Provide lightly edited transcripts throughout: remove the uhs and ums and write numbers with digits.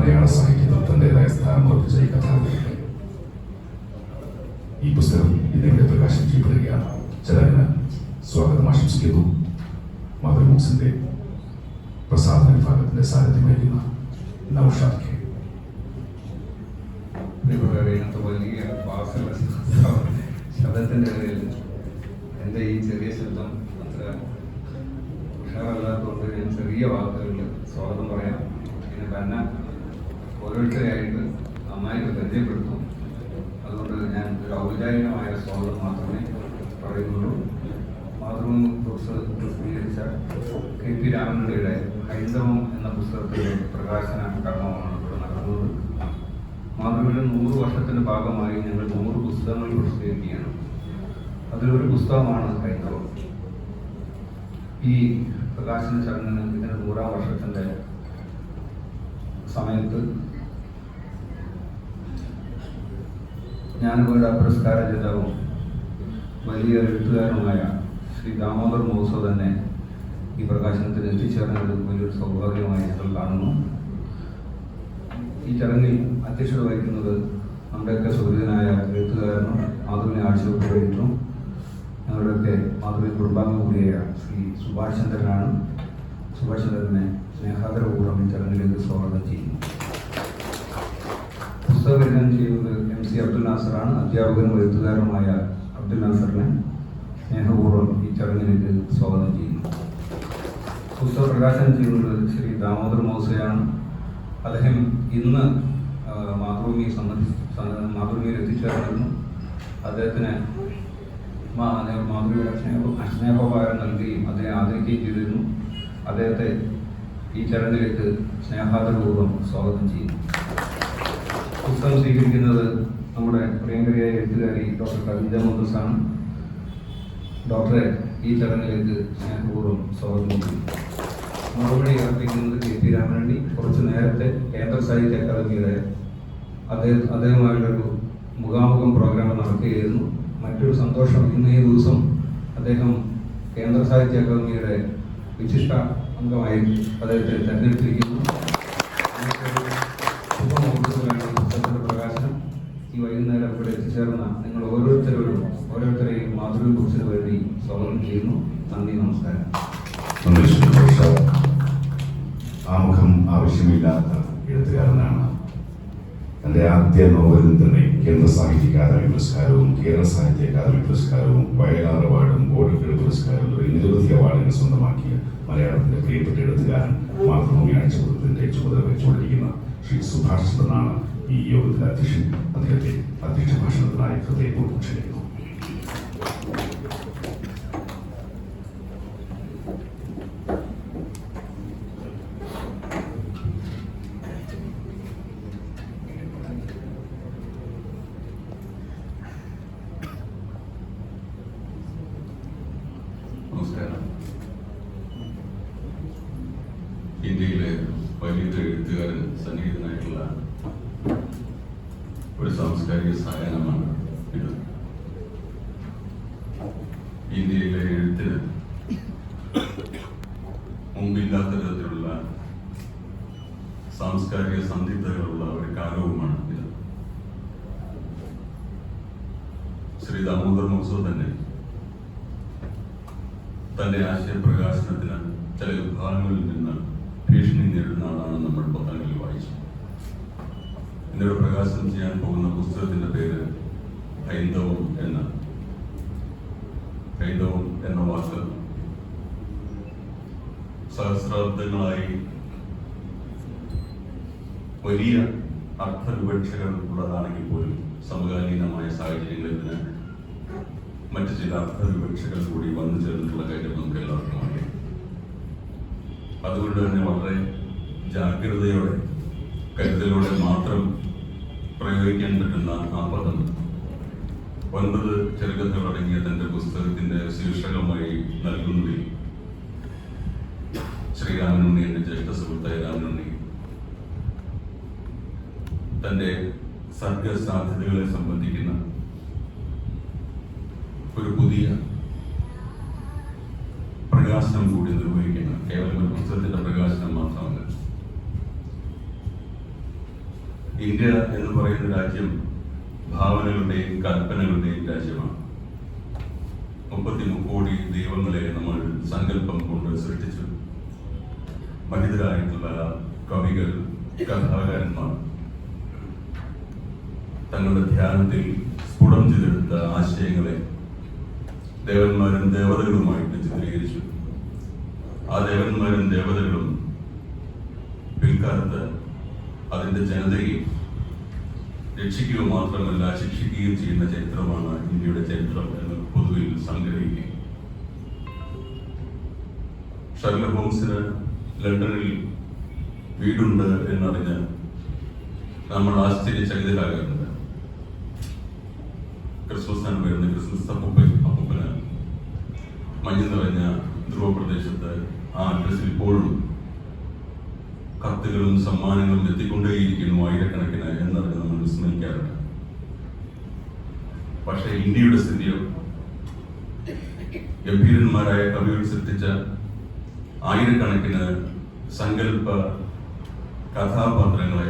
മലയാള സാഹിത്യത്തിൽ തന്റേതായ സ്ഥാനം ഉറപ്പിച്ച ഈ കഥാകൃത്ത് ഈ പുസ്തകം ഇന്നിവിടെ പ്രകാശനം ചെയ്യപ്പെടുകയാണ്. ചടങ്ങിന് സ്വാഗതം ആശംസിക്കുന്നു. മാതൃമൂസിന്റെ പ്രസാദന വിഭാഗത്തിന്റെ സാരഥ്യം വഹിക്കുന്ന നൗഷാദ് കെ. വലിയ ശബ്ദത്തിന്റെ ഇടയിൽ എൻ്റെ ഈ ചെറിയ ശബ്ദം അത്ര ഉഷാറല്ലാത്തതുകൊണ്ട് ഞാൻ ചെറിയ വാക്കുകളിൽ സ്വാഗതം പറയാം. പിന്നെ തന്നെ ഓരോരുത്തരെയായിട്ട് നന്നായിട്ട് പരിചയപ്പെടുത്തും. അതുകൊണ്ട് ഞാൻ ഒരു ഔപചാരികമായ സ്വാഗതം മാത്രമേ പറയുന്നുള്ളൂ. മാതൃഭൂമി പ്രൊഫസർ പ്രസിദ്ധീകരിച്ച KP രാമൻപിള്ളയുടെ ഹൈന്ദവം എന്ന പുസ്തകത്തിലെ പ്രകാശന കർമ്മമാണ് ഇവിടെ നടക്കുന്നത്. മാതൃഭൂമിയുടെ 100 വർഷത്തിന്റെ ഭാഗമായി ഞങ്ങൾ 100 പുസ്തകങ്ങൾ പ്രസിദ്ധീകരിക്കുകയാണ്. അതിലൊരു പുസ്തകമാണ് ഹൈന്ദവം. ഈ പ്രകാശന ചടങ്ങിന് ഇതിന് 100ാം വർഷത്തിന്റെ സമയത്ത് ജ്ഞാനപീഠ പുരസ്കാര ജേതാവും വലിയ എഴുത്തുകാരനുമായ ശ്രീ ദാമോദർ മൗസോ തന്നെ ഈ പ്രകാശനത്തിന് എത്തിച്ചേർന്നത് വലിയൊരു സൗഭാഗ്യമായി ഞങ്ങൾ കാണുന്നു. ഈ ചടങ്ങിൽ അധ്യക്ഷത വഹിക്കുന്നത് നമ്മുടെയൊക്കെ സുഹൃതനായ എഴുത്തുകാരനും മാതൃഭൂമി ആഴ്ചവെപ്പ് എഡിറ്ററും ഞങ്ങളുടെയൊക്കെ മാതൃഭൂമി കുടുംബാംഗം കൂടിയായ ശ്രീ സുഭാഷ് ചന്ദ്രനാണ്. സുഭാഷ് ചന്ദ്രനെ സ്നേഹാദരപൂർവ്വം ഈ ചടങ്ങിലേക്ക് സ്വാഗതം ചെയ്യുന്നു. പുസ്തകരചന ചെയ്യുന്നത് MC അബ്ദുൽ നാസറാണ്. അധ്യാപകനും എഴുത്തുകാരനുമായ അബ്ദുൽ നാസറിനെ സ്നേഹപൂർവ്വം ഈ ചടങ്ങിലേക്ക് സ്വാഗതം ചെയ്യുന്നു. പുസ്തക പ്രകാശനം ചെയ്യുന്നത് ശ്രീ ദാമോദർ മൗസയാണ്. അദ്ദേഹം ഇന്ന് മാതൃഭൂമിയിൽ എത്തിച്ചേർന്നിരുന്നു. അദ്ദേഹത്തിന് മാതൃഭൂമിയുടെ സ്നേഹോപഹാരം നൽകുകയും അദ്ദേഹം ആദരിക്കുകയും ചെയ്തിരുന്നു. അദ്ദേഹത്തെ ഈ ചടങ്ങിലേക്ക് സ്നേഹാദരപൂർവ്വം സ്വാഗതം ചെയ്യുന്നു. പുസ്തകം സ്വീകരിക്കുന്നത് നമ്മുടെ പ്രിയങ്കരിയായ എഴുത്തുകാരി ഡോക്ടർ കവിത മുദ്ദസാണ്. ഡോക്ടറെ ഈ ചടങ്ങിലേക്ക് സ്നേഹപൂർവ്വം സ്വാഗതം ചെയ്യുന്നു. മറുപടി അർപ്പിക്കുന്നത് KP രാമൻപള്ളി. കുറച്ച് നേരത്തെ കേന്ദ്ര സാഹിത്യ അക്കാദമിയുടെ അദ്ദേഹമായിട്ടൊരു മുഖാമുഖം പ്രോഗ്രാം നടക്കുകയായിരുന്നു. മറ്റൊരു സന്തോഷം, ഇന്ന് ഈ ദിവസം അദ്ദേഹം കേന്ദ്ര സാഹിത്യ അക്കാദമിയുടെ വിശിഷ്ട അംഗമായി അദ്ദേഹത്തെ തെരഞ്ഞെടുത്തിരിക്കുന്നു. പുസ്തകത്തിന്റെ പ്രകാശനം ഈ വൈകുന്നേരം ഇവിടെ എത്തിച്ചേർന്ന നിങ്ങൾ ഓരോരുത്തരെയും മാതൃഭൂമി ബുക്സിന് വേണ്ടി സ്വാഗതം ചെയ്യുന്നു. നന്ദി, നമസ്കാരം. ആമുഖം ആവശ്യമില്ലാത്ത എഴുത്തുകാരനാണ്. തന്റെ ആദ്യ നോവലിൽ തന്നെ കേന്ദ്ര സാഹിത്യ അക്കാദമി പുരസ്കാരവും കേരള സാഹിത്യ അക്കാദമി പുരസ്കാരവും വയലാർ അവാർഡും ബോർഡുകൾ പുരസ്കാരവും നിരവധി അവാർഡുകൾ സ്വന്തമാക്കിയ മലയാളത്തിന്റെ പ്രിയപ്പെട്ട എഴുത്തുകാരൻ മാതൃഭൂമി ആഴ്ചവെപ്പിന്റെ ചുമതല വെച്ചുകൊണ്ടിരിക്കുന്ന ശ്രീ സുഭാഷ് ചന്ദ്രനാണ് ഈ യോഗത്തിന്റെ അധ്യക്ഷൻ. അദ്ദേഹത്തെ അധ്യക്ഷ ഭാഷണത്തിനായി ഹൃദയപൂർവ്വം ക്ഷണിക്കുന്നു. നമസ്കാരം. ഇന്ത്യയിലെ വലിയൊരു എഴുത്തുകാരൻ സന്നിഹിതനായിട്ടുള്ള ഒരു സാംസ്കാരിക സായാഹ്നമാണ് ഇത്. ഇന്ത്യയിലെ എഴുത്തിന് മുമ്പില്ലാത്ത തരത്തിലുള്ള സാംസ്കാരിക സന്ധിഗ്ധതകളുള്ള ഒരു കാലവുമാണ് ഇത്. ശ്രീ ദാമോദർ മൗസോ തന്നെ തന്റെ ആശയപ്രകാശനത്തിന് ചില വിഭാഗങ്ങളിൽ നിന്ന് ഭീഷണി നേരിടുന്ന ആളാണ് നമ്മൾ പത്രങ്ങളിൽ വായിച്ചു. ഇന്നിവിടെ പ്രകാശനം ചെയ്യാൻ പോകുന്ന പുസ്തകത്തിന്റെ പേര് ഹൈന്ദവം എന്നാണ്. ഹൈന്ദവം എന്ന വാക്ക് സഹസ്രാബ്ദങ്ങളായി വലിയ അർത്ഥവിവക്ഷകൾ ഉള്ളതാണെങ്കിൽ പോലും സമകാലീനമായ സാഹചര്യങ്ങളിൽ ഇതിന് മറ്റു ചില അർത്ഥവിവക്ഷകൾ കൂടി വന്നു ചേർന്നിട്ടുള്ള കാര്യം നമുക്ക് എല്ലാവർക്കും അറിയാം. അതുകൊണ്ട് തന്നെ വളരെ ജാഗ്രതയോടെ കരുതലോടെ മാത്രം പ്രയോഗിക്കാൻ പറ്റുന്ന ആ പദം 9 ചെറുകഥകളടങ്ങിയ തന്റെ പുസ്തകത്തിന്റെ ശീർഷകമായി നൽകുന്നതിൽ ശ്രീരാമനുണ്ണി, എന്റെ ജ്യേഷ്ഠ സുഹൃത്തായ രാമനുണ്ണി, തന്റെ സർഗസാധ്യതകളെ സംബന്ധിക്കുന്ന ഒരു പുതിയ പ്രകാശനം കൂടി നിർവഹിക്കണം. കേവലം ഒരു പുസ്തകത്തിന്റെ പ്രകാശനം മാത്രമല്ല, ഇന്ത്യ എന്ന് പറയുന്ന രാജ്യം ഭാവനകളുടെയും കൽപ്പനകളുടെയും രാജ്യമാണ്. 33 കോടി ദൈവങ്ങളെ നമ്മൾ സങ്കല്പം കൊണ്ട് സൃഷ്ടിച്ചു. മഹിതരായിട്ടുള്ള കവികൾ, കഥാകാരന്മാർ തങ്ങളുടെ ധ്യാനത്തിൽ സ്ഫുടം ചെയ്തെടുത്ത ആശയങ്ങളെ ദേവന്മാരും ദേവതകളുമായിട്ട് ചിത്രീകരിച്ചു. ആ ദേവന്മാരും ദേവതകളും പിൽക്കാലത്ത് അതിൻ്റെ ജനതയെ രക്ഷിക്കുക മാത്രമല്ല ശിക്ഷിക്കുകയും ചെയ്യുന്ന ചരിത്രമാണ് ഇന്ത്യയുടെ ചരിത്രം എന്ന് പൊതുവിൽ സംഗ്രഹിക്കുക. ഷെർലക് ഹോംസിന് ലണ്ടനിൽ വീടുണ്ട് എന്നറിഞ്ഞ് നമ്മൾ ആശ്ചര്യചകിതരാകാറുണ്ട്. ക്രിസ്മസാണ് വരുന്ന ക്രിസ്മസ് അപ്പൂപ്പന് മഞ്ഞ് നിറഞ്ഞ ധ്രുവപ്രദേശത്ത് ആ അഡ്രസ്സിൽ ഇപ്പോഴും കത്തുകളും സമ്മാനങ്ങളും എത്തിക്കൊണ്ടേയിരിക്കുന്നു, ആയിരക്കണക്കിന് എന്നറിഞ്ഞ് നമ്മൾ വിസ്മരിക്കാറുണ്ട്. പക്ഷേ ഇന്ത്യയുടെ സ്ഥിതിയോ ഗംഭീരന്മാരായ കവികൾ സൃഷ്ടിച്ച ആയിരക്കണക്കിന് സങ്കല്പ കഥാപാത്രങ്ങളെ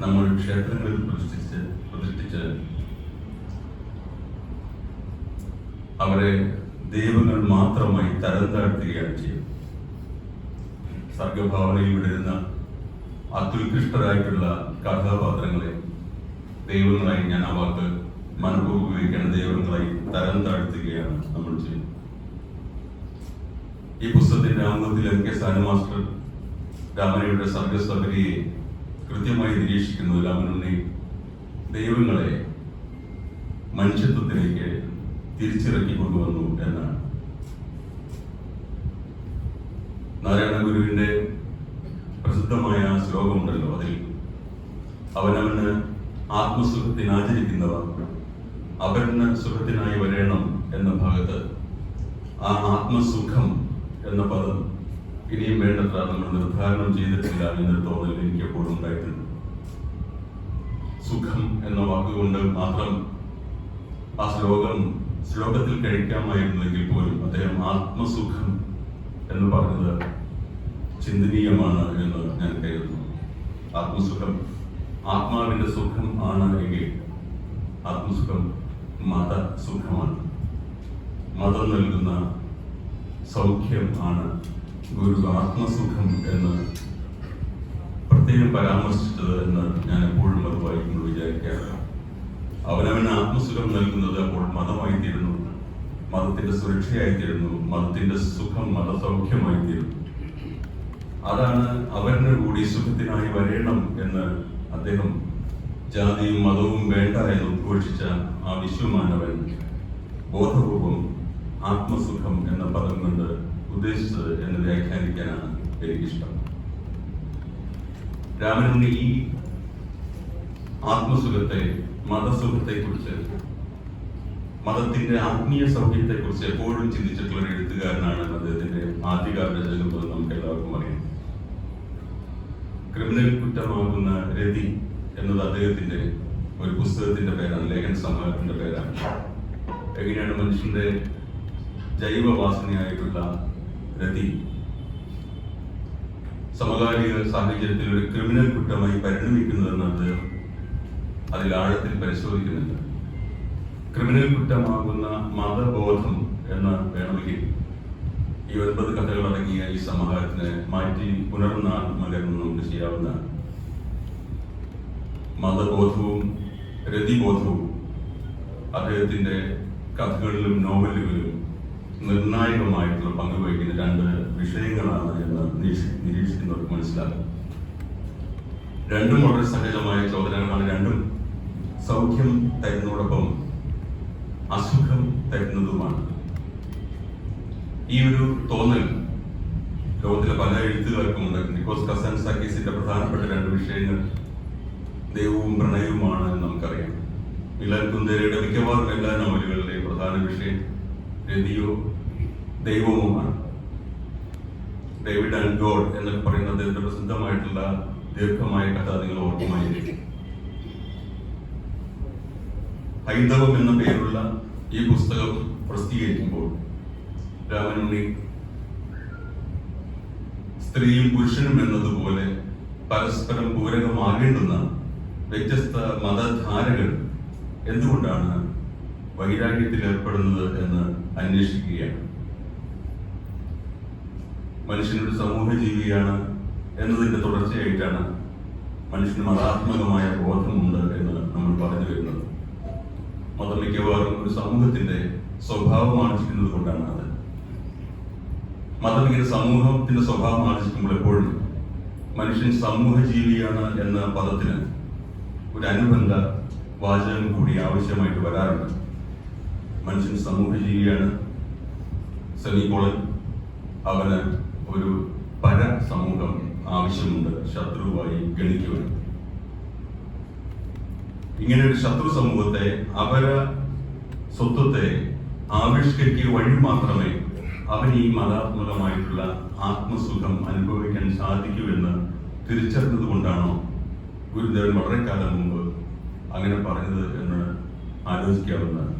നമ്മൾ ക്ഷേത്രങ്ങളിൽ പ്രതിഷ്ഠിച്ച് അവരെ ദൈവങ്ങൾ മാത്രമായി തരം താഴ്ത്തുകയാണ് ചെയ്യുന്നത്. സർഗഭാവനയിൽ വിടരുന്ന അത്യുത്കൃഷ്ടരായിട്ടുള്ള കഥാപാത്രങ്ങളെ ദൈവങ്ങളായി, ഞാൻ ആ വാക്ക് മനഃപൂർവ്വം ഉപയോഗിക്കുന്ന ദൈവങ്ങളായി തരം താഴ്ത്തുകയാണ് നമ്മൾ ചെയ്യുന്നത്. ഈ പുസ്തകത്തിന്റെ ആമുഖത്തിൽ എം കെ സാനു മാസ്റ്റർ രാമനയുടെ സർഗസബരിയെ കൃത്യമായി നിരീക്ഷിക്കുന്നു. രാമനുണ്ണി ദൈവങ്ങളെ മനുഷ്യത്വത്തിലേക്ക് തിരിച്ചിറക്കി കൊണ്ടുവന്നു എന്നാണ്. നാരായണ ഗുരുവിന്റെ പ്രസിദ്ധമായ ശ്ലോകമുണ്ടല്ലോ, അതിൽ അവനവന് ആത്മസുഖത്തിന് ആചരിക്കുന്നവ അവന് സുഖത്തിനായി വരേണം എന്ന ഭാഗത്ത് ആ ആത്മസുഖം എന്ന പദം ഇനിയും വേണ്ടത്ര നമ്മൾ നിർദ്ധാരണം ചെയ്തിട്ടില്ല എന്നൊരു തോന്നൽ എനിക്ക് എപ്പോഴും ഉണ്ടായിട്ടുണ്ട്. സുഖം എന്ന വാക്കുകൊണ്ട് മാത്രം ആ ശ്ലോകത്തിൽ കഴിക്കാമായിരുന്നെങ്കിൽ പോലും അദ്ദേഹം ആത്മസുഖം എന്ന് പറഞ്ഞത് ചിന്തനീയമാണ് എന്ന് ഞാൻ കരുതുന്നു. ആത്മസുഖം ആത്മാവിന്റെ സുഖം ആണ് എങ്കിൽ ആത്മസുഖം മതസുഖമാണ്. മതം നൽകുന്ന സൗഖ്യം ആണ് ഗുരു ആത്മസുഖം എന്ന് പ്രത്യേകം പരാമർശിച്ചത് എന്ന് ഞാൻ എപ്പോഴും അത് വായിക്കുമ്പോൾ വിചാരിക്കാറുണ്ട്. അവനവന് ആത്മസുഖം നൽകുന്നത് അപ്പോൾ മതമായി തീരുന്നു, മതത്തിന്റെ സുരക്ഷയായി തീരുന്നു, മതത്തിന്റെ സുഖം മതസൗഖ്യമായി തീരുന്നു. അതാണ് അവരുടെ കൂടി സുഖത്തിനായി വരേണം എന്ന് അദ്ദേഹം ജാതിയും മതവും വേണ്ട എന്ന് ഉദ്ഘോഷിച്ച ആ വിശ്വമാനവൻ ബോധപൂർവം ആത്മസുഖം എന്ന പദം കൊണ്ട് ഉദ്ദേശിച്ചത് എന്ന് വ്യാഖ്യാനിക്കാനാണ് എനിക്കിഷ്ടം. രാമനുണ്ണി ഈ ആത്മസുഖത്തെ, മതസുഖത്തെക്കുറിച്ച്, മതത്തിന്റെ ആത്മീയ സൗഖ്യത്തെക്കുറിച്ച് എപ്പോഴും ചിന്തിച്ചിട്ടുള്ള ഒരു എഴുത്തുകാരനാണ്. അദ്ദേഹത്തിന്റെ ആദ്യകാല രചനകൾ നമുക്ക് എല്ലാവർക്കും അറിയാം. ക്രിമിനൽ കുറ്റമാകുന്ന രതി എന്നത് അദ്ദേഹത്തിന്റെ ഒരു പുസ്തകത്തിന്റെ പേരാണ്, ലേഖന സമാഹാരത്തിന്റെ പേരാണ്. എങ്ങനെയാണ് മനുഷ്യന്റെ ജൈവവാസനയായിട്ടുള്ള രതി സമകാലിക സാഹചര്യത്തിൽ ഒരു ക്രിമിനൽ കുറ്റമായി പരിണമിക്കുന്നതെന്ന് അദ്ദേഹം അതിൽ ആഴത്തിൽ പരിശോധിക്കുന്നുണ്ട്. ക്രിമിനൽ കുറ്റമാകുന്ന മതബോധം എന്ന് വേണമെങ്കിൽ ഈ 9 കഥകൾ അടങ്ങിയ ഈ സമാഹാരത്തിനെ മാറ്റി പുനർനാമകരണം നമുക്ക് ചെയ്യാവുന്നതാണ്. മതബോധവും രതിബോധവും അദ്ദേഹത്തിന്റെ കഥകളിലും നോവലുകളിലും നിർണായകമായിട്ടുള്ള പങ്കുവഹിക്കുന്ന 2 വിഷയങ്ങളാണ് എന്ന് നിരീക്ഷിക്കുന്നവർക്ക് മനസ്സിലാകും. രണ്ടും വളരെ സഹജമായ ചോദനകളാണ്. രണ്ടും സൗഖ്യം തരുന്നതോടൊപ്പം അസുഖം തരുന്നതുമാണ്. ഈ ഒരു തോന്നൽ ലോകത്തിലെ പല എഴുത്തുകാർക്കും ഉണ്ട്. നിക്കോസ് കസാൻസാക്കിസിന്റെ പ്രധാനപ്പെട്ട 2 വിഷയങ്ങൾ ദൈവവും പ്രണയവുമാണ് എന്ന് നമുക്കറിയാം. മിലാൻ കുന്ദേരയുടെ മിക്കവാറും എല്ലാ നോവലുകളുടെയും പ്രധാന വിഷയം രതിയോ ദൈവവുമാണ്. ഡേവിഡ് ആൻഡ് ഗോഡ് എന്നൊക്കെ പറയുന്ന അദ്ദേഹത്തിന്റെ പ്രസിദ്ധമായിട്ടുള്ള ദീർഘമായ കഥ നിങ്ങൾ ഓർക്കുമായിരിക്കും. ഹൈന്ദവം എന്ന പേരുള്ള ഈ പുസ്തകം പ്രസിദ്ധീകരിക്കുമ്പോൾ രാമനുണ്ണി സ്ത്രീയും പുരുഷനും എന്നതുപോലെ പരസ്പരം പൂരകമാകേണ്ടുന്ന വ്യത്യസ്ത മതധാരകൾ എന്തുകൊണ്ടാണ് വൈരാഗ്യത്തിൽ ഏർപ്പെടുന്നത് എന്ന് അന്വേഷിക്കുകയാണ്. മനുഷ്യനൊരു സമൂഹ ജീവിയാണ് എന്നതിന്റെ തുടർച്ചയായിട്ടാണ് മനുഷ്യന് മതാത്മകമായ ബോധമുണ്ട് എന്ന് നമ്മൾ പറഞ്ഞു വരുന്നത്. മതം മിക്കവാറും ഒരു സമൂഹത്തിന്റെ സ്വഭാവം ആർജിക്കുന്നത് കൊണ്ടാണ് അത്. മതം ഇങ്ങനെ സമൂഹത്തിന്റെ സ്വഭാവം ആർജിക്കുമ്പോൾ എപ്പോഴും മനുഷ്യൻ സമൂഹ ജീവിയാണ് എന്ന പദത്തിന് ഒരു അനുബന്ധ വാചകം കൂടി ആവശ്യമായിട്ട് വരാറുണ്ട്. മനുഷ്യൻ സമൂഹ ജീവിയാണ്, സെമിക്കോളൻ, അവന് ഒരു പര സമൂഹം ആവശ്യമുണ്ട്, ശത്രുവായി ഗണിക്കുവാൻ. ഇങ്ങനെ ഒരു ശത്രു സമൂഹത്തെ, അപര സ്വത്വത്തെ ആവിഷ്കരിക്കുക വഴി മാത്രമേ അവൻ ഈ മതാത്മകമായിട്ടുള്ള ആത്മസുഖം അനുഭവിക്കാൻ സാധിക്കൂ എന്ന് തിരിച്ചറിഞ്ഞത് കൊണ്ടാണോ ഗുരുദേവൻ വളരെ കാലം മുമ്പ് അങ്ങനെ പറഞ്ഞത് എന്ന് ആലോചിക്കാവുന്നതാണ്.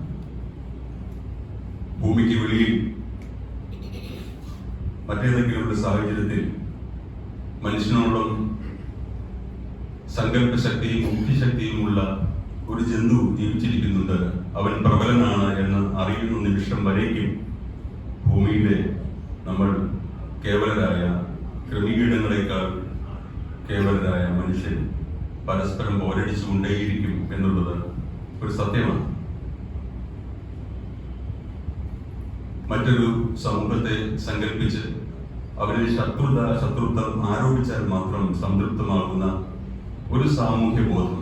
ഭൂമിക്ക് വെളിയിൽ മറ്റേതെങ്കിലും ഒരു സാഹചര്യത്തിൽ മനുഷ്യനോടും സങ്കല്പശക്തിയും ബുദ്ധിശക്തിയുമുള്ള ഒരു ജന്തു ജീവിച്ചിരിക്കുന്നുണ്ട്, അവൻ പ്രബലനാണ് എന്ന് അറിയുന്ന നിമിഷം വരേക്കും ഭൂമിയിലെ നമ്മൾ കേവലരായ ക്രിമികീടങ്ങളെക്കാൾ കേവലരായ മനുഷ്യൻ പരസ്പരം പോരടിച്ചുകൊണ്ടേയിരിക്കും എന്നുള്ളത് ഒരു സത്യമാണ്. മറ്റൊരു സമൂഹത്തെ സങ്കല്പിച്ച് അവരിൽ ശത്രുത്വം ആരോപിച്ചാൽ മാത്രം സംതൃപ്തമാകുന്ന ഒരു സാമൂഹ്യ ബോധം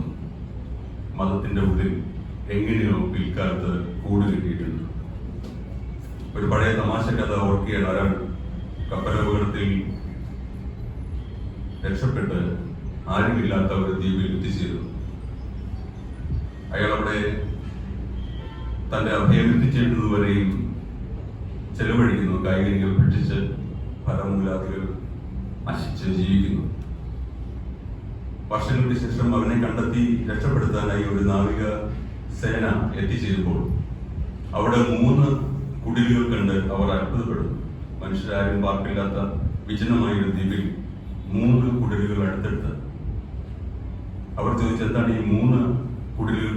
മതത്തിന്റെ ഉള്ളിൽ എങ്ങനെയോ പിൽക്കാലത്ത് കൂട് കിട്ടിയിട്ടുണ്ട്. ഒരു പഴയ തമാശ കഥ ഓർക്കുകയാണ്. ഒരാൾ കപ്പലപകടത്തിൽ രക്ഷപ്പെട്ട് ആരുമില്ലാത്ത ഒരു ദ്വീപിൽ എത്തിച്ചേരുന്നു. അയാൾ അവിടെ തന്റെ അഭയം എത്തിച്ചേരുന്നതുവരെയും ചെലവഴിക്കുന്നു. കായികനികൾ ഭക്ഷിച്ച് ഫലമൂലാദികൾ നശിച്ച് ജീവിക്കുന്നു. വർഷങ്ങൾക്ക് ശേഷം അവനെ കണ്ടെത്തി രക്ഷപ്പെടുത്താനായി ഒരു നാവിക സേന എത്തിച്ചേരുമ്പോൾ അവിടെ 3 കുടിലുകൾ കണ്ട് അവർ അത്ഭുതപ്പെടുന്നു. മനുഷ്യരാരും പാർപ്പില്ലാത്ത വിജനമായ ഒരു ദ്വീപിൽ 3 കുടിലുകൾ അടുത്തെടുത്ത് അവർ ചോദിച്ചു, എന്താണ് ഈ 3 കുടിലുകൾ?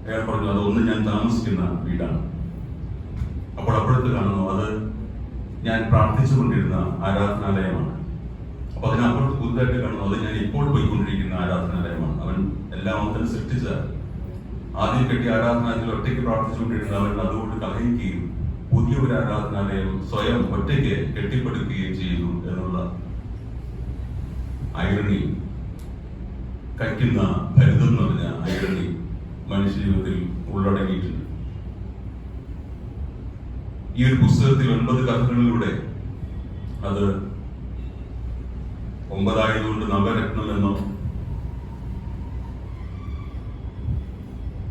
അയാൾ പറഞ്ഞു, അതൊന്ന് ഞാൻ താമസിക്കുന്ന വീടാണ്. അപ്പോൾ അപ്പോഴത്ത് കാണുന്നു അത് ഞാൻ പ്രാർത്ഥിച്ചുകൊണ്ടിരുന്ന ആരാധനാലയമാണ്. അപ്പൊ അതിനപ്പുറത്ത് പുതുതായിട്ട് കാണുന്നു അത് ഞാൻ ഇപ്പോൾ പോയിക്കൊണ്ടിരിക്കുന്ന ആരാധനാലയമാണ്. അവൻ എല്ലാ മതത്തിനും സൃഷ്ടിച്ച ആദ്യം കെട്ടിയ ആരാധനാലയത്തിൽ ഒറ്റയ്ക്ക് പ്രാർത്ഥിച്ചുകൊണ്ടിരുന്ന അവൻ അതുകൊണ്ട് കലഹിക്കുകയും പുതിയ ഒരു ആരാധനാലയം സ്വയം ഒറ്റയ്ക്ക് കെട്ടിപ്പടുക്കുകയും ചെയ്യുന്നു എന്നുള്ള ഐറണി, കഴിക്കുന്ന ഭരിതം എന്ന് പറഞ്ഞ ഐറണി മനുഷ്യ ജീവിതത്തിൽ ഉള്ളടങ്ങിയിട്ടുണ്ട്. ഈ ഒരു പുസ്തകത്തിൽ 9 കഥകളിലൂടെ, അത് 9 ആയതുകൊണ്ട് നവരത്നം എന്നോ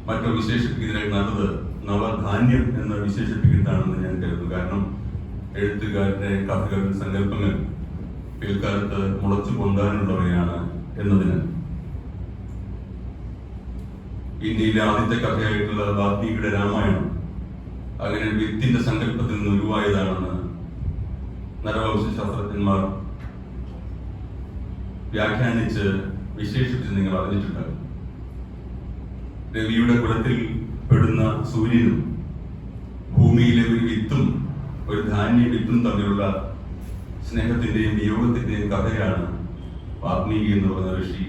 മറ്റോ വിശേഷിപ്പിക്കുന്നതിനായി നല്ലത് നവധാന്യം എന്ന് വിശേഷിപ്പിക്കുന്നതാണെന്ന് ഞാൻ കരുതുന്നു. കാരണം എഴുത്തുകാരുടെ കഥകൾ, സങ്കല്പങ്ങൾ പിൽക്കാലത്ത് മുളച്ചു പൊന്താനുള്ളവയാണ് എന്നതിന് ഇന്ത്യയിലെ ആദ്യത്തെ കഥയായിട്ടുള്ള വാൽമീകിയുടെ രാമായണം അങ്ങനെ വ്യക്തിന്റെ സങ്കല്പത്തിൽ നിന്ന് ഉരുവായതാണെന്ന് നരവംശാസ്ത്രജ്ഞന്മാർ വ്യാഖ്യാനിച്ച് വിശേഷിപ്പിച്ച് നിങ്ങൾ അറിഞ്ഞിട്ടുണ്ടാകും. രവിയുടെ കുലത്തിൽ പെടുന്ന സൂര്യനും ഭൂമിയിലെ ഒരു വിത്തും ഒരു ധാന്യ വിത്തും തമ്മിലുള്ള സ്നേഹത്തിന്റെയും വിയോഗത്തിന്റെയും കഥയാണ് വാൽമീകി എന്ന് പറഞ്ഞ ഋഷി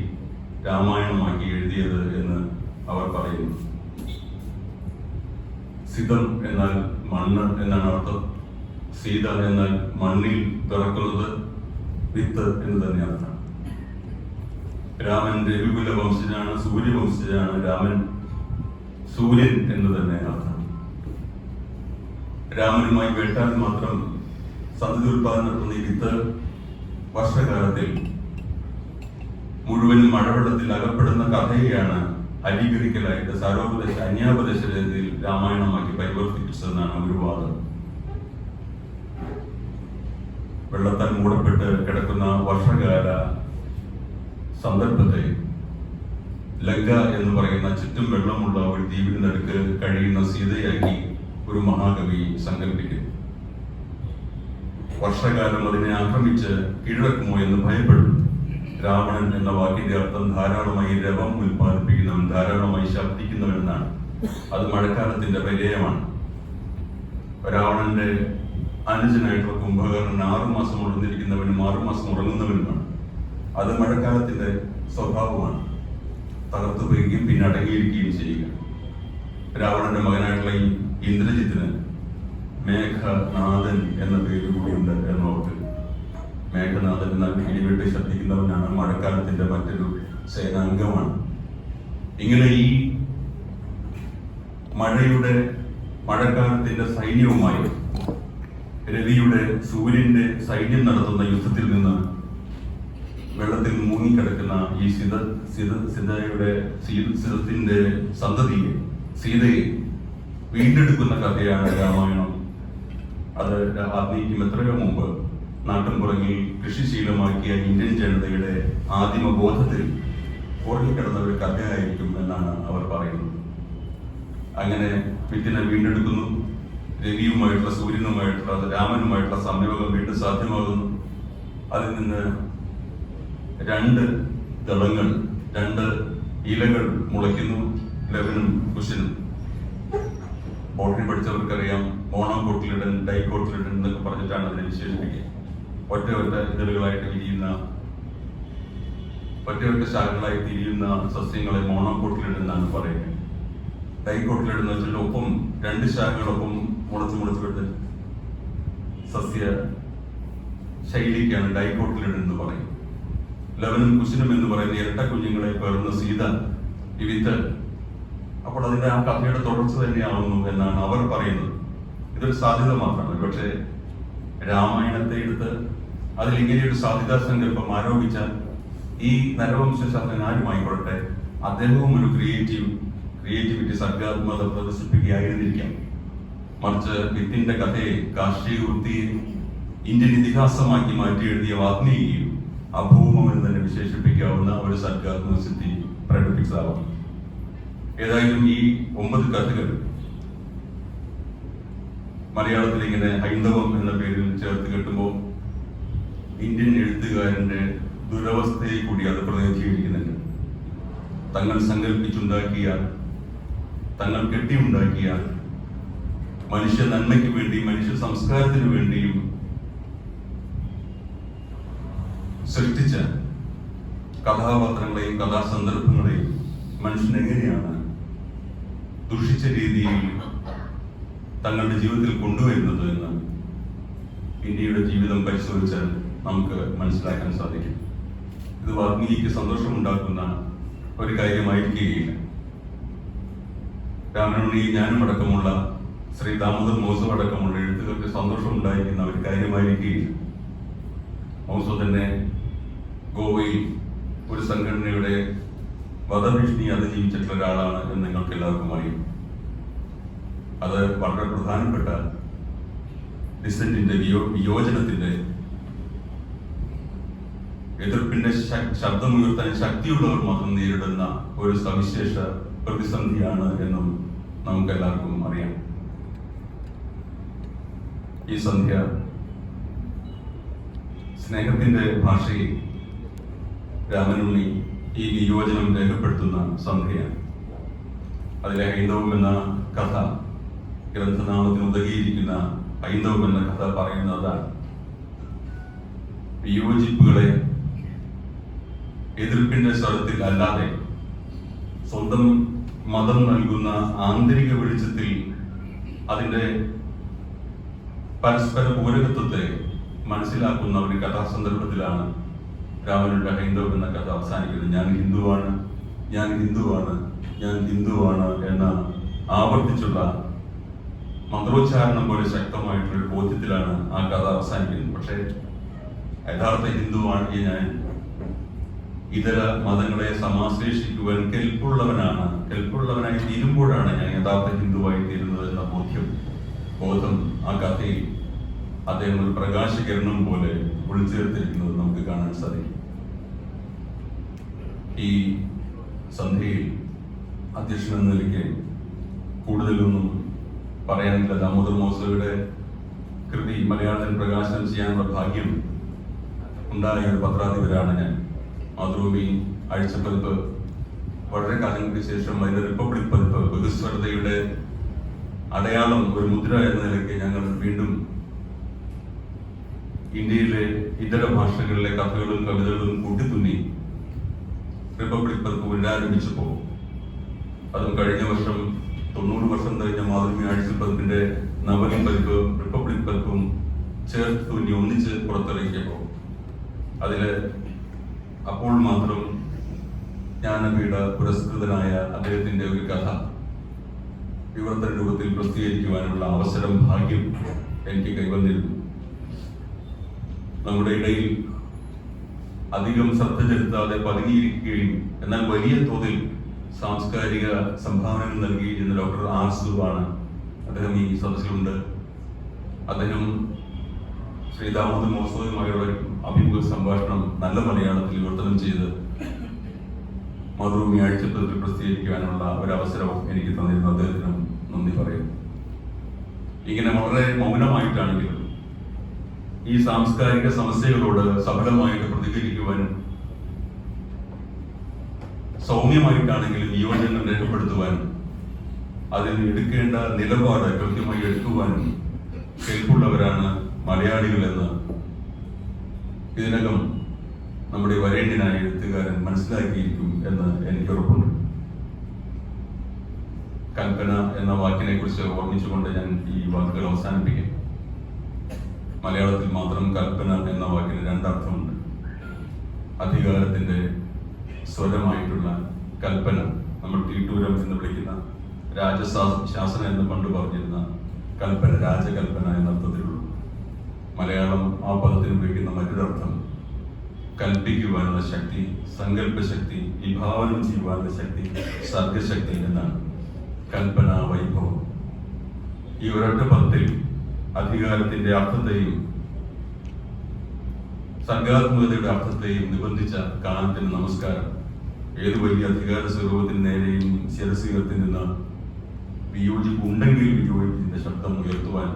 രാമായണമാക്കി എഴുതിയത് എന്ന് അവർ പറയുന്നു. സിതം എന്നാൽ മണ്ണ് എന്നാണ് അർത്ഥം. സീത എന്നാൽ മണ്ണിൽ പിറക്കുന്നത് വിത്ത് എന്ന് തന്നെ അർത്ഥം. രാമൻ രവികുല വംശജനാണ്, സൂര്യവംശജനാണ്. രാമൻ സൂര്യൻ എന്ന് തന്നെ അർത്ഥം. രാമനുമായി വേട്ടാൽ മാത്രം സന്തതി ഉത്പാദനം നടത്തുന്ന ഈ വിത്ത് വർഷകാലത്തിൽ മുഴുവൻ മഴവെള്ളത്തിൽ അകപ്പെടുന്ന കഥയെയാണ് അരികരിക്കലായിട്ട് സാരോപദേശ അന്യാപദേശ രീതിയിൽ രാമായണമാക്കി പരിവർത്തിപ്പിച്ചതെന്നാണ് ഒരു വാദം. വെള്ളത്താൽ മൂടപ്പെട്ട് കിടക്കുന്ന വർഷകാല സന്ദർഭത്തെ ലങ്ക എന്ന് പറയുന്ന ചുറ്റും വെള്ളമുള്ള ഒരു ദ്വീപിന് നടുക്ക് കഴിയുന്ന സീതയാക്കി ഒരു മഹാകവി സങ്കല്പിക്കുന്നു. വർഷകാലം അതിനെ ആക്രമിച്ച് കീഴടക്കുമോ എന്ന് ഭയപ്പെടുന്നു. രാവണൻ എന്ന വാക്കിന്റെ അർത്ഥം ധാരാളമായി രവം ഉൽപ്പാദിപ്പിക്കുന്നവൻ, ധാരാളമായി ശബ്ദിക്കുന്നവൻ എന്നാണ്. അത് മഴക്കാലത്തിന്റെ പര്യായമാണ്. രാവണന്റെ അനുജനായിട്ടുള്ള കുംഭകർണൻ 6 മാസം ഉണർന്നിരിക്കുന്നവനും 6 മാസം ഉറങ്ങുന്നവനുമാണ്. അത് മഴക്കാലത്തിന്റെ സ്വഭാവമാണ്. തകർത്തു പോവുകയും പിന്നെ അടങ്ങിയിരിക്കുകയും ചെയ്യുക. രാവണന്റെ മകനായിട്ടുള്ള ഈ ഇന്ദ്രജിത്തിന് മേഘനാഥൻ എന്ന പേര് കൂടിയുണ്ട് എന്നോർത്ത്. മേഘനാഥൻ എന്നാൽ ഇടിവെട്ടി ശബ്ദിക്കുന്നവനാണ്, മഴക്കാലത്തിന്റെ മറ്റൊരു സേനാംഗമാണ്. ഇങ്ങനെ ഈ മഴക്കാലത്തിന്റെ സൈന്യവുമായി രവിയുടെ സൂര്യന്റെ സൈന്യം നടത്തുന്ന യുദ്ധത്തിൽ നിന്ന് വെള്ളത്തിൽ മുങ്ങിക്കിടക്കുന്ന ഈ സിതത്തിന്റെ സന്തതിയെ, സീതയെ വീണ്ടെടുക്കുന്ന കഥയാണ് രാമായണം. അത് വാൽമീകിക്കും എത്രയോ മുമ്പ് നാട്ടിൻപുറങ്ങളിൽ കൃഷിശീലമാക്കിയ ഇന്ത്യൻ ജനതയുടെ ആദിമബോധത്തിൽ ഉറങ്ങിക്കിടന്ന ഒരു കഥയായിരിക്കും എന്നാണ് അവർ പറയുന്നത്. അങ്ങനെ വിത്തിനെ വീണ്ടെടുക്കുന്നു. രവിയുമായിട്ടുള്ള, സൂര്യനുമായിട്ടുള്ള, രാമനുമായിട്ടുള്ള സംയോഗം വീണ്ടും സാധ്യമാകുന്നു. അതിൽ നിന്ന് 2 ദളങ്ങൾ, 2 ഇലകൾ മുളയ്ക്കുന്നു. ലവനും കുശനും. ബോട്ടണി പഠിച്ചവർക്കറിയാം, മോണോകോട്ടിലിഡൻ, ഡൈകോട്ടിലിഡൻ എന്നൊക്കെ പറഞ്ഞിട്ടാണ് അതിനെ വിശേഷിപ്പിക്കുക. ഒറ്റ ഇതളുകളായിട്ട് വിരിയുന്ന, ഒറ്റ ശാഖകളായി തിരിയുന്ന സസ്യങ്ങളെ മോണോകോട്ടിലിഡൻ എന്നാണ് പറയുന്നത്. ഡൈകോട്ടിലിഡൻ എന്ന് വെച്ചാൽ ഒപ്പം 2 ശാഖകളൊപ്പം മുളച്ച് വിട്ട് സസ്യ ശൈലിക്കാണ് ഡൈകോട്ടിലിഡൻ എന്ന് പറയും. ലവനും കുശനും എന്ന് പറയുന്ന ഇരട്ട കുഞ്ഞുങ്ങളെ പേർന്ന സീത, ഈ വിത്ത്. അപ്പോൾ അതിന്റെ ആ കഥയുടെ തുടർച്ച തന്നെയാവുന്നു എന്നാണ് അവർ പറയുന്നത്. ഇതൊരു സാധ്യത മാത്രമാണ്. പക്ഷേ രാമായണത്തെ എടുത്ത് അതിൽ ഇങ്ങനെയൊരു സാധ്യതാ സങ്കല്പം ആരോപിച്ചാൽ ഈ നരവംശാസ്ത്രജ്ഞൻ ആരുമായിക്കൊള്ളട്ടെ, അദ്ദേഹവും ഒരു ക്രിയേറ്റിവിറ്റി, സർഗാത്മകത പ്രദർശിപ്പിക്കുകയായിരുന്നിരിക്കാം. മറിച്ച് വിത്തിന്റെ കഥയെ കാർഷിക വൃത്തിയെ ഇന്ത്യൻ ഇതിഹാസമാക്കി മാറ്റി എഴുതിയ വാൽമീകിയും അഭൂമം എന്ന് തന്നെ വിശേഷിപ്പിക്കാവുന്ന ഒരു സർഗാത്മക സിദ്ധി പ്രകടിപ്പിച്ചതാവാം. ഏതായാലും ഈ 9 കഥകൾ മലയാളത്തിൽ ഇങ്ങനെ ഹൈന്ദവം എന്ന പേരിൽ ചേർത്ത് കെട്ടുമ്പോൾ ഇന്ത്യൻ എഴുത്തുകാരന്റെ ദുരവസ്ഥയെ കൂടി അത് പ്രതിനിധീകരിക്കുന്നുണ്ട്. തങ്ങൾ സങ്കല്പിച്ചുണ്ടാക്കിയ, തങ്ങൾ കെട്ടിയുണ്ടാക്കിയ മനുഷ്യ നന്മയ്ക്ക് വേണ്ടി, മനുഷ്യ സംസ്കാരത്തിന് വേണ്ടിയും സൃഷ്ടിച്ച കഥാപാത്രങ്ങളെയും കഥാസന്ദർഭങ്ങളെയും മനുഷ്യൻ എങ്ങനെയാണ് ദുഷിച്ച രീതിയിൽ തങ്ങളുടെ ജീവിതത്തിൽ കൊണ്ടുവരുന്നത് എന്ന് ഇന്ത്യയുടെ ജീവിതം പരിശോധിച്ചാൽ നമുക്ക് മനസ്സിലാക്കാൻ സാധിക്കും. ഇത് വാൽമീകിക്ക് സന്തോഷമുണ്ടാക്കുന്ന ഒരു കാര്യമായിരിക്കുകയില്ല. രാമനുണ്ണി, ഞാനും അടക്കമുള്ള ശ്രീ ദാമോദർ മൗസോ അടക്കമുള്ള എഴുത്തുകാർക്ക് സന്തോഷമുണ്ടായിരിക്കുന്ന ഒരു കാര്യമായിരിക്കുകയില്ല. മൗസോ തന്നെ ഗോവയിൽ ഒരു സംഘടനയുടെ വധഭീഷണി അതിജീവിച്ചിട്ടുള്ള ഒരാളാണ് എന്ന് നിങ്ങൾക്ക് എല്ലാവർക്കും അറിയും. അത് വളരെ പ്രധാനപ്പെട്ട ഡിസന്റിന്റെ, വിയോജനത്തിന്റെ, എതിർപ്പിന്റെ ശബ്ദമുയർത്താൻ ശക്തിയുള്ളവർ മാത്രം നേരിടുന്ന ഒരു സവിശേഷ പ്രതിസന്ധിയാണ് എന്നും നമുക്ക് എല്ലാവർക്കും അറിയാം. ഈ സന്ധ്യ സ്നേഹത്തിന്റെ ഭാഷയിൽ രാമനുണ്ണി ഈ വിയോജനം രേഖപ്പെടുത്തുന്ന സന്ധ്യയാണ്. അതിലെ ഹൈന്ദവം എന്ന കഥ, ഗ്രന്ഥനാമത്തിന് ഉതകിയിരിക്കുന്ന ഹൈന്ദവം എന്ന കഥ പറയുന്നതാണ്. വിയോജിപ്പുകളെ എതിർപ്പിന്റെ സ്വരത്തിൽ അല്ലാതെ സ്വന്തം മതം നൽകുന്ന ആന്തരിക വെളിച്ചത്തിൽ അതിന്റെ പരസ്പര പൂരകത്വത്തെ മനസ്സിലാക്കുന്ന ഒരു കഥാസന്ദർഭത്തിലാണ് രാമനുടെ ഹൈന്ദവം എന്ന കഥ അവസാനിക്കുന്നത്. ഞാൻ ഹിന്ദുവാണ്, ഞാൻ ഹിന്ദുവാണ്, ഞാൻ ഹിന്ദുവാണ് എന്ന ആവർത്തിച്ചുള്ള മന്ത്രോച്ചാരണം പോലെ ശക്തമായിട്ടുള്ള ബോധ്യത്തിലാണ് ആ കഥ അവസാനിക്കുന്നത്. പക്ഷേ യഥാർത്ഥ ഹിന്ദുവാണ് ഞാൻ, ഇതര മതങ്ങളെ സമാശ്ലേഷിക്കുവാൻ കെൽപ്പുള്ളവനായി തീരുമ്പോഴാണ് ഞാൻ യഥാർത്ഥ ഹിന്ദുവായി തീരുന്നത് എന്ന ബോധം ആ കഥയിൽ അദ്ദേഹം ഒരു പ്രകാശകിരണം പോലെ ഒളിച്ചേർത്തിരിക്കുന്നത് നമുക്ക് കാണാൻ സാധിക്കും. ഈ സന്ധ്യയിൽ അധ്യക്ഷൻ എന്ന നിലയ്ക്ക് കൂടുതലൊന്നും പറയാനില്ല. ദാമോദർ മൗസോയുടെ കൃതി മലയാളത്തിൽ പ്രകാശനം ചെയ്യാനുള്ള ഭാഗ്യം ഉണ്ടായ ഒരു പത്രാധിപരാണ് ഞാൻ. മാതൃഭൂമി ആഴ്ചപ്പതിപ്പ് വളരെ കാലങ്ങൾക്ക് ശേഷം അതിന്റെ റിപ്പബ്ലിക് പതിപ്പ് ബഹുസ്വരതയുടെ അടയാളം, ഒരു മുദ്ര എന്ന നിലയ്ക്ക് ഞങ്ങൾ വീണ്ടും ഇന്ത്യയിലെ ഇതര ഭാഷകളിലെ കഥകളും കവിതകളും കൂട്ടിത്തുന്നി റിപ്പബ്ലിക് പതിപ്പ് പുനരാരംഭിച്ചപ്പോൾ, അതും കഴിഞ്ഞ വർഷം 90 വർഷം കഴിഞ്ഞ മാതൃഭൂമി ആഴ്ചപ്പതിപ്പിന്റെ നവലി പതിപ്പ് റിപ്പബ്ലിക് പതിപ്പും ചേർത്ത് തുന്നി ഒന്നിച്ച് പുറത്തിറക്കിയപ്പോൾ അതില് അപ്പോൾ മാത്രം ജ്ഞാനപീഠ പുരസ്കൃതനായ അദ്ദേഹത്തിന്റെ ഒരു കഥ വിവർത്തന രൂപത്തിൽ പ്രസിദ്ധീകരിക്കുവാനുള്ള അവസരം, ഭാഗ്യം എനിക്ക് കൈവന്നിരുന്നു. നമ്മുടെ ഇടയിൽ അധികം ശ്രദ്ധ ചെലുത്താതെ പതുങ്ങിയിരിക്കുകയും എന്നാൽ വലിയ തോതിൽ സാംസ്കാരിക സംഭാവനകൾ നൽകിയിരുന്ന ഡോക്ടർ ആർ സുവാണ്. അദ്ദേഹം ഈ സദസ്സിലുണ്ട്. അദ്ദേഹം ശ്രീ ദാമോദർ മോസോയുമായുള്ള അഭിമുഖ സംഭാഷണം നല്ല മലയാളത്തിൽ വിവർത്തനം ചെയ്ത് മാതൃഭൂമി ആഴ്ചപ്പതിപ്പിൽ പ്രസിദ്ധീകരിക്കുവാനുള്ള ഒരവസരം എനിക്ക് തന്നിരുന്നു. അദ്ദേഹത്തിനും നന്ദി പറയുന്നു. ഇങ്ങനെ വളരെ മൗനമായിട്ടാണെങ്കിലും ഈ സാംസ്കാരിക സമസ്യകളോട് സഫലമായിട്ട് പ്രതികരിക്കുവാനും സൗമ്യമായിട്ടാണെങ്കിലും വിയോജനം രേഖപ്പെടുത്തുവാനും അതിന് എടുക്കേണ്ട നിലപാട് കൃത്യമായി എടുക്കുവാനും കെൽപ്പുള്ളവരാണ് മലയാളികൾ എന്ന് ഇതിനകം നമ്മുടെ വരേണ്യനായ എഴുത്തുകാരൻ മനസ്സിലാക്കിയിരിക്കും എന്ന് എനിക്ക് ഉറപ്പുണ്ട്. കൽപ്പന എന്ന വാക്കിനെ കുറിച്ച് ഓർമ്മിച്ചുകൊണ്ട് ഞാൻ ഈ വാക്കുകൾ അവസാനിപ്പിക്കും. മലയാളത്തിൽ മാത്രം കൽപ്പന എന്ന വാക്കിന് രണ്ടർത്ഥമുണ്ട്. അധികാരത്തിന്റെ സ്വരമായിട്ടുള്ള കൽപ്പന, നമ്മൾ തീട്ടൂരം എന്ന് വിളിക്കുന്ന രാജശാസനം എന്ന് പണ്ട് പറഞ്ഞിരുന്ന കൽപ്പന, രാജകൽപ്പന എന്ന അർത്ഥത്തിലുള്ളൂ. മലയാളം ആ പദത്തിന് ഉപയോഗിക്കുന്ന മറ്റൊരർത്ഥം കൽപ്പിക്കുവാനുള്ള ശക്തി, സങ്കല്പശക്തി, വിഭാവനം ചെയ്യുവാനുള്ള ശക്തി, സർഗശക്തി എന്നാണ്. കൽപ്പന, വൈഭവം. ഈ ഒരൊറ്റ പദത്തിൽ അധികാരത്തിന്റെ അർത്ഥത്തെയും സർഗാത്മകതയുടെ അർത്ഥത്തെയും നിബന്ധിച്ച കാലത്തിന് നമസ്കാരം. ഏത് വലിയ അധികാര സ്വരൂപത്തിന് നേരെയും ശിരസുയർത്തി നിന്ന് വിയോജിപ്പ് ഉണ്ടെങ്കിൽ വിയോജിപ്പിന്റെ ശബ്ദം ഉയർത്തുവാൻ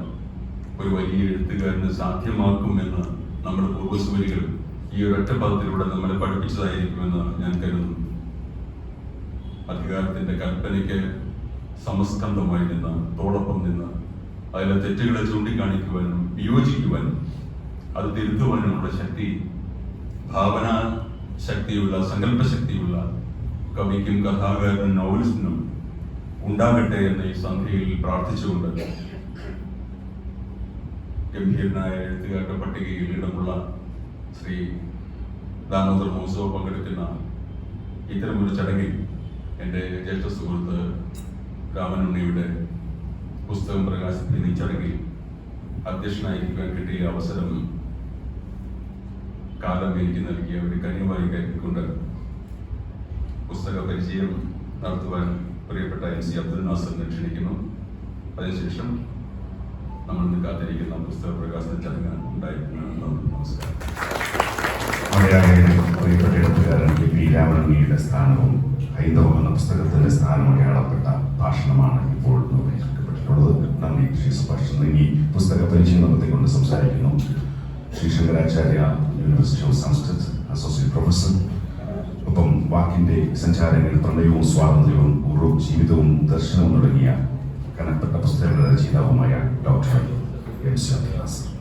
ഒരു വലിയ എഴുത്തുകാരന് സാധ്യമാക്കുമെന്ന് നമ്മുടെ പൂർവ്വസൂരികൾ ഈ ഒരൊറ്റ പദത്തിലൂടെ നമ്മളെ പഠിപ്പിച്ചതായിരിക്കുമെന്ന് ഞാൻ കരുതുന്നു. അധികാരത്തിന്റെ കൽപ്പനയ്ക്ക് സമസ്കന്ധമായി നിന്ന്, തോടൊപ്പം നിന്ന് അതിലെ തെറ്റുകളെ ചൂണ്ടിക്കാണിക്കുവാനും വിയോജിക്കുവാനും അത് തിരുത്തുവാനുമുള്ള ശക്തി, ഭാവന ശക്തിയുള്ള, സങ്കല്പ ശക്തിയുള്ള കവിക്കും കഥാകാരനും നോവലിസ്റ്റിനും ഉണ്ടാകട്ടെ എന്ന ഈ സന്ധ്യയിൽ പ്രാർത്ഥിച്ചുകൊണ്ട് ഗംഭീരനായ എഴുത്തുകാരുടെ പട്ടികയിൽ ഇടമുള്ള ശ്രീ ദാമോദർ മോസോ പങ്കെടുക്കുന്ന ഇത്തരമൊരു ചടങ്ങിൽ എൻ്റെ ജ്യേഷ്ഠ സുഹൃത്ത് രാമനുണ്ണിയുടെ പുസ്തകം പ്രകാശിപ്പിക്കുന്ന ഈ ചടങ്ങിൽ അധ്യക്ഷനായിരിക്കാൻ കിട്ടിയ അവസരം കാലം എനിക്ക് നൽകിയ ഒരു കനിവായി കരുതിക്കൊണ്ട് പുസ്തക പരിചയം നടത്തുവാൻ പ്രിയപ്പെട്ട MC അബ്ദുൽ നാസറിനെ ക്ഷണിക്കുന്നു. അതിനുശേഷം നമ്മൾ ഇന്ന് കാത്തിരിക്കുന്ന പുസ്തക പ്രകാശന ചടങ്ങ് ഉണ്ടായിരിക്കുന്നതാണ്. നമസ്കാരം. മലയാളിയുടെ പ്രിയപ്പെട്ട എഴുത്തുകാരൻ KP രാമനുണ്ണിയുടെ സ്ഥാനവും ഹൈന്ദവം എന്ന പുസ്തകത്തിന്റെ സ്ഥാനം അടയാളപ്പെട്ട ഭാഷണമാണ് ഇപ്പോൾ നിർവഹിക്കപ്പെട്ടിട്ടുള്ളത്. നന്ദി ശ്രീ സുഭാഷ്. ഇനി പുസ്തക പരിചയം നടത്തിക്കൊണ്ട് സംസാരിക്കുന്നു Shri Shankaracharya, university of Sanskrit associate professor. ഒപ്പം വാക്കിന്റെ സഞ്ചാരങ്ങൾ, പ്രണയവും സ്വാതന്ത്ര്യവും, പൂർവ്വ ജീവിതവും ദർശനവും തുടങ്ങിയ കനപ്പെട്ട പുസ്തകങ്ങളുടെ രചയിതാവുമായ ഡോക്ടർ MC അബ്ദുൽ നാസർ.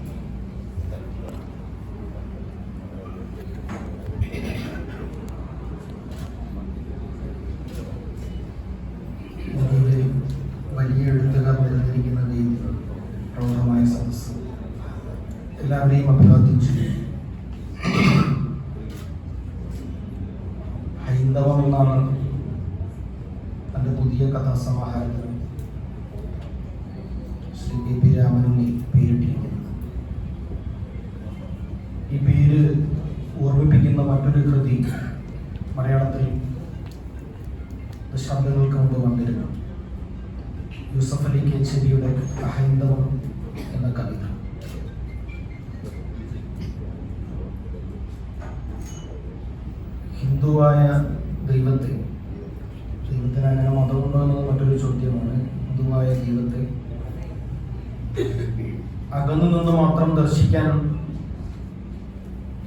വലിയ എഴുത്തുകാർ നിലനിരിക്കുന്ന ഈ പ്രൗഢമായ സദസ്സ് എല്ലാവരെയും അഭിവാദ്യം ചെയ്യും. ഹൈന്ദവം എന്നാണ് തൻ്റെ പുതിയ കഥാസമാഹാരത്തിന് ശ്രീ KP രാമനുണ്ണി പേരിട്ടിരിക്കുന്നത്. ഈ പേര് ഓർമ്മിപ്പിക്കുന്ന മറ്റൊരു കൃതി മലയാളത്തിൽ ദശാബ്ദങ്ങൾക്ക് മുമ്പ് വന്നിരുന്നു. യൂസഫ് അലി കേച്ചേരിയുടെ അഹൈന്ദവം എന്ന കവിത. ഹിന്ദുവായ ദൈവത്തിന് അങ്ങനെ മതമുണ്ടോ എന്നത് മറ്റൊരു ചോദ്യമാണ്. ഹിന്ദുവായ ദൈവത്തെ അകന്നു നിന്ന് മാത്രം ദർശിക്കാൻ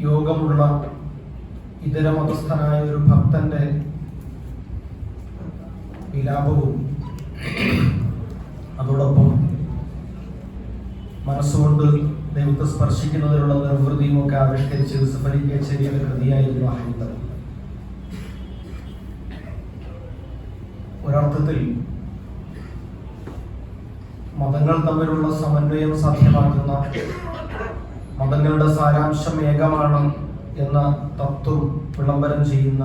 യോഗമുള്ള ഇതര മതസ്ഥനായ ഒരു ഭക്തന്റെ വിലാപവും അതോടൊപ്പം മനസ്സുകൊണ്ട് ദൈവത്തെ സ്പർശിക്കുന്നതിനുള്ള നിർവൃതിയും ഒക്കെ ആവിഷ്കരിച്ച് യൂസഫ് അലി കേച്ചേരിയുടെ കൃതിയായിരുന്നു ഹൈന്ദവം. ഒരർത്ഥത്തിൽ മതങ്ങൾ തമ്മിലുള്ള സമന്വയം സാധ്യമാക്കുന്ന, മതങ്ങളുടെ സാരാംശം ഏകമാണ് എന്ന തത്വം വിളംബരം ചെയ്യുന്ന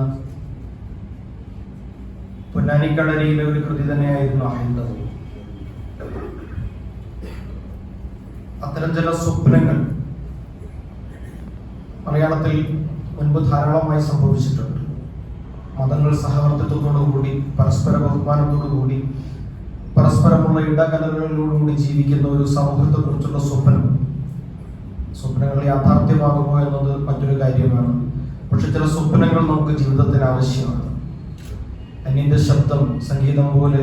പൊന്നാനിക്കളരിയിലെ ഒരു കൃതി തന്നെയായിരുന്നു ഹൈന്ദവം. അത്തരം ചില സ്വപ്നങ്ങൾ മലയാളത്തിൽ മുൻപ് ധാരാളമായി സംഭവിച്ചിട്ടുണ്ട്. മതങ്ങൾ സഹവർത്തിത്വത്തോടുകൂടി, പരസ്പര ബഹുമാനത്തോടുകൂടി, പരസ്പരമുള്ള ഇടകലകളിലൂടെ ജീവിക്കുന്ന ഒരു സമൂഹത്തെക്കുറിച്ചുള്ള സ്വപ്നങ്ങൾ യാഥാർത്ഥ്യമാകുമോ എന്നത് മറ്റൊരു കാര്യമാണ്. പക്ഷെ ചില സ്വപ്നങ്ങൾ നമുക്ക് ജീവിതത്തിന് ആവശ്യമാണ്. അന്യന്റെ ശബ്ദം സംഗീതം പോലെ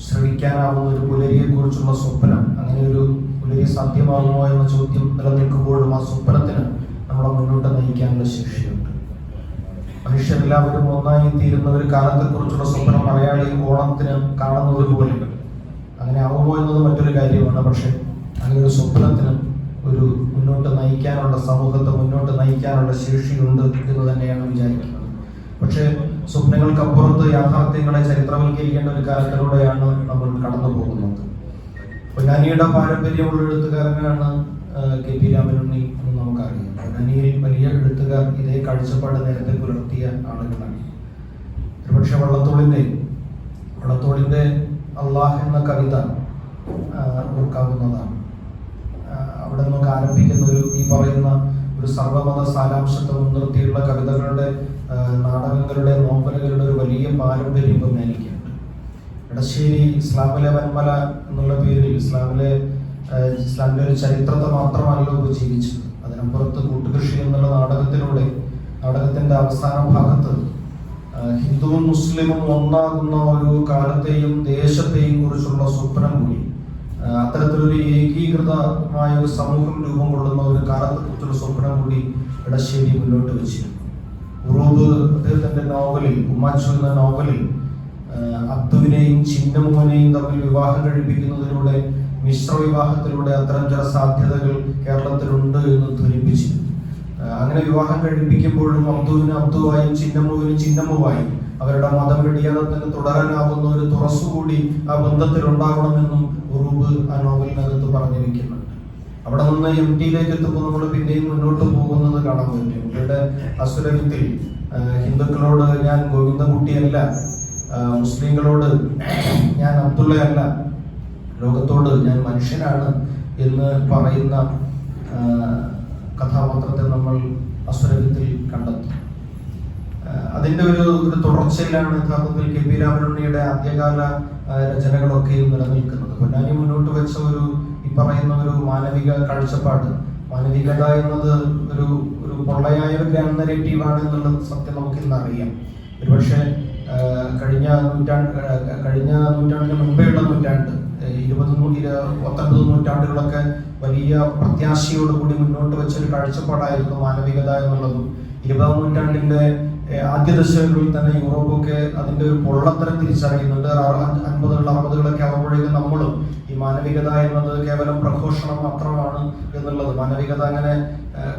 ശ്രവിക്കാനാവുന്ന ഒരു പുലരിയെ കുറിച്ചുള്ള സ്വപ്നം, അങ്ങനെ ഒരു പുലരി സാധ്യമാകുമോ എന്ന ചോദ്യം നിലനിൽക്കുമ്പോഴും ആ സ്വപ്നത്തിന് നമ്മളെ മുന്നോട്ട് നയിക്കാനുള്ള ശേഷിയുണ്ട്. മനുഷ്യരെല്ലാവരും ഒന്നായി തീരുന്ന ഒരു കാലത്തെക്കുറിച്ചുള്ള സ്വപ്നം മലയാളി ഓണത്തിന് കാണുന്നത് പോലെ അങ്ങനെ ആവുമോ എന്നത് മറ്റൊരു കാര്യമാണ്. പക്ഷെ അങ്ങനെ ഒരു സ്വപ്നത്തിന് ഒരു മുന്നോട്ട് നയിക്കാനുള്ള, സമൂഹത്തെ മുന്നോട്ട് നയിക്കാനുള്ള ശേഷിയുണ്ട് എന്ന് തന്നെയാണ് വിചാരിക്കുന്നത്. പക്ഷേ സ്വപ്നങ്ങൾക്കപ്പുറത്ത് യാഥാർത്ഥ്യങ്ങളെ ചരിത്രവൽക്കരിക്കേണ്ട ഒരു കാലത്തിലൂടെയാണ് നമ്മൾ കടന്നു പോകുന്നത്. പൊന്നാനിയുടെ പാരമ്പര്യമുള്ള എഴുത്തുകാരനാണ് കെ പി രാമനുണ്ണി എന്ന് നമുക്കറിയാം. പൊന്നാനിയിൽ വലിയ എഴുത്തുകാർ ഇതേ കാഴ്ചപ്പാട് നേരത്തെ പുലർത്തിയ ആളുകളാണ്. ഒരുപക്ഷെ വള്ളത്തോളിന്റെ അള്ളാഹ് എന്ന കവിത ഓർക്കാവുന്നതാണ്. അവിടെ നിന്നൊക്കെ ആരംഭിക്കുന്ന ഈ പറയുന്ന ഒരു സർവമത സാരാംശത്തെ മുൻനിർത്തിയുള്ള കവിതകളുടെ, നാടകങ്ങളുടെ, നോവലുകളുടെ ഒരു വലിയ പാരമ്പര്യം പൊന്നാനിക്കുണ്ട്. ഇടശ്ശേരി ഇസ്ലാമിലെ വന്മല എന്നുള്ള പേരിൽ ഇസ്ലാമിലെ ഒരു ചരിത്രത്തെ മാത്രമല്ല ഉപജീവിച്ചത്. അതിനപ്പുറത്ത് കൂട്ടുകൃഷി എന്നുള്ള നാടകത്തിന്റെ അവസാന ഭാഗത്ത് ഹിന്ദുവും മുസ്ലിമും ഒന്നാകുന്ന ഒരു കാലത്തെയും ദേശത്തെയും കുറിച്ചുള്ള സ്വപ്നം കൂടി, അത്തരത്തിലൊരു ഏകീകൃതമായ ഒരു സമൂഹം രൂപം കൊള്ളുന്ന ഒരു കാലത്തെ കുറിച്ചുള്ള സ്വപ്നം കൂടി ഇടശ്ശേരി മുന്നോട്ട് വെച്ചിരുന്നു. ഉറൂബ് അദ്ദേഹത്തിന്റെ നോവലിൽ, ഉമ്മാച്ചു എന്ന നോവലിൽ അബ്ദുവിനെയും ചിന്നമുവിനെയും തമ്മിൽ വിവാഹം കഴിപ്പിക്കുന്നതിലൂടെ, മിശ്ര വിവാഹത്തിലൂടെ അത്തരം ചില സാധ്യതകൾ കേരളത്തിലുണ്ട് എന്ന് ധ്വനിപ്പിച്ചിരുന്നു. അങ്ങനെ വിവാഹം കഴിപ്പിക്കുമ്പോഴും അബ്ദുവിന് അബ്ദുവായും ചിന്നമുവിന് ചിന്നമുവായും അവരുടെ മതം വെടിയാതെ തന്നെ തുടരാനാവുന്ന ഒരു തുറസുകൂടി ആ ബന്ധത്തിൽ ഉണ്ടാകണമെന്നും ഉറൂബ് ആ നോവലിനകത്ത് പറഞ്ഞു വെക്കുന്നുണ്ട്. അവിടെ നിന്ന് MT-യിലേക്ക് എത്തുമ്പോൾ നമ്മൾ പിന്നെയും മുന്നോട്ട് പോകുന്നത് കാണാൻ പറ്റും. ഇവിടെ അസുരത്തിൽ ഹിന്ദുക്കളോട് ഞാൻ ഗോവിന്ദൻകുട്ടിയല്ല, മുസ്ലിങ്ങളോട് ഞാൻ അബ്ദുള്ളയല്ല, ലോകത്തോട് ഞാൻ മനുഷ്യനാണ് എന്ന് പറയുന്ന കഥാപാത്രത്തെ നമ്മൾ അസുരത്തിൽ കണ്ടെത്തും. അതിന്റെ ഒരു തുടർച്ചയിലാണ് യഥാർത്ഥത്തിൽ കെ പി രാമനുണ്ണിയുടെ ആദ്യകാല രചനകളൊക്കെയും നിലനിൽക്കുന്നത്. പൊന്നാനി മുന്നോട്ട് വെച്ച ഈ പറയുന്ന ഒരു മാനവിക കാഴ്ചപ്പാട്, മാനവികത എന്നത് ഒരു പൊള്ളയായ ഒരു ഗ്രാൻഡ് നരേറ്റീവാണ് എന്നുള്ളത് സത്യം നമുക്ക് ഇന്ന് അറിയാം. ഒരുപക്ഷെ കഴിഞ്ഞ നൂറ്റാണ്ടിന് മുമ്പേയുള്ള നൂറ്റാണ്ട്, 20-19 നൂറ്റാണ്ടുകളൊക്കെ വലിയ പ്രത്യാശയോടുകൂടി മുന്നോട്ട് വെച്ചൊരു കാഴ്ചപ്പാടായിരുന്നു മാനവികത എന്നുള്ളതും. 20-ാം നൂറ്റാണ്ടിന്റെ ആദ്യ ദശകങ്ങളിൽ തന്നെ യൂറോപ്പൊക്കെ അതിന്റെ ഒരു പൊള്ളത്തരം തിരിച്ചറിയുന്നുണ്ട്. 50-60 ആവുമ്പോഴേക്കും നമ്മളും ഈ മാനവികത എന്നത് കേവലം പ്രഘോഷണം മാത്രമാണ് എന്നുള്ളത്, മാനവികത അങ്ങനെ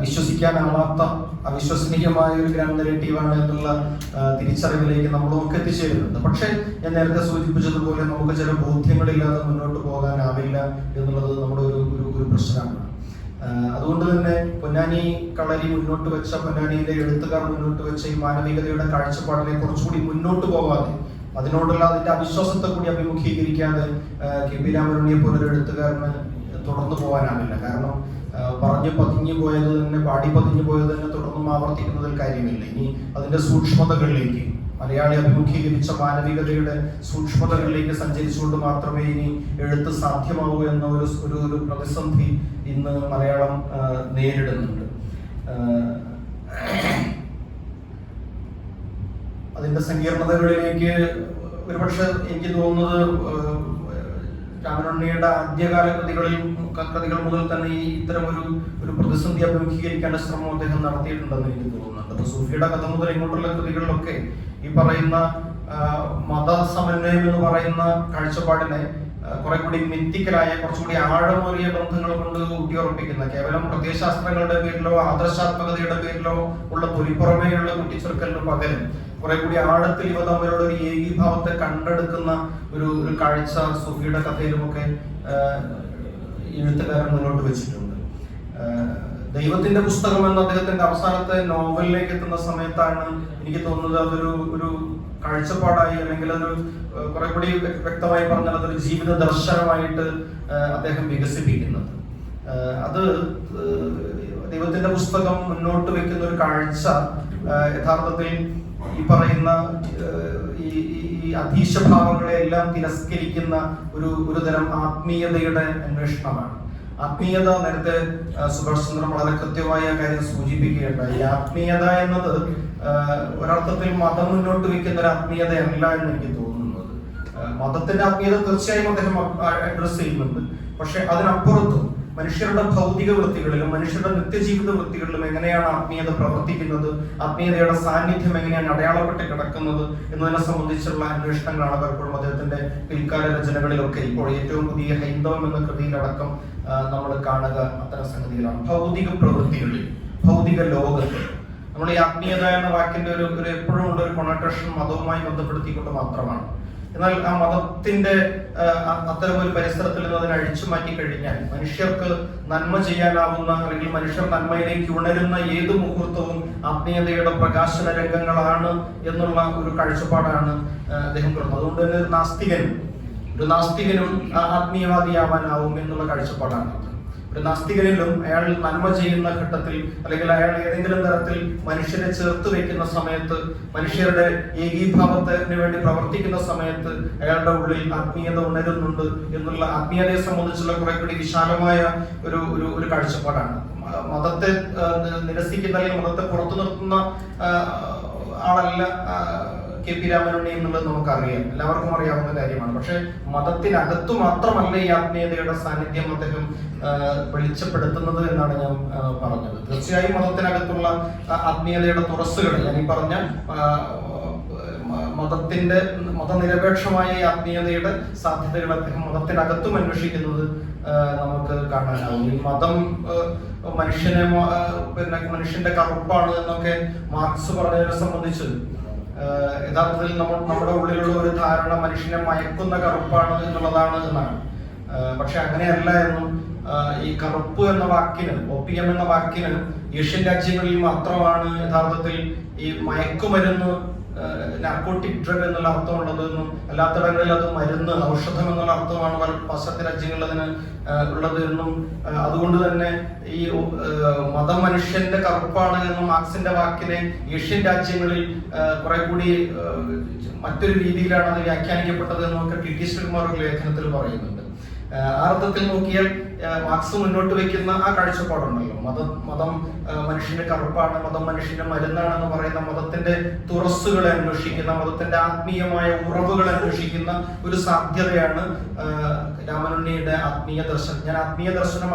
വിശ്വസിക്കാനാവാത്ത അവിശ്വസനീയമായ ഒരു ഗ്രാൻഡ് നരേറ്റീവാണ് എന്നുള്ള തിരിച്ചറിവിലേക്ക് നമ്മളൊക്കെ എത്തിച്ചേരുന്നുണ്ട്. പക്ഷെ ഞാൻ നേരത്തെ സൂചിപ്പിച്ചതുപോലെ നമുക്ക് ചില ബോധ്യങ്ങളില്ലാതെ മുന്നോട്ട് പോകാനാവില്ല എന്നുള്ളത് നമ്മുടെ ഒരു പ്രശ്നമാണ്. അതുകൊണ്ട് തന്നെ പൊന്നാനി കളരി മുന്നോട്ട് വെച്ച, പൊന്നാനിയിലെ എഴുത്തുകാർ മുന്നോട്ട് വെച്ച ഈ മാനവികതയുടെ കാഴ്ചപ്പാടിനെ കുറച്ചുകൂടി മുന്നോട്ട് പോകാതെ, അതിനോടുള്ള അതിന്റെ അവിശ്വാസത്തെ കൂടി അഭിമുഖീകരിക്കാതെ കെ പി രാമനുണ്ണിയെ പോലൊരു എഴുത്തുകാരന് തുടർന്നു പോകാനാവില്ല. കാരണം പാടി പതിഞ്ഞു പോയത് തന്നെ തുടർന്നും ആവർത്തിക്കുന്നതിൽ കാര്യമില്ല. ഇനി അതിന്റെ സൂക്ഷ്മതകളിലേക്ക്, മലയാളി അഭിമുഖീകരിച്ച മാനവികതയുടെ സൂക്ഷ്മതകളിലേക്ക് സഞ്ചരിച്ചുകൊണ്ട് മാത്രമേ ഇനി എഴുത്ത് സാധ്യമാവൂ എന്ന ഒരു പ്രതിസന്ധി ഇന്ന് മലയാളം നേരിടുന്നുണ്ട്. അതിന്റെ സങ്കീർണതകളിലേക്ക് ഒരുപക്ഷെ എനിക്ക് തോന്നുന്നത് രാമനുണ്ണിയുടെ ആദ്യകാല കൃതികൾ മുതൽ തന്നെ ഈ ഇത്തരം ഒരു പ്രതിസന്ധി അഭിമുഖീകരിക്കേണ്ട ശ്രമം അദ്ദേഹം നടത്തിയിട്ടുണ്ടെന്ന് എനിക്ക് തോന്നുന്നുണ്ട്. അപ്പൊ സൂഫിയുടെ കഥ മുതൽ ഇങ്ങോട്ടുള്ള കൃതികളിലൊക്കെ ഈ പറയുന്ന മതസമന്വയം എന്ന് പറയുന്ന കാഴ്ചപ്പാടിനെ കുറെ കൂടി മിത്തിക്കലായ കുറച്ചുകൂടി ആഴമേറിയ ബന്ധങ്ങൾ കൊണ്ട് ഊട്ടിയുറപ്പിക്കുന്ന, കേവലം പ്രത്യയശാസ്ത്രങ്ങളുടെ പേരിലോ ആദർശാത്മകതയുടെ പേരിലോ ഉള്ള പൊലിപ്പുറമേയുള്ള കൂട്ടിച്ചേർക്കലിന് പകരം കുറെ കൂടി ആഴത്തിൽ ഇവ തമ്മിലുള്ള ഒരു ഏകീഭാവത്തെ കണ്ടെടുക്കുന്ന ഒരു കാഴ്ച സൂഫിയുടെ കഥയിലുമൊക്കെ എഴുത്തുകാരൻ മുന്നോട്ട് വെച്ചിട്ടുണ്ട്. ദൈവത്തിന്റെ പുസ്തകം എന്ന അദ്ദേഹത്തിന്റെ അവസാനത്തെ നോവലിലേക്ക് എത്തുന്ന സമയത്താണ് എനിക്ക് തോന്നുന്നത് അതൊരു കാഴ്ചപ്പാടായി, അല്ലെങ്കിൽ അതൊരു കുറെ കൂടി വ്യക്തമായി പറഞ്ഞാൽ അതൊരു ജീവിത ദർശനമായിട്ട് അദ്ദേഹം വികസിപ്പിക്കുന്നത്. അത് ദൈവത്തിന്റെ പുസ്തകം മുന്നോട്ട് വെക്കുന്ന ഒരു കാഴ്ച യഥാർത്ഥത്തിൽ ഈ പറയുന്ന ഈ അധീശഭാവങ്ങളെ എല്ലാം തിരസ്കരിക്കുന്ന ഒരു തരം ആത്മീയതയുടെ അന്വേഷണമാണ്. ആത്മീയത, നേരത്തെ സുഭാഷ് ചന്ദ്രൻ വളരെ കൃത്യമായ കാര്യം സൂചിപ്പിക്കുകയുണ്ടായി. ഈ ആത്മീയത എന്നത് ഒരർത്ഥത്തിൽ മതം മുന്നോട്ട് വെക്കുന്ന ഒരു ആത്മീയതയല്ല എന്ന് എനിക്ക് തോന്നുന്നത്. മതത്തിന്റെ ആത്മീയത തീർച്ചയായും അദ്ദേഹം അഡ്രസ് ചെയ്യുന്നുണ്ട്. പക്ഷെ അതിനപ്പുറത്തും മനുഷ്യരുടെ ഭൗതിക വൃത്തികളിലും മനുഷ്യരുടെ നിത്യജീവിത വൃത്തികളിലും എങ്ങനെയാണ് ആത്മീയത പ്രവർത്തിക്കുന്നത്, ആത്മീയതയുടെ സാന്നിധ്യം എങ്ങനെയാണ് അടയാളപ്പെട്ട് കിടക്കുന്നത് എന്നതിനെ സംബന്ധിച്ചുള്ള അന്വേഷണങ്ങളാണ് പലപ്പോഴും അദ്ദേഹത്തിന്റെ പിൽക്കാല രചനകളിലൊക്കെ. ഇപ്പോൾ ഏറ്റവും പുതിയ ഹൈന്ദവം എന്ന കൃതിയിലടക്കം നമ്മൾ കാണുക അത്തരം സംഗതികളാണ്. ഭൗതിക പ്രവൃത്തികളിൽ, ഭൗതിക ലോകത്ത് നമ്മൾ ഈ ആത്മീയത എന്ന വാക്കിന്റെ ഒരു എപ്പോഴും ഉള്ള ഒരു കൊണോട്ടേഷൻ മതവുമായി ബന്ധപ്പെടുത്തിക്കൊണ്ട് മാത്രമാണ്. എന്നാൽ ആ മതത്തിന്റെ അത്തരം ഒരു പരിസരത്തിൽ നിന്ന് അതിനെ അഴിച്ചു മാറ്റി കഴിഞ്ഞാൽ മനുഷ്യർക്ക് നന്മ ചെയ്യാനാവുന്ന, അല്ലെങ്കിൽ മനുഷ്യർ നന്മയിലേക്ക് ഉണരുന്ന ഏത് മുഹൂർത്തവും ആത്മീയതയുടെ പ്രകാശന രംഗങ്ങളാണ് എന്നുള്ള ഒരു കാഴ്ചപ്പാടാണ് അദ്ദേഹം പറഞ്ഞത്. അതുകൊണ്ട് തന്നെ ഒരു നാസ്തികനും ആത്മീയവാദിയാവാനാവും എന്നുള്ള കാഴ്ചപ്പാടാണ്. ഒരു നാസ്തികനിലും അയാൾ നന്മ ചെയ്യുന്ന ഘട്ടത്തിൽ, അല്ലെങ്കിൽ അയാൾ ഏതെങ്കിലും തരത്തിൽ മനുഷ്യരെ ചേർത്ത് വെക്കുന്ന സമയത്ത്, മനുഷ്യരുടെ ഏകീഭാവത്തിന് വേണ്ടി പ്രവർത്തിക്കുന്ന സമയത്ത് അയാളുടെ ഉള്ളിൽ ആത്മീയത ഉണരുന്നുണ്ട് എന്നുള്ള, ആത്മീയതയെ സംബന്ധിച്ചുള്ള കുറെ കൂടി വിശാലമായ ഒരു കാഴ്ചപ്പാടാണ്. മതത്തെ നിരസിക്കുന്ന, അല്ലെങ്കിൽ മതത്തെ പുറത്തു നിർത്തുന്ന ആളല്ല കെ.പി. രാമനുണ്ണി എന്നുള്ളത് നമുക്കറിയാം, എല്ലാവർക്കും അറിയാവുന്ന കാര്യമാണ്. പക്ഷെ മതത്തിനകത്തു മാത്രമല്ല ഈ ആത്മീയതയുടെ സാന്നിധ്യം അദ്ദേഹം വെളിച്ചപ്പെടുത്തുന്നത് എന്നാണ് ഞാൻ പറഞ്ഞത്. തീർച്ചയായും മതത്തിനകത്തുള്ള ആത്മീയതയുടെ തുറസ്സുകൾ, ഞാൻ ഈ പറഞ്ഞ മതനിരപേക്ഷമായ ഈ ആത്മീയതയുടെ സാധ്യതകൾ അദ്ദേഹം മതത്തിനകത്തും അന്വേഷിക്കുന്നത് നമുക്ക് കാണാനാവും. ഈ മതം മനുഷ്യന്റെ കറുപ്പാണ് എന്നൊക്കെ മാർക്സ് പറഞ്ഞതിനെ സംബന്ധിച്ച് യഥാർത്ഥത്തിൽ നമ്മുടെ ഉള്ളിലുള്ള ഒരു ധാരണ മനുഷ്യനെ മയക്കുന്ന കറുപ്പാണ് എന്നുള്ളതാണ് എന്നാണ്. പക്ഷെ അങ്ങനെയല്ല എന്നും, ഈ കറുപ്പ് എന്ന വാക്കിന്, ഒപ്പിയം എന്ന വാക്കിന് ഏഷ്യൻ രാജ്യങ്ങളിൽ മാത്രമാണ് യഥാർത്ഥത്തിൽ ഈ മയക്കുമരുന്ന്, നാർക്കോട്ടിക് ഡ്രഗ് എന്നുള്ള അർത്ഥമുള്ളതെന്നും, അല്ലാത്തടങ്ങളിൽ അത് മരുന്ന്, ഔഷധം എന്നുള്ള അർത്ഥമാണ് പാശ്ചാത്യ രാജ്യങ്ങളിൽ അതിന് ഉള്ളത് എന്നും, അതുകൊണ്ട് തന്നെ ഈ മതം മനുഷ്യന്റെ കറുപ്പാണ് എന്നും മാർക്സിന്റെ വാക്കിനെ ഏഷ്യൻ രാജ്യങ്ങളിൽ കുറെ കൂടി മറ്റൊരു രീതിയിലാണ് അത് വ്യാഖ്യാനിക്കപ്പെട്ടത് എന്നൊക്കെ ടി.ടി. ശ്രീകുമാർ ഒരു ലേഖനത്തിൽ പറയുന്നുണ്ട്. ആ അർത്ഥത്തിൽ നോക്കിയാൽ മാർക്സ് മുന്നോട്ട് വെക്കുന്ന ആ കാഴ്ചപ്പാടുണ്ടല്ലോ, മതം മനുഷ്യന്റെ കറുപ്പാണ്, മതം മനുഷ്യന്റെ മരുന്നാണെന്ന് പറയുന്ന മതത്തിന്റെ തുറസ്സുകളെ അന്വേഷിക്കുന്ന, മതത്തിന്റെ ആത്മീയമായ ഉറവുകളെ അന്വേഷിക്കുന്ന ഒരു സാധ്യതയാണ് രാമനുണ്ണിയുടെ ആത്മീയ ദർശനം. ഞാൻ ആത്മീയ ദർശനം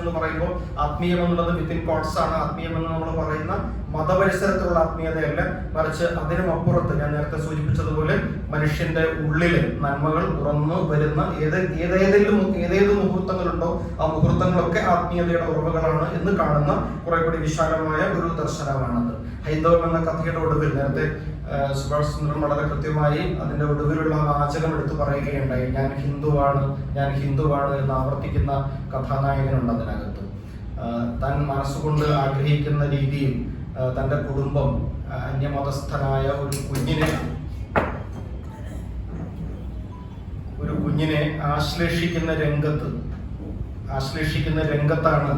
എന്ന് പറയുമ്പോൾ ആത്മീയം എന്നുള്ളത് വിത്തിൻ കോട്സ് ആണ്. ആത്മീയം എന്ന് നമ്മൾ പറയുന്ന മതപരിസരത്തിലുള്ള ആത്മീയതയല്ല, മറിച്ച് അതിനും അപ്പുറത്ത് ഞാൻ നേരത്തെ സൂചിപ്പിച്ചതുപോലെ മനുഷ്യന്റെ ഉള്ളില് നന്മകൾ ഉറന്നു വരുന്ന ഏതേത് മുഹൂർത്തങ്ങളുണ്ടോ ആ മുഹൂർത്തങ്ങളൊക്കെ ആത്മീയതയുടെ ഉറവുകളാണ് എന്ന് കാണുന്ന കുറെ കൂടി വിശാലമായ ഒരു ദർശനമാണത്. ഹൈന്ദവം എന്ന കഥയുടെ ഒടുവിൽ നേരത്തെ സുഭാഷ് ചന്ദ്രൻ വളരെ കൃത്യമായി അതിന്റെ ഒടുവിലുള്ള വാചകം എടുത്തു പറയുകയുണ്ടായി. ഞാൻ ഹിന്ദുവാണ് എന്ന് ആവർത്തിക്കുന്ന കഥാനായകനുണ്ട് അതിനകത്ത്. താൻ മനസ്സുകൊണ്ട് ആഗ്രഹിക്കുന്ന രീതിയിൽ തന്റെ കുടുംബം അന്യമതസ്ഥനായ ഒരു കുഞ്ഞിനെ ആശ്ലേഷിക്കുന്ന രംഗത്താണ്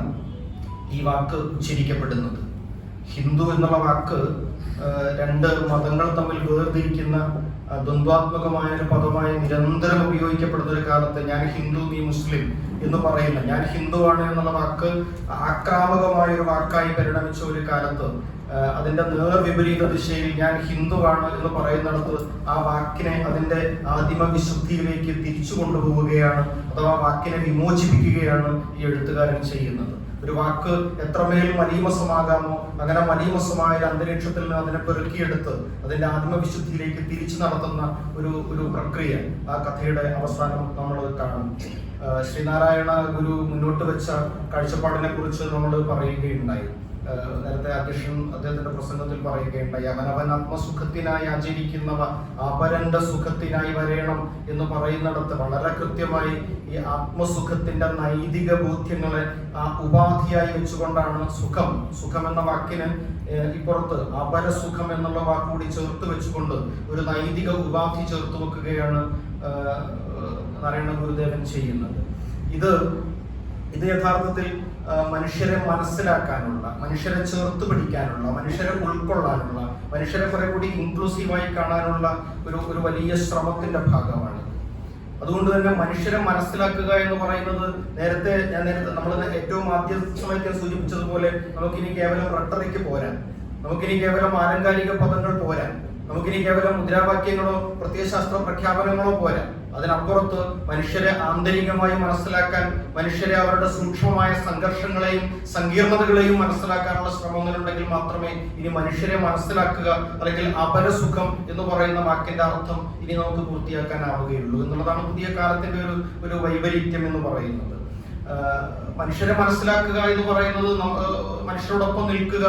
ഈ വാക്ക് ഉച്ചരിക്കപ്പെടുന്നത്. ഹിന്ദു എന്നുള്ള വാക്ക് രണ്ട് മതങ്ങൾ തമ്മിൽ വേർതിരിക്കുന്ന ദ്വന്ദ്വാത്മകമായ ഒരു പദമായി നിരന്തരം ഉപയോഗിക്കപ്പെടുന്ന ഒരു കാലത്ത് ഞാൻ ഹിന്ദു നീ മുസ്ലിം എന്ന് പറയുന്ന, ഞാൻ ഹിന്ദുവാണ് എന്നുള്ള വാക്ക് ആക്രാമകമായ ഒരു വാക്കായി പരിണമിച്ച ഒരു കാലത്ത് അതിന്റെ നേർവിപരീത ദിശയിൽ ഞാൻ ഹിന്ദുവാണ് എന്ന് പറയുന്നിടത്ത് ആ വാക്കിനെ അതിന്റെ ആദിമ വിശുദ്ധിയിലേക്ക് തിരിച്ചു കൊണ്ടുപോവുകയാണ്, അഥവാ വാക്കിനെ വിമോചിപ്പിക്കുകയാണ് ഈ എഴുത്തുകാരൻ ചെയ്യുന്നത്. ഒരു വാക്ക് എത്രമേൽ മലീമസമാകാമോ അങ്ങനെ മലീമസമായ ഒരു അന്തരീക്ഷത്തിൽ നിന്ന് അതിനെ പെറുക്കിയെടുത്ത് അതിന്റെ ആത്മവിശുദ്ധിയിലേക്ക് തിരിച്ചു നടത്തുന്ന ഒരു പ്രക്രിയ ആ കഥയുടെ അവസാനം നമ്മൾ കാണും. ശ്രീനാരായണ ഗുരു മുന്നോട്ട് വെച്ച കാഴ്ചപ്പാടിനെ കുറിച്ച് നമ്മൾ പറയുകയുണ്ടായി. നേരത്തെ അധ്യക്ഷൻ അദ്ദേഹത്തിന്റെ പ്രസംഗത്തിൽ പറയുകയുണ്ടായി, അവനവൻ ആത്മസുഖത്തിനായി ആചരിക്കുന്നവ അപരന്റെ സുഖത്തിനായി വരയണം എന്ന് പറയുന്നിടത്ത് വളരെ കൃത്യമായി ഈ ആത്മസുഖത്തിന്റെ നൈതിക ബോധ്യങ്ങളെ ഉപാധിയായി വെച്ചുകൊണ്ടാണ് സുഖം എന്ന വാക്കിന് ഇപ്പുറത്ത് അപരസുഖം എന്നുള്ള വാക്കുകൂടി ചേർത്ത് വെച്ചുകൊണ്ട് ഒരു നൈതിക ഉപാധി ചേർത്ത് വെക്കുകയാണ് നാരായണ ഗുരുദേവൻ ചെയ്യുന്നത്. ഇത് യഥാർത്ഥത്തിൽ മനുഷ്യരെ മനസ്സിലാക്കാനുള്ള, മനുഷ്യരെ ചേർത്ത് പിടിക്കാനുള്ള, മനുഷ്യരെ ഉൾക്കൊള്ളാനുള്ള, മനുഷ്യരെ കുറെ കൂടി ഇൻക്ലൂസീവായി കാണാനുള്ള ഒരു വലിയ ശ്രമത്തിന്റെ ഭാഗമാണ്. അതുകൊണ്ട് തന്നെ മനുഷ്യരെ മനസ്സിലാക്കുക എന്ന് പറയുന്നത് നേരത്തെ നമ്മൾ ഏറ്റവും ആദ്യ സമയത്ത് സൂചിപ്പിച്ചതുപോലെ നമുക്കിനി കേവലം റട്ടറിക്ക് പോരാ, നമുക്കിനി കേവലം ആലങ്കാരിക പദങ്ങൾ പോരാ, നമുക്കിനി കേവലം മുദ്രാവാക്യങ്ങളോ പ്രത്യയശാസ്ത്ര പ്രഖ്യാപനങ്ങളോ പോരാ. അതിനപ്പുറത്ത് മനുഷ്യരെ ആന്തരികമായി മനസ്സിലാക്കാൻ, മനുഷ്യരെ അവരുടെ സൂക്ഷ്മമായ സംഘർഷങ്ങളെയും സങ്കീർണതകളെയും മനസ്സിലാക്കാനുള്ള ശ്രമങ്ങളുണ്ടെങ്കിൽ മാത്രമേ ഇനി മനുഷ്യരെ മനസ്സിലാക്കുക അല്ലെങ്കിൽ അപരസുഖം എന്ന് പറയുന്ന വാക്കിന്റെ അർത്ഥം ഇനി നമുക്ക് പൂർത്തിയാക്കാനാവുകയുള്ളൂ എന്നുള്ളതാണ് പുതിയ കാലത്തിന്റെ ഒരു വൈപരീത്യം എന്ന് പറയുന്നത്. മനുഷ്യരെ മനസ്സിലാക്കുക എന്ന് പറയുന്നത് മനുഷ്യരോടൊപ്പം നിൽക്കുക,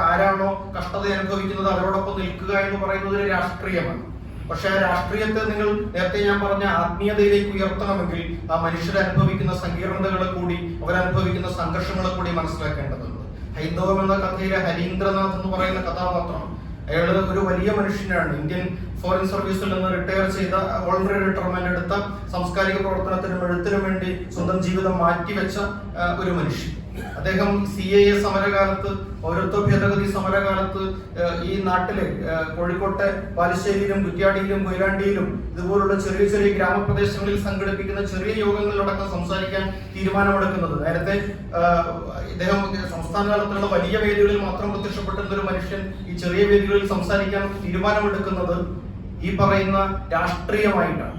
ആരാണോ കഷ്ടത അനുഭവിക്കുന്നത് അവരോടൊപ്പം നിൽക്കുക എന്ന് പറയുന്നത് ഒരു രാഷ്ട്രീയമാണ്. പക്ഷെ ആ രാഷ്ട്രീയത്തെ നിങ്ങൾ നേരത്തെ ഞാൻ പറഞ്ഞ ആത്മീയതയിലേക്ക് ഉയർത്തണമെങ്കിൽ ആ മനുഷ്യർ അനുഭവിക്കുന്ന സങ്കീർണതകളെ കൂടി, അവരനുഭവിക്കുന്ന സംഘർഷങ്ങളെ കൂടി മനസ്സിലാക്കേണ്ടതുണ്ട്. ഹൈന്ദവം എന്ന കഥയിലെ ഹരീന്ദ്രനാഥ് എന്ന് പറയുന്ന കഥാപാത്രം, അയാൾ ഒരു വലിയ മനുഷ്യനാണ്. ഇന്ത്യൻ ഫോറിൻ സർവീസിൽ നിന്ന് റിട്ടയർ ചെയ്ത, വോളണ്ടറി റിട്ടയർമെന്റ് എടുത്ത, സാംസ്കാരിക പ്രവർത്തനത്തിനും എഴുത്തിനും വേണ്ടി സ്വന്തം ജീവിതം മാറ്റിവെച്ച ഒരു മനുഷ്യൻ. അദ്ദേഹം CAA സമരകാലത്ത്, പൗരത്വ ഭേദഗതി സമരകാലത്ത് ഈ നാട്ടിലെ കോഴിക്കോട്ടെ ബാലുശ്ശേരിയിലും കുറ്റ്യാടിയിലും കൊയിലാണ്ടിയിലും ഇതുപോലുള്ള ചെറിയ ചെറിയ ഗ്രാമപ്രദേശങ്ങളിൽ സംഘടിപ്പിക്കുന്ന ചെറിയ യോഗങ്ങളിലടക്കം സംസാരിക്കാൻ തീരുമാനമെടുക്കുന്നത്. നേരത്തെ ഇദ്ദേഹം സംസ്ഥാന തലത്തിലുള്ള വലിയ വേദികളിൽ മാത്രം പ്രത്യക്ഷപ്പെട്ടിരുന്ന ഒരു മനുഷ്യൻ ഈ ചെറിയ വേദികളിൽ സംസാരിക്കാൻ തീരുമാനമെടുക്കുന്നത് ഈ പറയുന്ന രാഷ്ട്രീയമായിട്ടാണ്.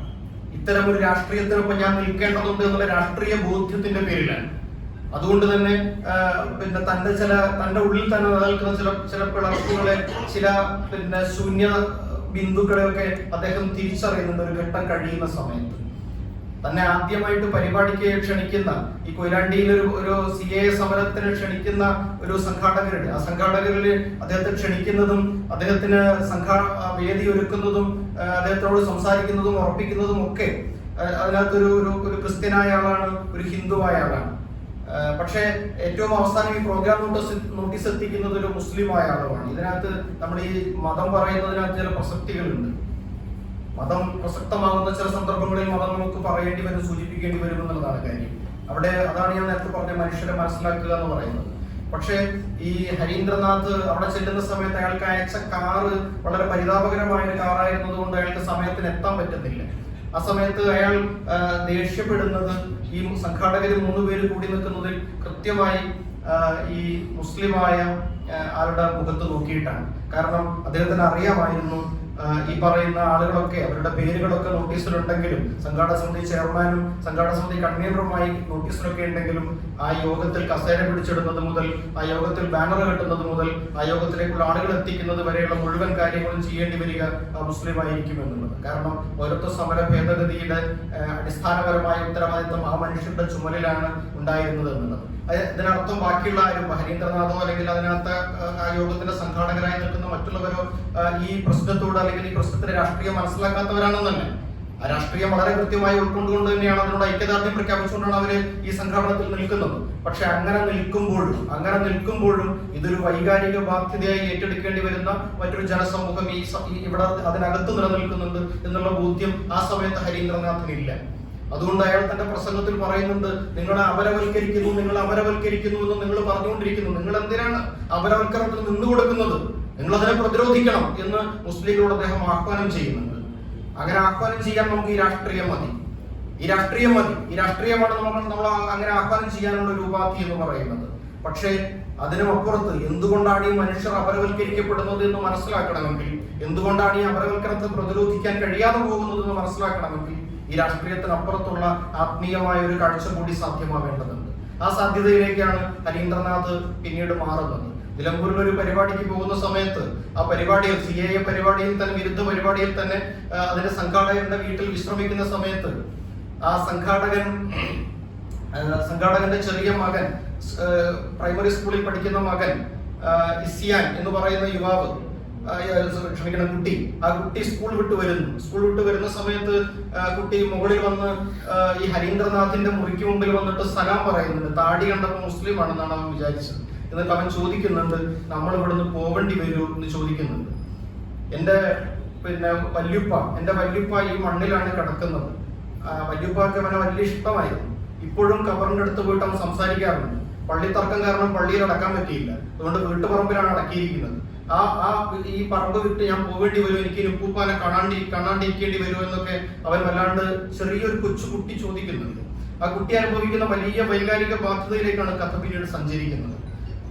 ഇത്തരം ഒരു രാഷ്ട്രീയത്തിനൊപ്പം ഞാൻ നിൽക്കേണ്ടതുണ്ട് എന്നുള്ള രാഷ്ട്രീയ ബോധ്യത്തിന്റെ പേരിലാണ്. അതുകൊണ്ട് തന്നെ തന്റെ ഉള്ളിൽ തന്നെ നിലനിൽക്കുന്ന ചില പിളർപ്പുകളെ, ചില ശൂന്യ ബിന്ദുക്കളെയൊക്കെ അദ്ദേഹം തിരിച്ചറിയുന്ന ഒരു ഘട്ടം കഴിയുന്ന സമയത്ത് തന്നെ ആദ്യമായിട്ട് പരിപാടിക്ക് ക്ഷണിക്കുന്ന, ഈ കൊയിലാണ്ടിയിൽ ഒരു CAA സമരത്തിന് ക്ഷണിക്കുന്ന ഒരു സംഘാടകരുണ്ട്. ആ സംഘാടകരിൽ അദ്ദേഹത്തെ ക്ഷണിക്കുന്നതും അദ്ദേഹത്തിന് വേദി ഒരുക്കുന്നതും അദ്ദേഹത്തോട് സംസാരിക്കുന്നതും ഉറപ്പിക്കുന്നതും ഒക്കെ അതിനകത്തൊരു ക്രിസ്ത്യനായ ആളാണ്, ഒരു ഹിന്ദുവായ ആളാണ്. പക്ഷേ ഏറ്റവും അവസാനം ഈ പ്രോഗ്രാം നോട്ടീസ് എത്തിക്കുന്നത് ഒരു മുസ്ലിമായ ആളുമാണ്. ഇതിനകത്ത് നമ്മൾ ഈ മതം പറയുന്നതിനകത്ത് ചില പ്രസക്തികളുണ്ട്. മതം പ്രസക്തമാകുന്ന ചില സന്ദർഭങ്ങളിൽ മതം നമുക്ക് പറയേണ്ടി വരും, സൂചിപ്പിക്കേണ്ടി വരും എന്നുള്ളതാണ് കാര്യം. അതാണ് ഞാൻ നേരത്തെ പറഞ്ഞ മനുഷ്യരെ മനസ്സിലാക്കുക എന്ന് പറയുന്നത്. പക്ഷേ ഈ ഹരീന്ദ്രനാഥ് അവിടെ ചെല്ലുന്ന സമയത്ത് അയാൾക്ക് അയച്ച കാറ് വളരെ പരിതാപകരമായ ഒരു കാറായിരുന്നത് കൊണ്ട് അയാൾക്ക് സമയത്തിന് എത്താൻ പറ്റുന്നില്ല. ആ സമയത്ത് അയാൾ ദേഷ്യപ്പെടുന്നത് ഈ സംഘാടകർ 3 പേര് കൂടി നിൽക്കുന്നതിൽ കൃത്യമായി ഈ മുസ്ലിമായ ആളുടെ മുഖത്ത് നോക്കിയിട്ടാണ്. കാരണം അദ്ദേഹത്തിന് അറിയാമായിരുന്നു ഈ പറയുന്ന ആളുകളൊക്കെ അവരുടെ പേരുകളൊക്കെ നോട്ടീസിലുണ്ടെങ്കിലും, സംഘാടക സമിതി ചെയർമാനും സംഘാടക സമിതി കൺവീനറുമായി നോട്ടീസിലൊക്കെ ഉണ്ടെങ്കിലും, ആ യോഗത്തിൽ കസേര പിടിച്ചിടുന്നത് മുതൽ, ആ യോഗത്തിൽ ബാനർ കെട്ടുന്നത് മുതൽ, ആ യോഗത്തിലേക്കുള്ള ആളുകൾ എത്തിക്കുന്നത് വരെയുള്ള മുഴുവൻ കാര്യങ്ങളും ചെയ്യേണ്ടി വരിക മുസ്ലിം ആയിരിക്കും എന്നുള്ളത്. കാരണം പൗരത്വ സമര ഭേദഗതിയുടെ അടിസ്ഥാനപരമായ ഉത്തരവാദിത്വം ആ മനുഷ്യരുടെ ചുമലിലാണ് ഉണ്ടായിരുന്നത് എന്നുള്ളത്. ഇതിനർത്ഥം ബാക്കിയുള്ള ആരും ഹരീന്ദ്രനാഥോ അല്ലെങ്കിൽ അതിനകത്ത് ആ യോഗത്തിന്റെ സംഘാടകരായി നിൽക്കുന്ന മറ്റുള്ളവരോ ഈ പ്രശ്നത്തോട് അല്ലെങ്കിൽ ഈ പ്രശ്നത്തിന്റെ രാഷ്ട്രീയം മനസ്സിലാക്കാത്തവരാണെന്നല്ല. ആ രാഷ്ട്രീയം വളരെ കൃത്യമായി ഉൾക്കൊണ്ടുകൊണ്ട് തന്നെയാണ് അതിനോട് ഐക്യദാർഢ്യം പ്രഖ്യാപിച്ചുകൊണ്ടാണ് അവര് ഈ സംഘാടനത്തിൽ നിൽക്കുന്നത്. പക്ഷെ അങ്ങനെ നിൽക്കുമ്പോഴും ഇതൊരു വൈകാരിക ബാധ്യതയായി ഏറ്റെടുക്കേണ്ടി വരുന്ന മറ്റൊരു ജനസമൂഹം ഇവിടെ അതിനകത്ത് നിലനിൽക്കുന്നുണ്ട് എന്നുള്ള ബോധ്യം ആ സമയത്ത് ഹരീന്ദ്രനാഥിനില്ല. അതുകൊണ്ട് അയാൾ തന്റെ പ്രസംഗത്തിൽ പറയുന്നുണ്ട്, നിങ്ങളെ അപരവൽക്കരിക്കുന്നു എന്ന് നിങ്ങൾ പറഞ്ഞുകൊണ്ടിരിക്കുന്നു. നിങ്ങൾ എന്തിനാണ് അപരവൽക്കരണത്തിൽ നിന്നുകൊടുക്കുന്നത്? നിങ്ങൾ അതിനെ പ്രതിരോധിക്കണം എന്ന് മുസ്ലിങ്ങളോട് അദ്ദേഹം ആഹ്വാനം ചെയ്യുന്നുണ്ട്. അങ്ങനെ ആഹ്വാനം ചെയ്യാൻ നമുക്ക് ഈ രാഷ്ട്രീയം മതി. ഈ രാഷ്ട്രീയമാണ് നമ്മൾ അങ്ങനെ ആഹ്വാനം ചെയ്യാനുള്ള ഒരു ഉപാധി എന്ന് പറയുന്നത്. പക്ഷേ അതിനുമപ്പുറത്ത് എന്തുകൊണ്ടാണ് ഈ മനുഷ്യർ അപരവൽക്കരിക്കപ്പെടുന്നത് എന്ന് മനസ്സിലാക്കണമെങ്കിൽ, എന്തുകൊണ്ടാണ് ഈ അപരവൽക്കരണത്തെ പ്രതിരോധിക്കാൻ കഴിയാതെ പോകുന്നത് എന്ന് മനസ്സിലാക്കണമെങ്കിൽ ഈ രാഷ്ട്രീയത്തിനപ്പുറത്തുള്ള ആത്മീയമായ ഒരു കാഴ്ച കൂടി സാധ്യമാവേണ്ടതുണ്ട്. ആ സാധ്യതയിലേക്കാണ് ഹരീന്ദ്രനാഥ് പിന്നീട് മാറുന്നത്. നിലമ്പൂരിൽ ഒരു പരിപാടിക്ക് പോകുന്ന സമയത്ത് ആ പരിപാടിയിൽ CAA പരിപാടിയിൽ തന്നെ, വിരുദ്ധ പരിപാടിയിൽ തന്നെ അതിന്റെ സംഘാടകന്റെ വീട്ടിൽ വിശ്രമിക്കുന്ന സമയത്ത് ആ സംഘാടകന്റെ ചെറിയ മകൻ, പ്രൈമറി സ്കൂളിൽ പഠിക്കുന്ന മകൻ ഇസിയാൻ എന്ന് പറയുന്ന യുവാവ്, കുട്ടി, ആ കുട്ടി സ്കൂൾ വിട്ട് വരുന്ന സമയത്ത് കുട്ടി മുകളിൽ വന്ന് ഈ ഹരീന്ദ്രനാഥിന്റെ മുറിക്ക് മുമ്പിൽ വന്നിട്ട് സലാം പറയുന്നുണ്ട്. താടി കണ്ടപ്പോൾ മുസ്ലിം ആണെന്നാണ് അവൻ വിചാരിച്ചത്. എന്നിട്ട് അവൻ ചോദിക്കുന്നുണ്ട്, നമ്മൾ ഇവിടുന്ന് പോവേണ്ടി വരൂ എന്ന് ചോദിക്കുന്നുണ്ട്. എന്റെ വല്യുപ്പ ഈ മണ്ണിലാണ് കിടക്കുന്നത്. വല്യുപ്പാക്ക് അവനെ വലിയ ഇഷ്ടമായിരുന്നു. ഇപ്പോഴും ഖബറിന്റെ അടുത്ത് പോയിട്ട് അവൻ സംസാരിക്കാറുണ്ട്. പള്ളിത്തർക്കം കാരണം പള്ളിയിൽ അടക്കാൻ പറ്റിയില്ല, അതുകൊണ്ട് വീട്ടുപറമ്പിലാണ് അടക്കിയിരിക്കുന്നത്. ഈ പറമ്പ് വിട്ട് ഞാൻ പോവേണ്ടി വരും, എനിക്ക് ഉപ്പൂപ്പാനെ കാണാണ്ടിരിക്കേണ്ടി വരുമോ എന്നൊക്കെ അവൻ വല്ലാണ്ട് ചെറിയൊരു കൊച്ചുകുട്ടി ചോദിക്കുന്നുണ്ട്. ആ കുട്ടി അനുഭവിക്കുന്ന വലിയ വൈകാരിക ബാധ്യതയിലേക്കാണ് കഥ പിന്നീട് സഞ്ചരിക്കുന്നത്.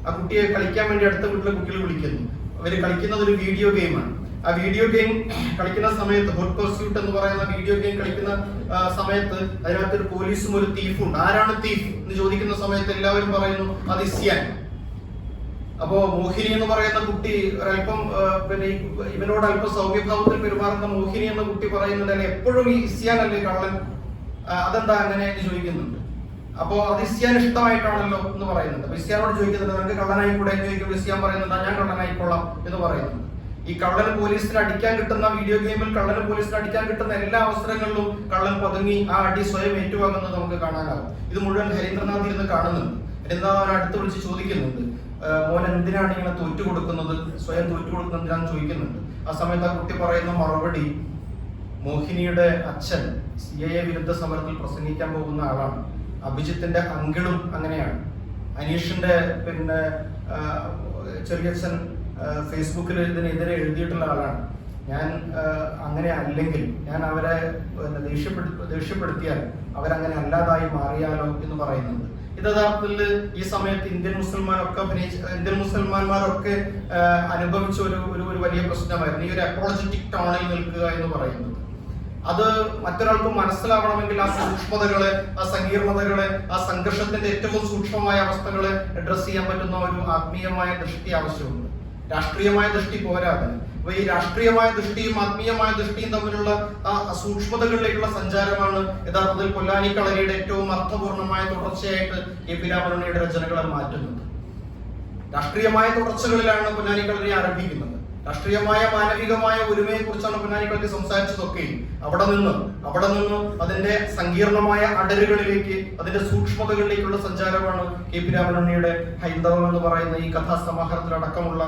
ആ കുട്ടിയെ കളിക്കാൻ വേണ്ടി അടുത്ത വീട്ടിലെ കുട്ടികൾ വിളിക്കുന്നു. അവര് കളിക്കുന്നത് ഒരു വീഡിയോ ഗെയിമാണ്. ആ വീഡിയോ ഗെയിം കളിക്കുന്ന സമയത്ത്, ഹോട്ട് പർസ്യൂട്ട് എന്ന് പറയുന്ന വീഡിയോ ഗെയിം കളിക്കുന്ന സമയത്ത് അതിനകത്ത് ഒരു പോലീസും ഒരു തീഫും ഉണ്ട്. ആരാണ് തീഫ് എന്ന് ചോദിക്കുന്ന സമയത്ത് എല്ലാവരും പറയുന്നു അത് ഇസ്യാൻ. അപ്പോ മോഹിനി എന്ന് പറയുന്ന കുട്ടി ഒരല്പം ഇവനോട് അല്പം സൗമ്യഭാവത്തിൽ പെരുമാറുന്ന മോഹിനി എന്ന കുട്ടി പറയുന്നുണ്ട്, എപ്പോഴും ഈ ഇസ്യാൻ അല്ലേ കള്ളൻ, അതെന്താ അങ്ങനെ എന്ന് ചോദിക്കുന്നുണ്ട്. അപ്പോ അത് ഇസ്യാൻ ഇഷ്ടമായിട്ടാണല്ലോ എന്ന് പറയുന്നുണ്ട്. അപ്പൊ ഇസ്യാനോട് ചോദിക്കുന്നുണ്ട്, നമുക്ക് കള്ളനായിക്കൂടെ എന്ന് ചോദിക്കുമ്പോൾ ഇസ്യാൻ പറയുന്നുണ്ട്, ഞാൻ കള്ളനായിക്കൊള്ളാം എന്ന് പറയുന്നുണ്ട്. ഈ കള്ളന് പോലീസിന് അടിക്കാൻ കിട്ടുന്ന വീഡിയോ ഗെയിമിൽ കള്ളന് പോലീസിന് അടിക്കാൻ കിട്ടുന്ന എല്ലാ അവസരങ്ങളിലും കള്ളൻ പതുങ്ങി ആ അടി സ്വയം ഏറ്റുവാങ്ങുന്നത് നമുക്ക് കാണാനാകും. ഇത് മുഴുവൻ ഹരീന്ദ്രനാഥ് ഇരുന്ന് കാണുന്നുണ്ട്. ഹരീന്ദ്രനാഥ് അടുത്ത് വിളിച്ച് ചോദിക്കുന്നുണ്ട്, മോൻ എന്തിനാണ് ഇങ്ങനെ തോറ്റുകൊടുക്കുന്നത്, സ്വയം തോറ്റുകൊടുക്കുന്നത് എന്തിനാന്ന് ചോദിക്കുന്നുണ്ട്. ആ സമയത്ത് ആ കുട്ടി പറയുന്ന മറുപടി, മോഹിനിയുടെ അച്ഛൻ CAA വിരുദ്ധ സമരത്തിൽ പ്രസംഗിക്കാൻ പോകുന്ന ആളാണ്. അഭിജിത്തിന്റെ അങ്കിളും അങ്ങനെയാണ്. അനീഷിന്റെ ചെറിയച്ഛൻ ഫേസ്ബുക്കിൽ ഇതിനെതിരെ എഴുതിയിട്ടുള്ള ആളാണ്. ഞാൻ അങ്ങനെ അല്ലെങ്കിൽ, ഞാൻ അവരെ ദേഷ്യപ്പെടുത്തിയാൽ അവരങ്ങനെ അല്ലാതായി മാറിയാലോ എന്ന് പറയുന്നുണ്ട്. ഇത് യഥാർത്ഥത്തിൽ ഈ സമയത്ത് ഇന്ത്യൻ മുസൽമാന്മാരൊക്കെ അനുഭവിച്ച ഒരു വലിയ പ്രശ്നമായിരുന്നു ഈ ഒരു അപ്പോളജറ്റിക് ടോണിൽ നിൽക്കുക എന്ന് പറയുന്നത്. അത് മറ്റൊരാൾക്ക് മനസ്സിലാവണമെങ്കിൽ ആ സൂക്ഷ്മതകളെ, ആ സങ്കീർണതകളെ, ആ സംഘർഷത്തിന്റെ ഏറ്റവും സൂക്ഷ്മമായ അവസ്ഥകളെ അഡ്രസ് ചെയ്യാൻ പറ്റുന്ന ഒരു ആത്മീയമായ ദൃഷ്ടി ആവശ്യമുണ്ട്. രാഷ്ട്രീയമായ ദൃഷ്ടി പോരാതെ. അപ്പൊ ഈ രാഷ്ട്രീയമായ ദൃഷ്ടിയും ആത്മീയമായ ദൃഷ്ടിയും തമ്മിലുള്ള ആ സൂക്ഷ്മതകളിലേക്കുള്ള സഞ്ചാരമാണ് യഥാർത്ഥത്തിൽ പൊല്ലാനി കളരിയുടെ ഏറ്റവും അർത്ഥപൂർണമായ തുടർച്ചയായിട്ട് KP രാമനുണ്ണിയുടെ രചനകളെ മാറ്റുന്നത്. രാഷ്ട്രീയമായ തുടർച്ചകളിലാണ് പൊന്നാനി കളരി ആരംഭിക്കുന്നത്. രാഷ്ട്രീയമായ മാനവികമായ ഒരുമയെ കുറിച്ചാണ് പൊന്നാനി കളരി സംസാരിച്ചതൊക്കെ. അവിടെ നിന്ന് അതിന്റെ സങ്കീർണമായ അടരുകളിലേക്ക്, അതിന്റെ സൂക്ഷ്മതകളിലേക്കുള്ള സഞ്ചാരമാണ് KP രാമനുണ്ണിയുടെ ഹൈന്ദവം എന്ന് പറയുന്ന ഈ കഥാസമാഹാരത്തിലടക്കമുള്ള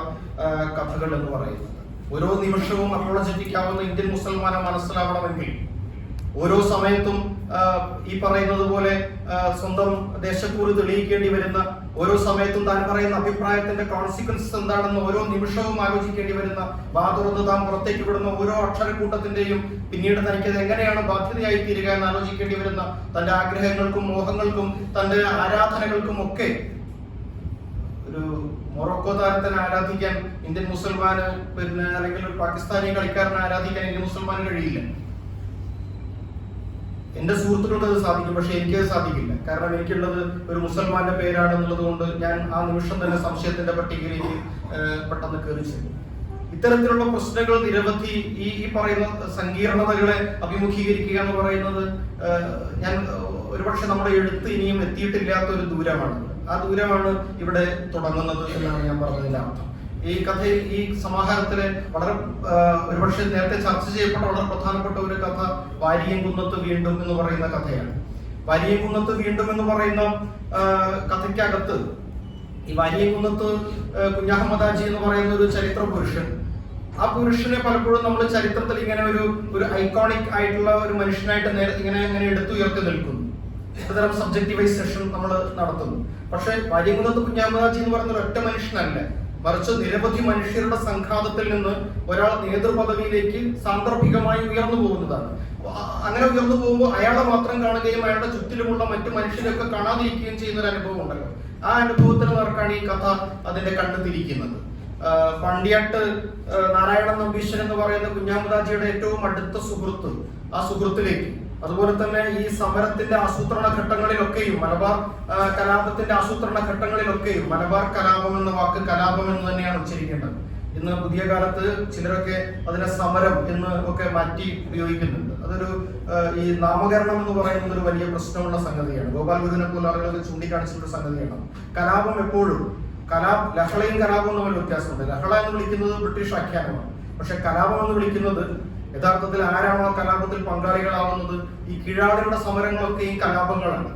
കഥകൾ എന്ന് പറയുന്നത്. ഓരോ നിമിഷവും അപ്പോളജറ്റിക് ആവുന്ന ഇന്ത്യൻ മുസൽമാനെ മനസ്സിലാവണമെങ്കിൽ, ഓരോ സമയത്തും ഈ പറയുന്നത് പോലെ സ്വന്തം ദേശക്കൂറ് തെളിയിക്കേണ്ടി വരുന്ന, ഓരോ സമയത്തും താൻ പറയുന്ന അഭിപ്രായത്തിന്റെ കോൺസിക്വൻസസ് എന്താണെന്ന് ഓരോ നിമിഷവും ആലോചിക്കേണ്ടി വരുന്ന, തുറന്ന് താൻ പുറത്തേക്ക് വിടുന്ന ഓരോ അക്ഷരക്കൂട്ടത്തിന്റെയും പിന്നീട് തനിക്കത് എങ്ങനെയാണ് ബാധ്യതയായി തീരുക എന്ന് ആലോചിക്കേണ്ടി വരുന്ന, തന്റെ ആഗ്രഹങ്ങൾക്കും മോഹങ്ങൾക്കും തന്റെ ആരാധനകൾക്കും ഒക്കെ ഒരു മൊറോക്കോ താരത്തിനെ ആരാധിക്കാൻ ഇന്ത്യൻ മുസൽമാന്, അല്ലെങ്കിൽ ഒരു പാകിസ്ഥാനി കളിക്കാരനെ ആരാധിക്കാൻ ഇന്ത്യൻ മുസൽമാന് കഴിയില്ല. എന്റെ സുഹൃത്തുക്കൾക്ക് അത് സാധിക്കും, പക്ഷെ എനിക്കത് സാധിക്കില്ല. കാരണം എനിക്കുള്ളത് ഒരു മുസൽമാന്റെ പേരാണെന്നുള്ളത് കൊണ്ട് ഞാൻ ആ നിമിഷം തന്നെ സംശയത്തിന്റെ പട്ടികയിലേക്ക് പെട്ടെന്ന് കയറി ചെല്ലും. ഇത്തരത്തിലുള്ള പ്രശ്നങ്ങൾ നിരവധി, ഈ പറയുന്ന സങ്കീർണതകളെ അഭിമുഖീകരിക്കുക എന്ന് പറയുന്നത് ഞാൻ ഒരുപക്ഷെ നമ്മുടെ എഴുത്ത് ഇനിയും എത്തിയിട്ടില്ലാത്ത ഒരു ദൂരമാണ്. ആ ദൂരമാണ് ഇവിടെ തുടങ്ങുന്നത് എന്നാണ് ഞാൻ പറഞ്ഞതിന്റെ അർത്ഥം. ഈ കഥയിൽ, ഈ സമാഹാരത്തിലെ വളരെ ഒരുപക്ഷെ നേരത്തെ ചർച്ച ചെയ്യപ്പെട്ട വളരെ പ്രധാനപ്പെട്ട ഒരു കഥ വാരിയംകുന്നത്ത് വീണ്ടും എന്ന് പറയുന്ന കഥയാണ്. വാരിയംകുന്നത്ത് വീണ്ടും എന്ന് പറയുന്ന കഥയ്ക്കകത്ത് ഈ വാരിയംകുന്നത്ത് കുഞ്ഞഹമ്മദ് ഹാജി എന്ന് പറയുന്ന ഒരു ചരിത്ര പുരുഷൻ, ആ പുരുഷനെ പലപ്പോഴും നമ്മൾ ചരിത്രത്തിൽ ഇങ്ങനെ ഒരു ഐക്കോണിക് ആയിട്ടുള്ള ഒരു മനുഷ്യനായിട്ട് ഇങ്ങനെ എടുത്തുയർത്തി നിൽക്കുന്നു. ഇത്തരം സബ്ജക്ടിവൈസേഷൻ നമ്മൾ നടത്തുന്നു. പക്ഷെ വാരിയംകുന്നത്ത് കുഞ്ഞഹമ്മദ് ഹാജി എന്ന് പറയുന്ന ഒറ്റ മനുഷ്യനല്ല, മറിച്ച് നിരവധി മനുഷ്യരുടെ സംഘാതത്തിൽ നിന്ന് ഒരാൾ നേതൃപദവിയിലേക്ക് സാന്ദർഭികമായി ഉയർന്നു പോകുന്നതാണ്. അങ്ങനെ ഉയർന്നു പോകുമ്പോൾ അയാളെ മാത്രം കാണുകയും അയാളുടെ ചുറ്റിലുമുള്ള മറ്റു മനുഷ്യരെയൊക്കെ കാണാതിരിക്കുകയും ചെയ്യുന്ന ഒരു അനുഭവം ഉണ്ടല്ലോ. ആ അനുഭവത്തിന് നേർക്കാണ് ഈ കഥ അതിന്റെ കണ്ണ് തിരിക്കുന്നത്. പണ്ടിയാട്ട് നാരായണ നമ്പീശൻ എന്ന് പറയുന്ന കുഞ്ഞാമുദാജിയുടെ ഏറ്റവും അടുത്ത സുഹൃത്ത്, ആ സുഹൃത്തിലേക്ക്, അതുപോലെ തന്നെ ഈ സമരത്തിന്റെ ആസൂത്രണ ഘട്ടങ്ങളിലൊക്കെയും മലബാർ കലാപത്തിന്റെ ആസൂത്രണ ഘട്ടങ്ങളിലൊക്കെയും മലബാർ കലാപം എന്ന വാക്ക് കലാപം എന്ന് തന്നെയാണ് ഉച്ചരിക്കേണ്ടത്. ഇന്ന് പുതിയ കാലത്ത് ചിലരൊക്കെ അതിനെ സമരം എന്ന് ഒക്കെ മാറ്റി ഉപയോഗിക്കുന്നുണ്ട്. അതൊരു ഈ നാമകരണം എന്ന് പറയുന്നത് ഒരു വലിയ പ്രശ്നമുള്ള സംഗതിയാണ്. ഗോപാൽ ഗുരുവിനെ പോലെ ആളുകൾ ചൂണ്ടിക്കാണിച്ചിട്ടുള്ള സംഗതിയാണ്. കലാപം എപ്പോഴും ലഹളയും കലാപവും തമ്മിൽ വ്യത്യാസമുണ്ട്. ലഹള എന്ന് വിളിക്കുന്നത് ബ്രിട്ടീഷ് ആഖ്യാനമാണ്. പക്ഷെ കലാപം എന്ന് വിളിക്കുന്നത് യഥാർത്ഥത്തിൽ ആരാണോ കലാപത്തിൽ പങ്കാളികളാവുന്നത്, ഈ കീഴാളികളുടെ സമരങ്ങളൊക്കെ ഈ കലാപങ്ങളാണ്.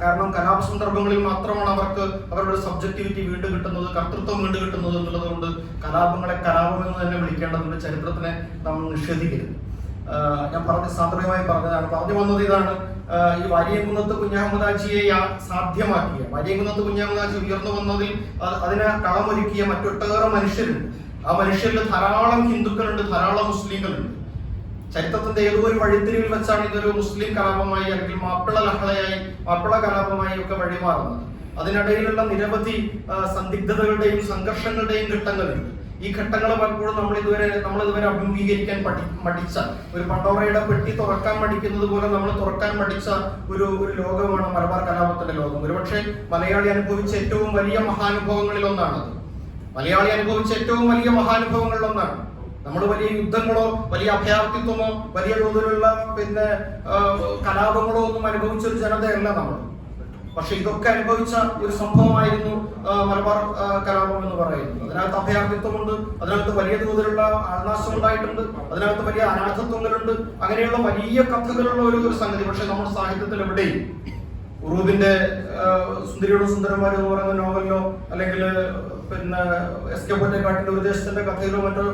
കാരണം കലാപ സന്ദർഭങ്ങളിൽ മാത്രമാണ് അവർക്ക് അവരുടെ സബ്ജക്ടിവിറ്റി വീണ്ടും കിട്ടുന്നത്, കർത്തൃത്വം വീണ്ടും കിട്ടുന്നത് എന്നുള്ളത് കൊണ്ട് കലാപങ്ങളെ കലാപം എന്ന് തന്നെ വിളിക്കേണ്ടതുണ്ട്. ചരിത്രത്തിനെ നാം നിഷേധിക്കരുത്. ഞാൻ സാന്ദർഭികമായി പറഞ്ഞു വന്നത് ഇതാണ്. ഈ വാര്യംകുന്നത്ത് കുഞ്ഞഹമ്മദാജിയെ സാധ്യമാക്കിയ, വാര്യംകുന്നത്ത് കുഞ്ഞഹമ്മദാജി ഉയർന്നു വന്നതിൽ അതിനെ കളമൊരുക്കിയ മറ്റൊട്ടേറെ മനുഷ്യരുണ്ട്. ആ മനുഷ്യരിൽ ധാരാളം ഹിന്ദുക്കളുണ്ട്, ധാരാളം മുസ്ലിങ്ങളുണ്ട്. ചരിത്രത്തിന്റെ ഏതോ ഒരു വഴിത്തിരിവിൽ വെച്ചാണ് ഇതൊരു മുസ്ലിം കലാപമായി അല്ലെങ്കിൽ മാപ്പിള ലഹളയായി, മാപ്പിള കലാപമായി ഒക്കെ വഴിമാറുന്നത്. അതിനിടയിലുള്ള നിരവധി സന്ദിഗ്ധതകളുടെയും സംഘർഷങ്ങളുടെയും ഘട്ടങ്ങളുണ്ട്. ഈ ഘട്ടങ്ങൾ പലപ്പോഴും നമ്മളിതുവരെ അഭിമുഖീകരിക്കാൻ മടിച്ച, ഒരു പണ്ടോറയുടെ പെട്ടി തുറക്കാൻ മടിക്കുന്നത് പോലെ നമ്മൾ തുറക്കാൻ മടിച്ച ഒരു ലോകമാണ് മലബാർ കലാപത്തിന്റെ ലോകം. ഒരുപക്ഷെ മലയാളി അനുഭവിച്ച ഏറ്റവും വലിയ മഹാനുഭവങ്ങളിൽ ഒന്നാണത്. മലയാളി അനുഭവിച്ച ഏറ്റവും വലിയ മഹാനുഭവങ്ങളിൽ ഒന്നാണ്. നമ്മൾ വലിയ യുദ്ധങ്ങളോ വലിയ അഭയാർത്ഥിത്വമോ വലിയ തോതിലുള്ള കലാപങ്ങളോ ഒന്നും അനുഭവിച്ച ഒരു ജനതയല്ല നമ്മൾ. പക്ഷെ ഇതൊക്കെ അനുഭവിച്ച ഒരു സംഭവമായിരുന്നു മലബാർ കലാപം എന്ന് പറയുന്നത്. അതിനകത്ത് അഭയാർത്ഥിത്വമുണ്ട്, അതിനകത്ത് വലിയ തോതിലുള്ള ആൾനാശം ഉണ്ടായിട്ടുണ്ട്, അതിനകത്ത് വലിയ അനാഥത്വങ്ങളുണ്ട്. അങ്ങനെയുള്ള വലിയ കഥകളുള്ള ഒരു സംഗതി. പക്ഷെ നമ്മുടെ സാഹിത്യത്തിൽ എവിടെയും ഉറൂബിന്റെ സുന്ദരിയോടും സുന്ദരന്മാരും എന്ന് പറയുന്ന നോവലിലോ അല്ലെങ്കിൽ എസ് കെ പൊറ്റക്കാട്ടിന്റെ ഒരു ദേശത്തിന്റെ കഥയിലോ മറ്റോ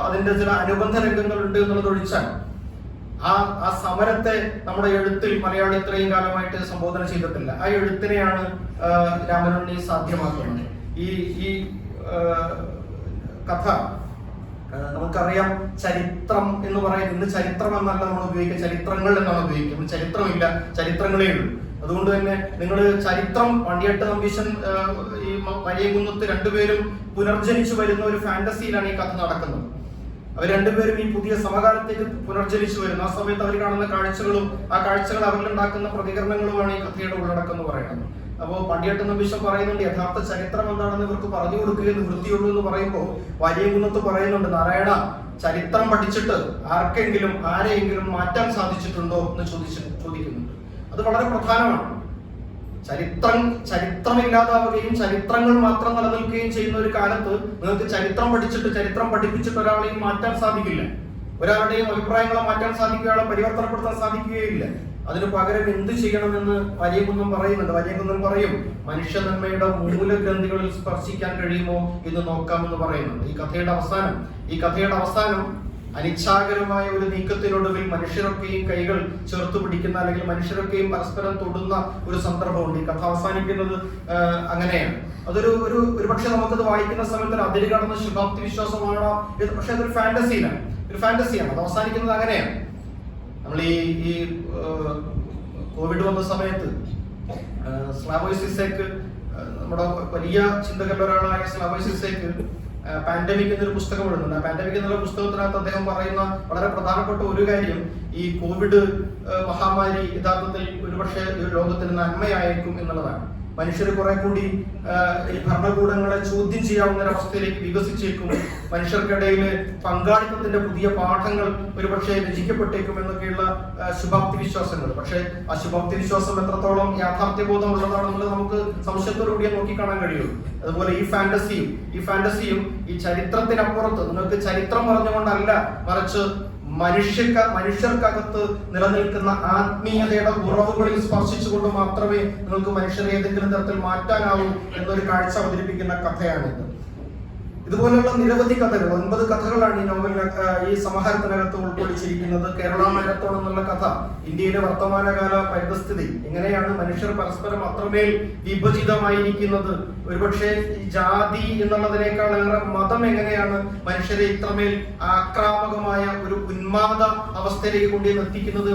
അതിന്റെ ചില അനുബന്ധ രംഗങ്ങളുണ്ട് എന്നുള്ളത് ഒഴിച്ചാൽ ആ സമരത്തെ നമ്മുടെ എഴുത്തിൽ മലയാളി ഇത്രയും കാലമായിട്ട് സംബോധന ചെയ്തിട്ടില്ല. ആ എഴുത്തിനെയാണ് രാമനുണ്ണി സാധ്യമാക്കുന്നത്. ഈ കഥ നമുക്കറിയാം. ചരിത്രം എന്ന് പറയുന്നത് ഇന്ന് ചരിത്രം എന്നല്ല നമ്മൾ ഉപയോഗിക്കുക, ചരിത്രങ്ങൾ എന്നാണ് ഉപയോഗിക്കുന്നത്. ചരിത്രമില്ല, ചരിത്രങ്ങളേ ഉള്ളൂ. അതുകൊണ്ട് തന്നെ നിങ്ങൾ ചരിത്രം, പണ്ടിയാട്ട് നമ്പീശൻ, ഈ വാര്യംകുന്നത്ത് രണ്ടുപേരും പുനർജനിച്ചു വരുന്ന ഒരു ഫാന്റസിയിലാണ് ഈ കഥ നടക്കുന്നത്. അവർ രണ്ടുപേരും ഈ പുതിയ സമകാലത്തേക്ക് പുനർജനിച്ചു വരുന്നു. ആ സമയത്ത് അവർ കാണുന്ന കാഴ്ചകളും ആ കാഴ്ചകൾ അവരിലുണ്ടാക്കുന്ന പ്രതികരണങ്ങളുമാണ് ഈ കഥയുടെ ഉള്ളടക്കം എന്ന് പറയുന്നത്. അപ്പോൾ പണ്ടിയാട്ട് നമ്പീശൻ പറയുന്നുണ്ട്, യഥാർത്ഥ ചരിത്രം എന്താണെന്ന് ഇവർക്ക് പറഞ്ഞു കൊടുക്കുകയും വൃത്തിയുള്ളൂ എന്ന് പറയുമ്പോൾ വാര്യംകുന്നത്ത് പറയുന്നുണ്ട്, നാരായണ, ചരിത്രം പഠിച്ചിട്ട് ആരെയെങ്കിലും മാറ്റാൻ സാധിച്ചിട്ടുണ്ടോ എന്ന് ചോദിക്കുന്നുണ്ട്. അത് വളരെ പ്രധാനമാണ്. ചരിത്രമില്ലാതാവുകയും ചരിത്രങ്ങൾ മാത്രം നിലനിൽക്കുകയും ചെയ്യുന്ന ഒരു കാലത്ത് നിങ്ങൾക്ക് ചരിത്രം പഠിച്ചിട്ട്, ചരിത്രം പഠിപ്പിച്ചിട്ട് ഒരാളെയും മാറ്റാൻ സാധിക്കില്ല. ഒരാളുടെയും അഭിപ്രായങ്ങളെ മാറ്റാൻ സാധിക്കുകയോ പരിവർത്തനപ്പെടുത്താൻ സാധിക്കുകയില്ല. അതിന് പകരം എന്ത് ചെയ്യണമെന്ന് വാര്യംകുന്നൻ പറയുന്നുണ്ട്. വാര്യംകുന്നൻ പറയും, മനുഷ്യ നന്മയുടെ മൂലഗ്രന്ഥികളിൽ സ്പർശിക്കാൻ കഴിയുമോ എന്ന് നോക്കാമെന്ന് പറയുന്നുണ്ട്. ഈ കഥയുടെ അവസാനം അനിച്ഛാകരമായ ഒരു നീക്കത്തിനൊടുവിൽ മനുഷ്യരൊക്കെയും കൈകൾ ചേർത്ത് പിടിക്കുന്ന അല്ലെങ്കിൽ മനുഷ്യരൊക്കെയും പരസ്പരം തൊടുന്ന ഒരു സന്ദർഭമുണ്ട്. ഈ കഥ അവസാനിക്കുന്നത് അങ്ങനെയാണ്. ഒരു പക്ഷെ നമുക്കത് വായിക്കുന്ന സമയത്ത് അതിര് കടന്ന ശുഭാപ്തി വിശ്വാസമാണോ? പക്ഷെ അതൊരു ഫാന്റസിയാണ്. അത് അവസാനിക്കുന്നത് അങ്ങനെയാണ്. നമ്മൾ ഈ കോവിഡ് വന്ന സമയത്ത് സ്ലാവോയ് സിസേക്ക്, നമ്മുടെ വലിയ ചിന്തകരുടെ ഒരാളായ സ്ലാവോയ് സിസേക്ക് പാൻഡമിക് എന്നൊരു പുസ്തകം എഴുതുന്നുണ്ട്. ആ പാൻഡമിക് എന്നുള്ള പുസ്തകത്തിനകത്ത് അദ്ദേഹം പറയുന്ന വളരെ പ്രധാനപ്പെട്ട ഒരു കാര്യം, ഈ കോവിഡ് മഹാമാരി യഥാർത്ഥത്തിൽ ഒരുപക്ഷെ ലോകത്തിന് നന്മയായിരിക്കും എന്നുള്ളതാണ്. മനുഷ്യർ കുറെ കൂടി ഈ ഭരണകൂടങ്ങളെ ചോദ്യം ചെയ്യാവുന്ന ഒരവസ്ഥയിലേക്ക് വികസിച്ചേക്കും. മനുഷ്യർക്കിടയിൽ പങ്കാളിത്തത്തിന്റെ പുതിയ പാഠങ്ങൾ ഒരുപക്ഷെ രചിക്കപ്പെട്ടേക്കും എന്നൊക്കെയുള്ള ശുഭാപ്തി വിശ്വാസങ്ങൾ. പക്ഷെ ആ ശുഭാപ്തി വിശ്വാസം എത്രത്തോളം യാഥാർത്ഥ്യബോധം ഉള്ളതാണെന്നുള്ളത് നമുക്ക് സംശയത്തോടുകൂടിയേ നോക്കിക്കാണാൻ കഴിയുള്ളൂ. അതുപോലെ ഈ ഫാന്റസിയും ഈ ചരിത്രത്തിനപ്പുറത്ത് നിങ്ങൾക്ക് ചരിത്രം പറഞ്ഞുകൊണ്ടല്ല, മറിച്ച് മനുഷ്യർക്കകത്ത് നിലനിൽക്കുന്ന ആത്മീയതയുടെ ഉറവുകളിൽ സ്പർശിച്ചുകൊണ്ട് മാത്രമേ നിങ്ങൾക്ക് മനുഷ്യരെ ഏതെങ്കിലും തരത്തിൽ മാറ്റാനാവൂ എന്നൊരു കാഴ്ച അവതരിപ്പിക്കുന്ന കഥയാണിത്. ഇതുപോലെയുള്ള നിരവധി കഥകൾ, 9 കഥകളാണ് ഈ ഈ സമാഹാരത്തിനകത്ത് ഉൾക്കൊള്ളിച്ചിരിക്കുന്നത്. കേരള മാരത്തോൺ എന്നുള്ള കഥ, ഇന്ത്യയിലെ വർത്തമാനകാല പരിതസ്ഥിതി, എങ്ങനെയാണ് മനുഷ്യർ പരസ്പരം അത്രമേൽ വിഭജിതമായിരിക്കുന്നത്, ഒരുപക്ഷെ ജാതി എന്നുള്ളതിനേക്കാളേറെ മതം എങ്ങനെയാണ് മനുഷ്യരെ ഇത്രമേൽ ആക്രാമകമായ ഒരു ഉന്മാദ അവസ്ഥയിലേക്ക് കൊണ്ടുവന്ന് എത്തിക്കുന്നത്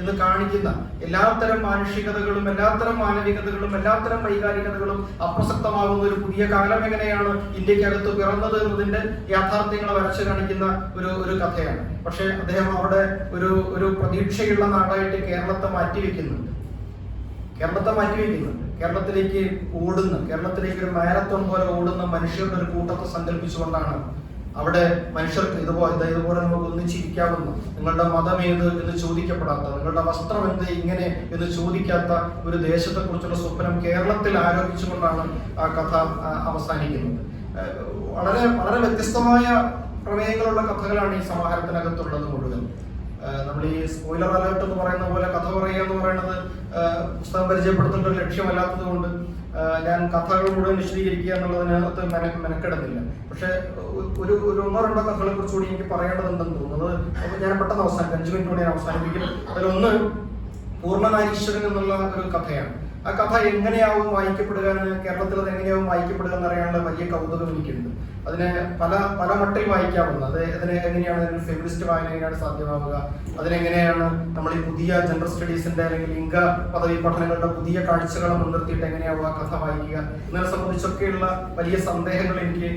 എന്ന് കാണിക്കുന്ന എല്ലാത്തരം മാനുഷികതകളും എല്ലാത്തരം മാനവികതകളും എല്ലാത്തരം വൈകാരികതകളും അപ്രസക്തമാകുന്ന ഒരു പുതിയ കാലം എങ്ങനെയാണ് ഇന്ത്യക്കകത്ത് പിറന്നത് എന്നതിന്റെ യാഥാർത്ഥ്യങ്ങൾ വരച്ചു കാണിക്കുന്ന ഒരു കഥയാണ്. പക്ഷെ അദ്ദേഹം അവിടെ ഒരു പ്രതീക്ഷയുള്ള നാടായിട്ട് കേരളത്തെ മാറ്റിവെക്കുന്നുണ്ട്. കേരളത്തിലേക്ക് കേരളത്തിലേക്ക് ഒരു മാരത്തോൺ പോലെ ഓടുന്ന മനുഷ്യരുടെ ഒരു കൂട്ടത്തെ സങ്കല്പിച്ചുകൊണ്ടാണ് അവിടെ മനുഷ്യർക്ക് ഇതുപോലെ നമുക്ക് ഒന്നിച്ചിരിക്കാവുന്ന, നിങ്ങളുടെ മതം ഏത് എന്ന് ചോദിക്കപ്പെടാത്ത, നിങ്ങളുടെ വസ്ത്രം എന്ത് ഇങ്ങനെ എന്ന് ചോദിക്കാത്ത ഒരു ദേശത്തെ കുറിച്ചുള്ള സ്വപ്നം കേരളത്തിൽ ആരോപിച്ചുകൊണ്ടാണ് ആ കഥ അവസാനിക്കുന്നത്. വളരെ വളരെ വ്യത്യസ്തമായ പ്രമേയങ്ങളുള്ള കഥകളാണ് ഈ സമാഹാരത്തിനകത്തുള്ളത് മുഴുവൻ. നമ്മൾ ഈ സ്പോയിലർ അലേർട്ട് എന്ന് പറയുന്ന പോലെ കഥ പറയുക എന്ന് പറയുന്നത് പുസ്തകം പരിചയപ്പെടുത്തേണ്ട ഒരു ലക്ഷ്യമല്ലാത്തത് കൊണ്ട് ഞാൻ കഥകൾ മുഴുവൻ വിശദീകരിക്കുക എന്നുള്ളതിനകത്ത് മെനക്കെടുന്നില്ല. പക്ഷെ ഒരു ഒന്നോ രണ്ടോ കഥകളെ കുറിച്ചുകൂടി എനിക്ക് പറയേണ്ടതുണ്ടെന്ന് തോന്നുന്നത് ഞാൻ പെട്ടെന്ന് 5 മിനിറ്റ് കൂടി ഞാൻ അവസാനിപ്പിക്കും. അതിലൊന്ന് പൂർണ്ണനാരീശ്വരൻ എന്നുള്ള ഒരു കഥയാണ്. ആ കഥ എങ്ങനെയാവും വായിക്കപ്പെടുക, കേരളത്തിൽ അത് എങ്ങനെയാവും വായിക്കപ്പെടുക എന്നറിയാനുള്ള വലിയ കൗതുകം എനിക്കുണ്ട്. അതിനെ പല മട്ടിൽ വായിക്കാവുന്ന, അതിനെ എങ്ങനെയാണ് ഫെമിനിസ്റ്റ് വായന എങ്ങനെയാണ് സാധ്യമാവുക, അതിനെങ്ങനെയാണ് നമ്മൾ ഈ പുതിയ ജെൻഡർ സ്റ്റഡീസിന്റെ അല്ലെങ്കിൽ ലിംഗ പദവി പഠനങ്ങളുടെ പുതിയ കാഴ്ചകളെ മുൻനിർത്തിയിട്ട് എങ്ങനെയാവുക കഥ വായിക്കുക എന്നതിനെ സംബന്ധിച്ചൊക്കെയുള്ള വലിയ സന്ദേഹങ്ങൾ എനിക്ക്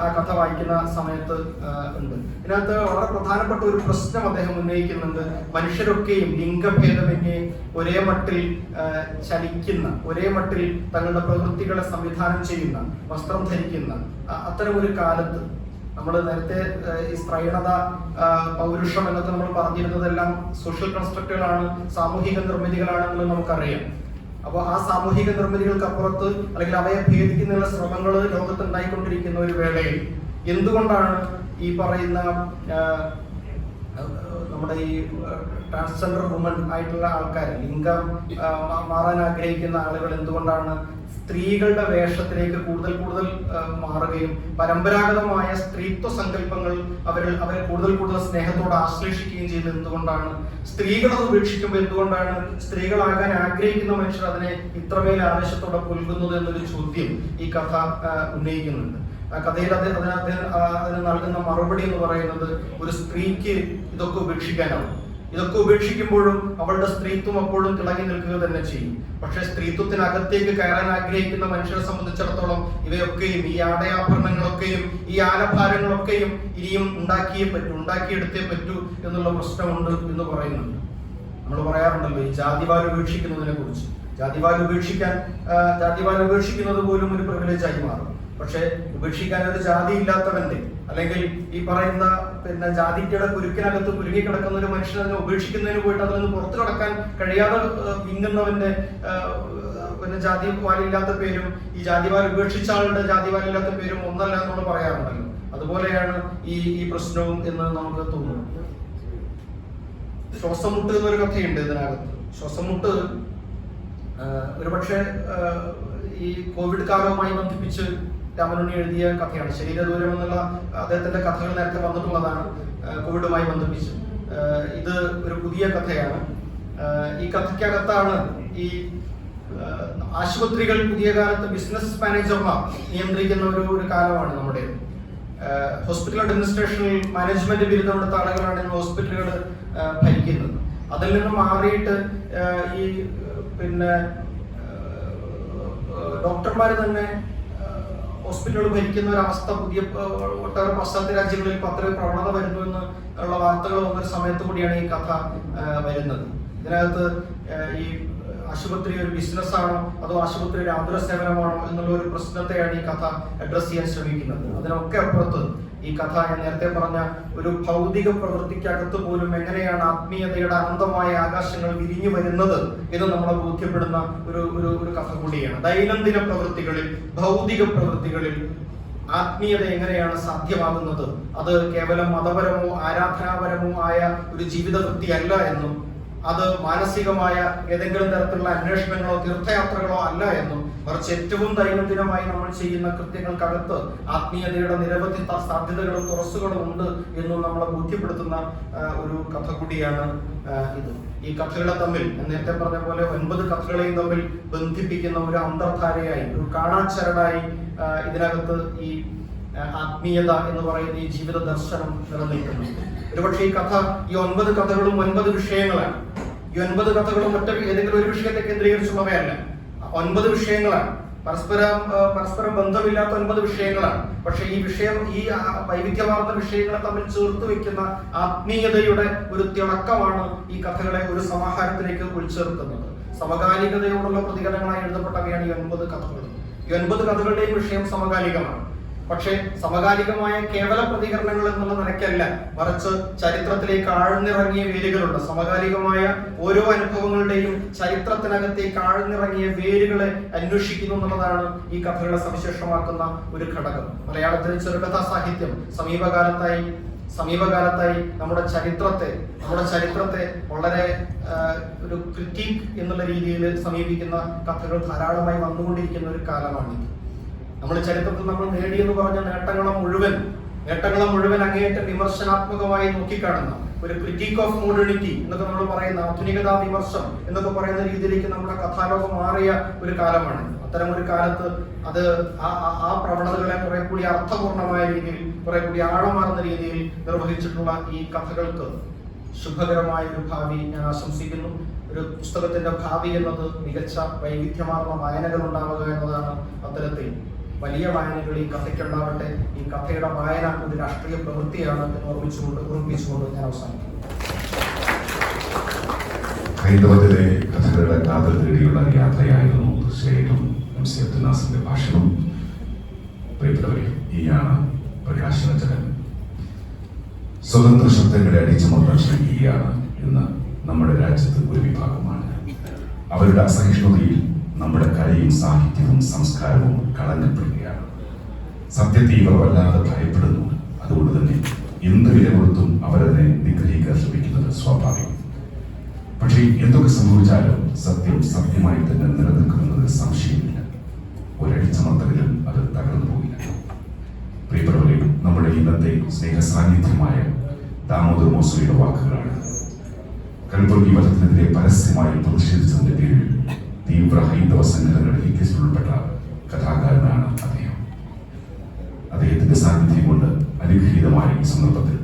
ആ കഥ വായിക്കുന്ന സമയത്ത് ഉണ്ട്. ഇതിനകത്ത് വളരെ പ്രധാനപ്പെട്ട ഒരു പ്രശ്നം അദ്ദേഹം ഉന്നയിക്കുന്നുണ്ട്. മനുഷ്യരൊക്കെയും ലിംഗഭേദമന്യേ ഒരേ മട്ടിൽ ചലിക്കുന്ന, ഒരേ മട്ടിൽ തങ്ങളുടെ പ്രവൃത്തികളെ സംവിധാനം ചെയ്യുന്ന, വസ്ത്രം ധരിക്കുന്ന അത്തരം ഒരു കാലത്ത് നമ്മൾ നേരത്തെ ഈ സ്ത്രൈണത, പൗരുഷം എന്നൊക്കെ നമ്മൾ പറഞ്ഞിരുന്നതെല്ലാം സോഷ്യൽ കൺസ്ട്രക്റ്റുകളാണ്, സാമൂഹിക നിർമ്മിതികളാണെന്ന് നമുക്കറിയാം. അപ്പോൾ ആ സാമൂഹിക നിർമ്മിതികൾക്ക് അപ്പുറത്ത് അല്ലെങ്കിൽ അവയെ ഭേദിക്കുന്നതിനുള്ള ശ്രമങ്ങൾ ലോകത്ത് ഉണ്ടായിക്കൊണ്ടിരിക്കുന്ന ഒരു വേളയിൽ എന്തുകൊണ്ടാണ് ഈ പറയുന്ന നമ്മുടെ ഈ ട്രാൻസ്ജെൻഡർ വുമൺ ആയിട്ടുള്ള ആൾക്കാർ, ലിംഗം മാറാൻ ആഗ്രഹിക്കുന്ന ആളുകൾ എന്തുകൊണ്ടാണ് സ്ത്രീകളുടെ വേഷത്തിലേക്ക് കൂടുതൽ മാറുകയും പരമ്പരാഗതമായ സ്ത്രീത്വ സങ്കല്പങ്ങൾ അവരെ കൂടുതൽ സ്നേഹത്തോടെ ആശ്ലേഷിക്കുകയും ചെയ്യുന്നത് എന്തുകൊണ്ടാണ്? സ്ത്രീകൾ അത് ഉപേക്ഷിക്കുമ്പോൾ എന്തുകൊണ്ടാണ് സ്ത്രീകളാകാൻ ആഗ്രഹിക്കുന്ന മനുഷ്യർ അതിനെ ഇത്രമേൽ ആവേശത്തോടെ പുൽകുന്നത് എന്നൊരു ചോദ്യം ഈ കഥ ഉന്നയിക്കുന്നുണ്ട്. ആ കഥയിൽ അതിന് നൽകുന്ന മറുപടി എന്ന് പറയുന്നത് ഒരു സ്ത്രീക്ക് ഇതൊക്കെ ഉപേക്ഷിക്കാനാവും. ഇതൊക്കെ ഉപേക്ഷിക്കുമ്പോഴും അവളുടെ സ്ത്രീത്വം അപ്പോഴും തിളങ്ങി നിൽക്കുക തന്നെ ചെയ്യും. പക്ഷെ സ്ത്രീത്വത്തിനകത്തേക്ക് കയറാൻ ആഗ്രഹിക്കുന്ന മനുഷ്യരെ സംബന്ധിച്ചിടത്തോളം ഇവയൊക്കെയും, ഈ ആടയാഭരണങ്ങളൊക്കെയും ഈ ആലഭാരങ്ങളൊക്കെയും ഇനിയും ഉണ്ടാക്കിയെടുത്തേ പറ്റൂ എന്നുള്ള പ്രശ്നമുണ്ട് എന്ന് പറയുന്നുണ്ട്. നമ്മൾ പറയാറുണ്ടല്ലോ ഈ ജാതിവാൽ ഉപേക്ഷിക്കുന്നതിനെ കുറിച്ച്. ജാതിവാൽ ഉപേക്ഷിക്കുന്നത് പോലും ഒരു പ്രിവിലേജായി മാറും. പക്ഷെ ഉപേക്ഷിക്കാൻ ഒരു ജാതി ഇല്ലാത്തവന്റെ, അല്ലെങ്കിൽ ഈ പറയുന്ന ജാതിയുടെ കുരുക്കിനകത്ത് കുരുങ്ങിക്കിടക്കുന്ന ഒരു മനുഷ്യനെ ഉപേക്ഷിക്കുന്നതിന് പോയിട്ട് അതിൽ നിന്ന് പുറത്തു കടക്കാൻ കഴിയാതെ വിങ്ങുന്നവന്റെ ജാതി വാലില്ലാത്ത പേരും ഈ ജാതിവാൽ ഉപേക്ഷിച്ച ആളുടെ ജാതിവാലില്ലാത്ത പേരും ഒന്നല്ല എന്ന് പറയാറുണ്ടല്ലോ. അതുപോലെയാണ് ഈ പ്രശ്നവും എന്ന് നമുക്ക് തോന്നുന്നു. ശ്വാസമുട്ട് എന്നൊരു കഥയുണ്ട് ഇതിനകത്ത്. ശ്വാസമുട്ട് ഒരുപക്ഷെ ഈ കോവിഡ് കാലവുമായി ബന്ധിപ്പിച്ച് രാമനുണ്ണി എഴുതിയ കഥയാണ്. ശരീരദൂരം എന്നുള്ള അദ്ദേഹത്തിന്റെ കഥകൾ നേരത്തെ വന്നിട്ടുള്ളതാണ് കോവിഡുമായി ബന്ധിപ്പിച്ച്. ഇത് ഒരു പുതിയ കഥയാണ്. ഈ കഥയ്ക്കകത്താണ് ഈ ആശുപത്രികൾ പുതിയ കാലത്ത് ബിസിനസ് മാനേജർമാർ നിയന്ത്രിക്കുന്ന ഒരു കാലമാണ് നമ്മുടെ. ഹോസ്പിറ്റൽ അഡ്മിനിസ്ട്രേഷനിൽ മാനേജ്മെന്റ് ബിരുദമെടുത്ത ആളുകളാണ് ഹോസ്പിറ്റലുകൾ ഭരിക്കുന്നത്. അതിൽ നിന്ന് മാറിയിട്ട് ഈ ഡോക്ടർമാർ തന്നെ ഹോസ്പിറ്റലുകൾ ഭരിക്കുന്ന ഒരു അവസ്ഥ പുതിയ ഒട്ടേറെ പാശ്ചാത്യ രാജ്യങ്ങളിൽ അത്ര പ്രവണത വരുന്നു എന്നുള്ള വാർത്തകൾ വന്നൊരു സമയത്ത് കൂടിയാണ് ഈ കഥ വരുന്നത്. ഇതിനകത്ത് ഈ ആശുപത്രി ഒരു ബിസിനസ്സാണോ അതോ ആശുപത്രി ഒരു ആതുര സേവനമാണോ എന്നുള്ള ഒരു പ്രശ്നത്തെയാണ് ഈ കഥ അഡ്രസ് ചെയ്യാൻ ശ്രമിക്കുന്നത്. അതിനൊക്കെ അപ്പുറത്ത് ഈ കഥ ഞാൻ നേരത്തെ പറഞ്ഞ ഒരു ഭൗതിക പ്രവൃത്തിക്കകത്ത് പോലും എങ്ങനെയാണ് ആത്മീയതയുടെ അനന്തമായ ആകാശങ്ങൾ വിരിഞ്ഞു വരുന്നത് എന്ന് നമ്മളെ ബോധ്യപ്പെടുന്ന ഒരു കഥ കൂടിയാണ്. ദൈനംദിന പ്രവൃത്തികളിൽ, ഭൗതിക പ്രവൃത്തികളിൽ ആത്മീയത എങ്ങനെയാണ് സാധ്യമാകുന്നത്? അത് കേവലം മതപരമോ ആരാധനാപരമോ ആയ ഒരു ജീവിത വൃത്തിയല്ല എന്നും അത് മാനസികമായ ഏതെങ്കിലും തരത്തിലുള്ള അന്വേഷണങ്ങളോ തീർത്ഥയാത്രകളോ അല്ല എന്നും മറിച്ച് ഏറ്റവും ദൈനംദിനമായി നമ്മൾ ചെയ്യുന്ന കൃത്യങ്ങൾക്കകത്ത് ആത്മീയതയുടെ നിരവധി സാധ്യതകളും തുറസ്സുകളും ഉണ്ട് എന്നും നമ്മളെ ബോധ്യപ്പെടുത്തുന്ന ഒരു കഥ കൂടിയാണ് ഇത്. ഈ കഥകളെ തമ്മിൽ നേരത്തെ പറഞ്ഞ പോലെ 9 കഥകളെയും തമ്മിൽ ബന്ധിപ്പിക്കുന്ന ഒരു അന്തർധാരയായി, ഒരു കാണാച്ചരടായി ഇതിനകത്ത് ഈ ആത്മീയത എന്ന് പറയുന്ന ഈ ജീവിത ദർശനം നിലനിൽക്കുന്നു. ഒരുപക്ഷെ ഈ 9 കഥകളും 9 വിഷയങ്ങളാണ്. ഈ 9 കഥകളും ഏതെങ്കിലും ഒരു വിഷയത്തെ കേന്ദ്രീകരിച്ചുള്ളവയല്ല. 9 വിഷയങ്ങളാണ്. പരസ്പരം ബന്ധമില്ലാത്ത 9 വിഷയങ്ങളാണ്. പക്ഷെ ഈ വിഷയം, ഈ വൈവിധ്യമാർന്ന വിഷയങ്ങളെ തമ്മിൽ ചേർത്ത് വെക്കുന്ന ആത്മീയതയുടെ ഒരു തിളക്കമാണ് ഈ കഥകളെ ഒരു സമാഹാരത്തിലേക്ക് ഉൾച്ചേർക്കുന്നത്. സമകാലികതയോടുള്ള പ്രതികരണങ്ങളായി എഴുതപ്പെട്ടവയാണ് ഈ 9 കഥകൾ. ഈ 9 കഥകളുടെയും വിഷയം സമകാലികമാണ്. പക്ഷേ സമകാലികമായ കേവല പ്രതികരണങ്ങൾ എന്നുള്ള നിലയ്ക്കല്ല, മറിച്ച് ചരിത്രത്തിലേക്ക് ആഴ്ന്നിറങ്ങിയ വേരുകളുണ്ട്. സമകാലികമായ ഓരോ അനുഭവങ്ങളുടെയും ചരിത്രത്തിനകത്തേക്ക് ആഴ്ന്നിറങ്ങിയ വേരുകളെ അന്വേഷിക്കുന്നു എന്നുള്ളതാണ് ഈ കഥകളെ സവിശേഷമാക്കുന്ന ഒരു ഘടകം. മലയാളത്തിലെ ചെറുകഥാ സാഹിത്യം സമീപകാലത്തായി നമ്മുടെ ചരിത്രത്തെ വളരെ ഒരു ക്രിറ്റീക്ക് എന്നുള്ള രീതിയിൽ സമീപിക്കുന്ന കഥകൾ ധാരാളമായി വന്നുകൊണ്ടിരിക്കുന്ന ഒരു കാലമാണിത്. നമ്മൾ ചരിത്രത്തിൽ നമ്മൾ നേടിയെന്ന് പറഞ്ഞ നേട്ടങ്ങളെ മുഴുവൻ അങ്ങേയറ്റം വിമർശനാത്മകമായി നോക്കിക്കാണുന്ന ഒരു ക്രിറ്റിക് ഓഫ് മോഡേണിറ്റി എന്നൊക്കെ നമ്മൾ പറയുന്ന ആധുനികതാ വിമർശം എന്നൊക്കെ പറയുന്ന രീതിയിലേക്ക് നമ്മുടെ കഥാലോകം മാറിയ ഒരു കാലമാണ്. അത്തരം ഒരു കാലത്ത് അത് ആ പ്രവണതകളെ കുറെ കൂടി അർത്ഥപൂർണമായ രീതിയിൽ, കുറെ കൂടി ആഴമാർന്ന രീതിയിൽ നിർവഹിച്ചിട്ടുള്ള ഈ കഥകൾക്ക് ശുഭകരമായ ഒരു ഭാവി ഞാൻ ആശംസിക്കുന്നു. ഒരു പുസ്തകത്തിന്റെ ഭാവി എന്നത് മികച്ച വൈവിധ്യമാർന്ന വായനകൾ ഉണ്ടാവുക എന്നതാണ്. അത്തരത്തിൽ വലിയ വായനകൾ ഈ കഥയ്ക്കുണ്ടാവട്ടെ. ഈ കഥയുടെ വായന ഒരു രാഷ്ട്രീയ പ്രവൃത്തിയാണ് എന്ന് ഓർമ്മിച്ചുകൊണ്ട് ഞാൻ അവസാനിക്കുന്നു. ഹൈന്ദവത്തിലെ കഥകളുടെ കാതൽ തേടിയുള്ള യാത്രയായിരുന്നു തീർച്ചയായിട്ടും MC അബ്ദുൽ നാസറിന്റെ ഭാഷണം. പ്രിയപ്പെട്ടവരെ, ഈയാണ് പ്രകാശന ചടങ്ങ്. സ്വതന്ത്ര ശബ്ദങ്ങളെ അടിച്ചമർത്താൻ ശ്രമിക്കുകയാണ് ഇന്ന് നമ്മുടെ രാജ്യത്ത് ഒരു വിഭാഗമാണ്. അവരുടെ അസഹിഷ്ണുതയിൽ നമ്മുടെ കലയും സാഹിത്യവും സംസ്കാരവും കളങ്കപ്പെടുകയാണ്. സത്യത്തെ ഇവർ വല്ലാതെ ഭയപ്പെടുന്നു. അതുകൊണ്ട് തന്നെ എന്ത് വില കൊടുത്തും അവരതിനെ നിഗ്രഹിക്കാൻ ശ്രമിക്കുന്നത് സ്വാഭാവികം. പക്ഷേ എന്തൊക്കെ സംഭവിച്ചാലും സത്യം സത്യമായി തന്നെ നിലനിൽക്കുമെന്നതിൽ സംശയമില്ല. ഒരടിച്ചമർത്തലിലും അത് തകർന്നു പോകില്ല. പ്രിയപ്പെട്ടവരെ, നമ്മുടെ ഇന്നത്തെ സ്നേഹ സാന്നിധ്യമായ ദാമോദർ മോസോയുടെ വാക്കുകളാണ്. കൽബുർഗി വധത്തിനെതിരെ പരസ്യമായി പ്രതിഷേധിച്ചതിന്റെ പേരിൽ തീവ്ര ഹൈന്ദവ സംഘടനയുടെ ഈ കേസിൽ ഉൾപ്പെട്ട കഥാകാരനാണ് അദ്ദേഹം. അദ്ദേഹത്തിന്റെ സാന്നിധ്യം കൊണ്ട് അനുഗ്രഹീതമായ ഈ സന്ദർഭത്തിൽ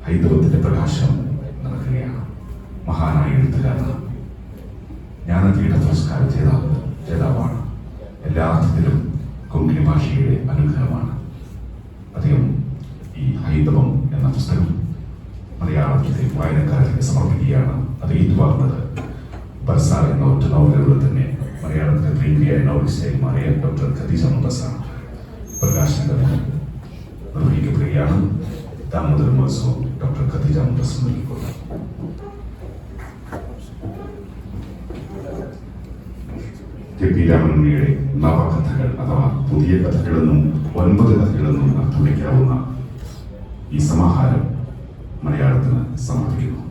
ഹൈന്ദവത്തിന്റെ പ്രകാശനം നടക്കുകയാണ്. മഹാനായ എഴുത്തുകാരനാണ്, ജ്ഞാനപീഠ പുരസ്കാര ജേതാവാണ്. എല്ലാ അർത്ഥത്തിലും കൊങ്കിണി ഭാഷയുടെ അനുഗ്രഹമാണ് അദ്ദേഹം. ഈ ഹൈന്ദവം എന്ന പുസ്തകം മലയാളത്തിലെ വായനക്കാരന് സമർപ്പിക്കുകയാണ്. അത് ഏറ്റുവാങ്ങുന്നത് ബർസാർ എന്ന ഒറ്റ നോവലിലൂടെ തന്നെ മലയാളത്തിലെ പ്രീമിയായ നോവലിസ്റ്റായി മാറിയ ഡോക്ടർ ഖദീജ മുണ്ടസാണ്. പ്രകാശനം നിർവഹിക്കപ്പെടുകയാണ്. ദാമോദർ മോസോ ഡോക്ടർ ഖദീജ മുണ്ടസ് നൽകിക്കൊണ്ടു. KP രാമനുണ്ണിയുടെ നവകഥകൾ അഥവാ പുതിയ കഥകളെന്നും 9 കഥകളെന്നും അർത്ഥം വയ്ക്കാവുന്ന ഈ സമാഹാരം മലയാളത്തിന് സമർപ്പിക്കുന്നു.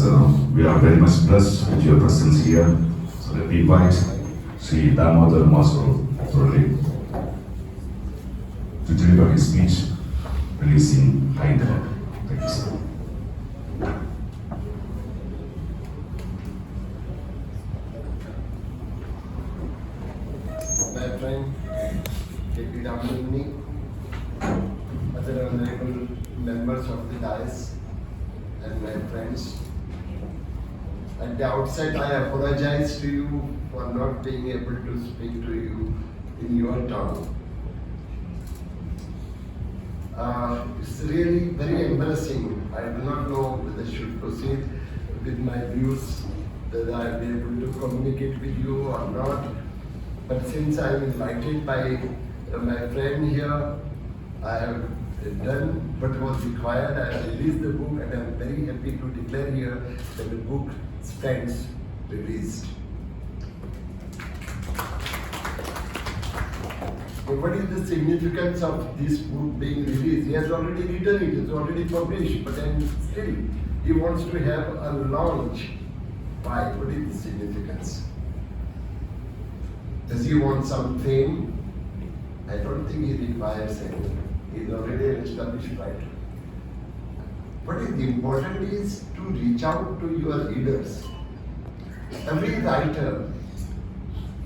So we are very much blessed with your presence here. So let me invite Sri Damodar Moso to deliver his speech releasing Hyderabad. Thank you, sir. My friend KP Ramanuni, other honorable members of the dais, and my friends. At the outset, I apologize to you for not being able to speak to you in your tongue. It's really very embarrassing. I do not know whether I should proceed with my views, whether I'll be able to communicate with you or not. But since I am invited by my friend here, I have done what was required. I have released the book, and I am very happy to declare here that the book stands released. But what is the significance of this book being released? He has already written it, it's already published, but then still he wants to have a launch. Why? What is the significance? Does he want some fame? I don't think he requires any. He's already an established writer. What is important is to reach out to your readers. Every writer,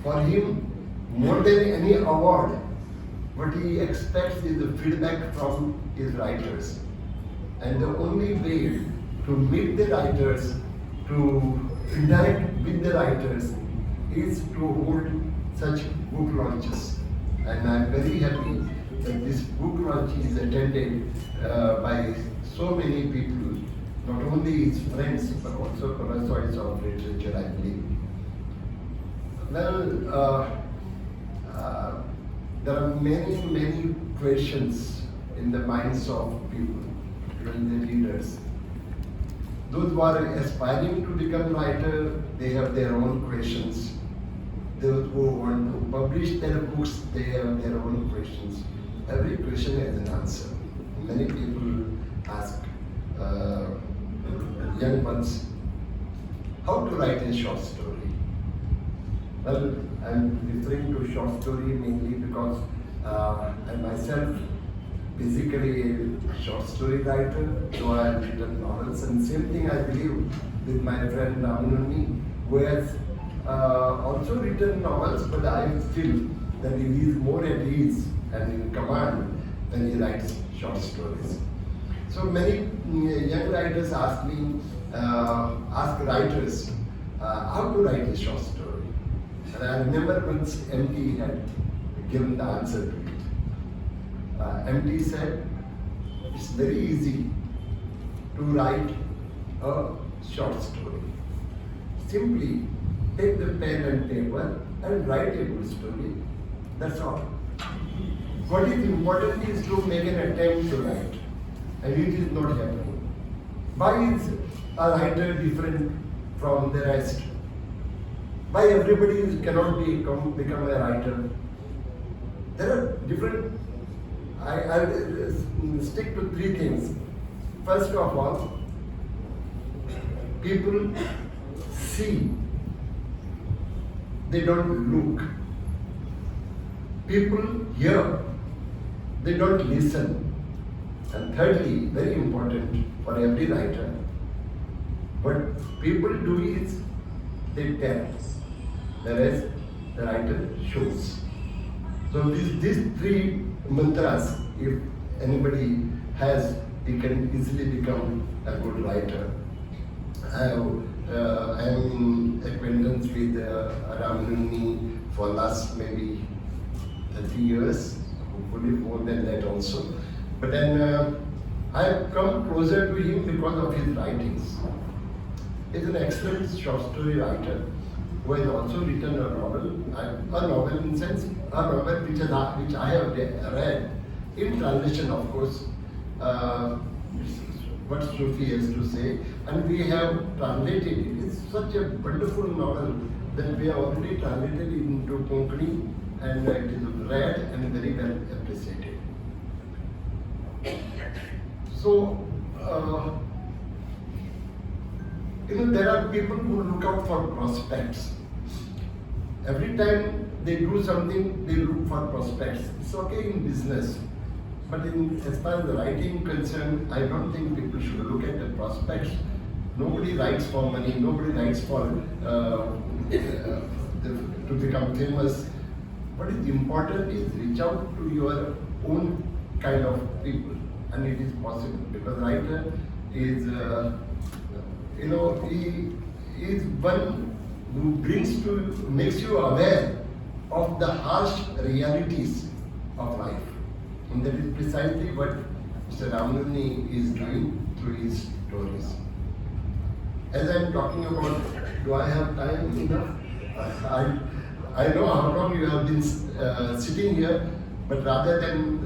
for him, more than any award, what he expects is the feedback from his writers. And the only way to meet the writers, to interact with the writers, is to hold such book launches. And I'm very happy that this book launch is attended by so many people, not only his friends, but also connoisseurs of literature, I believe. Well, there are many questions in the minds of people, even the readers. Those who are aspiring to become writer, they have their own questions. Those who want to publish their books, they have their own questions. Every question has an answer. Many people ask young ones how to write a short story. Well, I'm referring to short story mainly because I myself basically a short story writer, so I have written novels, and same thing I believe with my friend Ramanuni, who has also written novels, but I feel that he is more at ease and in command when he writes short stories. So many young writers ask writers how to write a short story. And I remember once MT had given the answer to it. MT said, it's very easy to write a short story. Simply take the pen and paper and write a good story. That's all. What is important is to make an attempt to write, and it is not happening. Why is a writer different from the rest? Why everybody cannot become a writer? There are different. I'll stick to three things. First of all, people see, they don't look. People hear, they don't listen. And thirdly, very important for every writer, what people do is they tell, whereas the writer shows. So these three mantras, if anybody has, he can easily become a good writer. I am in acquaintance with Ramanuni for last maybe 30 years, hopefully more than that also. But then I have come closer to him because of his writings. He's an excellent short story writer who has also written a novel in the sense, a novel which I have read in translation, of course, what Sufi has to say, and we have translated it. It's such a wonderful novel that we have already translated into Konkani, and it is read and very well appreciated. So, there are people who look out for prospects. Every time they do something, they look for prospects. It's okay in business, but as far as the writing concerned, I don't think people should look at the prospects. Nobody writes for money. Nobody writes for to become famous. What is important is reach out to your own kind of people, and it is possible because writer is, he is one who makes you aware of the harsh realities of life, and that is precisely what Mr. Ramanuni is doing through his stories. As I am talking about, do I have time enough? I know how long you have been sitting here, but rather than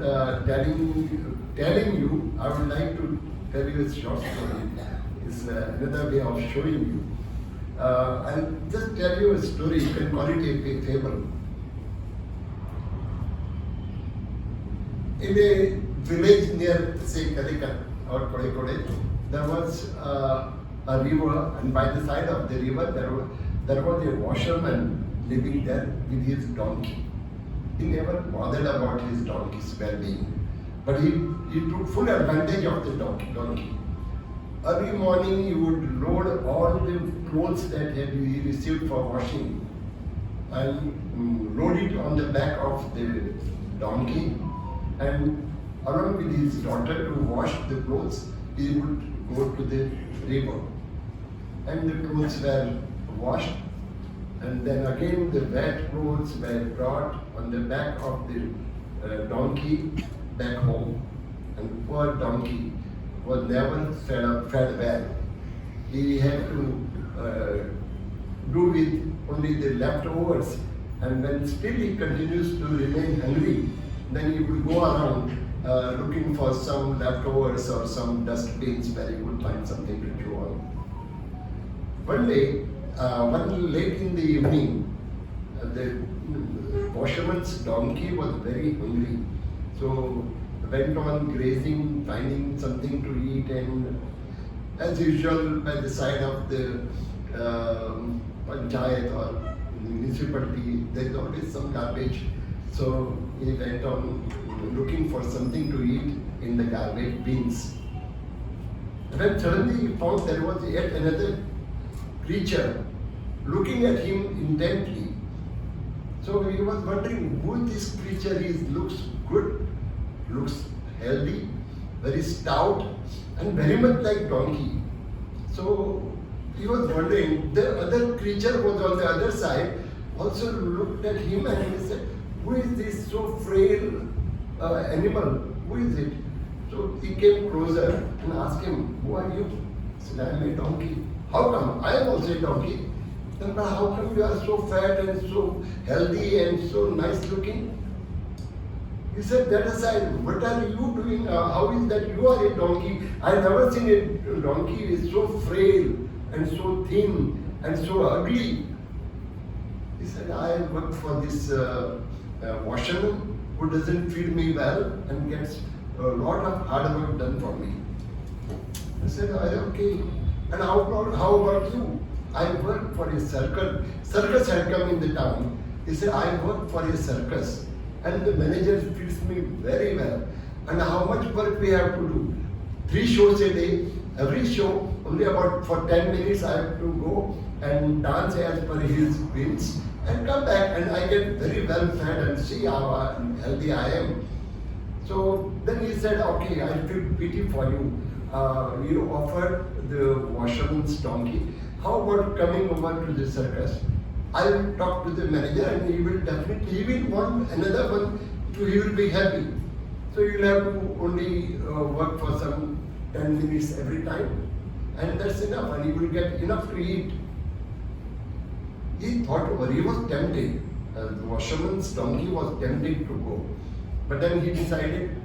telling you, I would like to tell you a short story. It's another way of showing you. I'll just tell you a story. You can call it a fable. In a village near, say, Calicut or Kodekode, there was a river, and by the side of the river there was a washerman living there with his donkey. He never bothered about his donkey's well-being, but he took full advantage of the donkey. Early morning he would load all the clothes that he received for washing and load it on the back of the donkey, and along with his daughter to wash the clothes, he would go to the river. And the clothes were washed, and then again the wet clothes were brought on the back of the donkey back home. And poor donkey was never fed well. He had to do with only the leftovers, and when still he continues to remain hungry, then he would go around looking for some leftovers or some dustbins where he would find something to chew on. One day, one late in the evening, the washerman's donkey was very hungry, so went on grazing, finding something to eat, and as usual by the side of the panchayat or municipality, there is always some garbage. So he went on looking for something to eat in the garbage bins. And then suddenly he found there was yet another creature looking at him intently. So he was wondering who this creature is. Looks good, looks healthy, very stout, and very much like donkey. So he was wondering, the other creature was on the other side, also looked at him and he said, who is this so frail animal? Who is it? So he came closer and asked him, who are you? He said, I am a donkey. How come? I am also a donkey. Then, but how come you are so fat and so healthy and so nice looking? He said, that aside, what are you doing? How is that you are a donkey? I have never seen a donkey is so frail and so thin and so ugly. He said, I work for this washerman who doesn't feed me well and gets a lot of hard work done for me. I said, okay. And how about you? I work for a circus had come in the town. He said, I work for a circus and the manager feeds me very well. And how much work we have to do? 3 shows a day. Every show, only about for 10 minutes I have to go and dance as per his whims and come back, and I get very well fed and see how healthy I am. So then he said, okay, I feel pity for you. You offered the washerman's donkey. How about coming over to the circus? I will talk to the manager and he will want another one, he will be happy. So you will have to only work for some 10 minutes every time, and that's enough, and he will get enough to eat. He thought over, he was tempted. The washerman's donkey was tempted to go. But then he decided,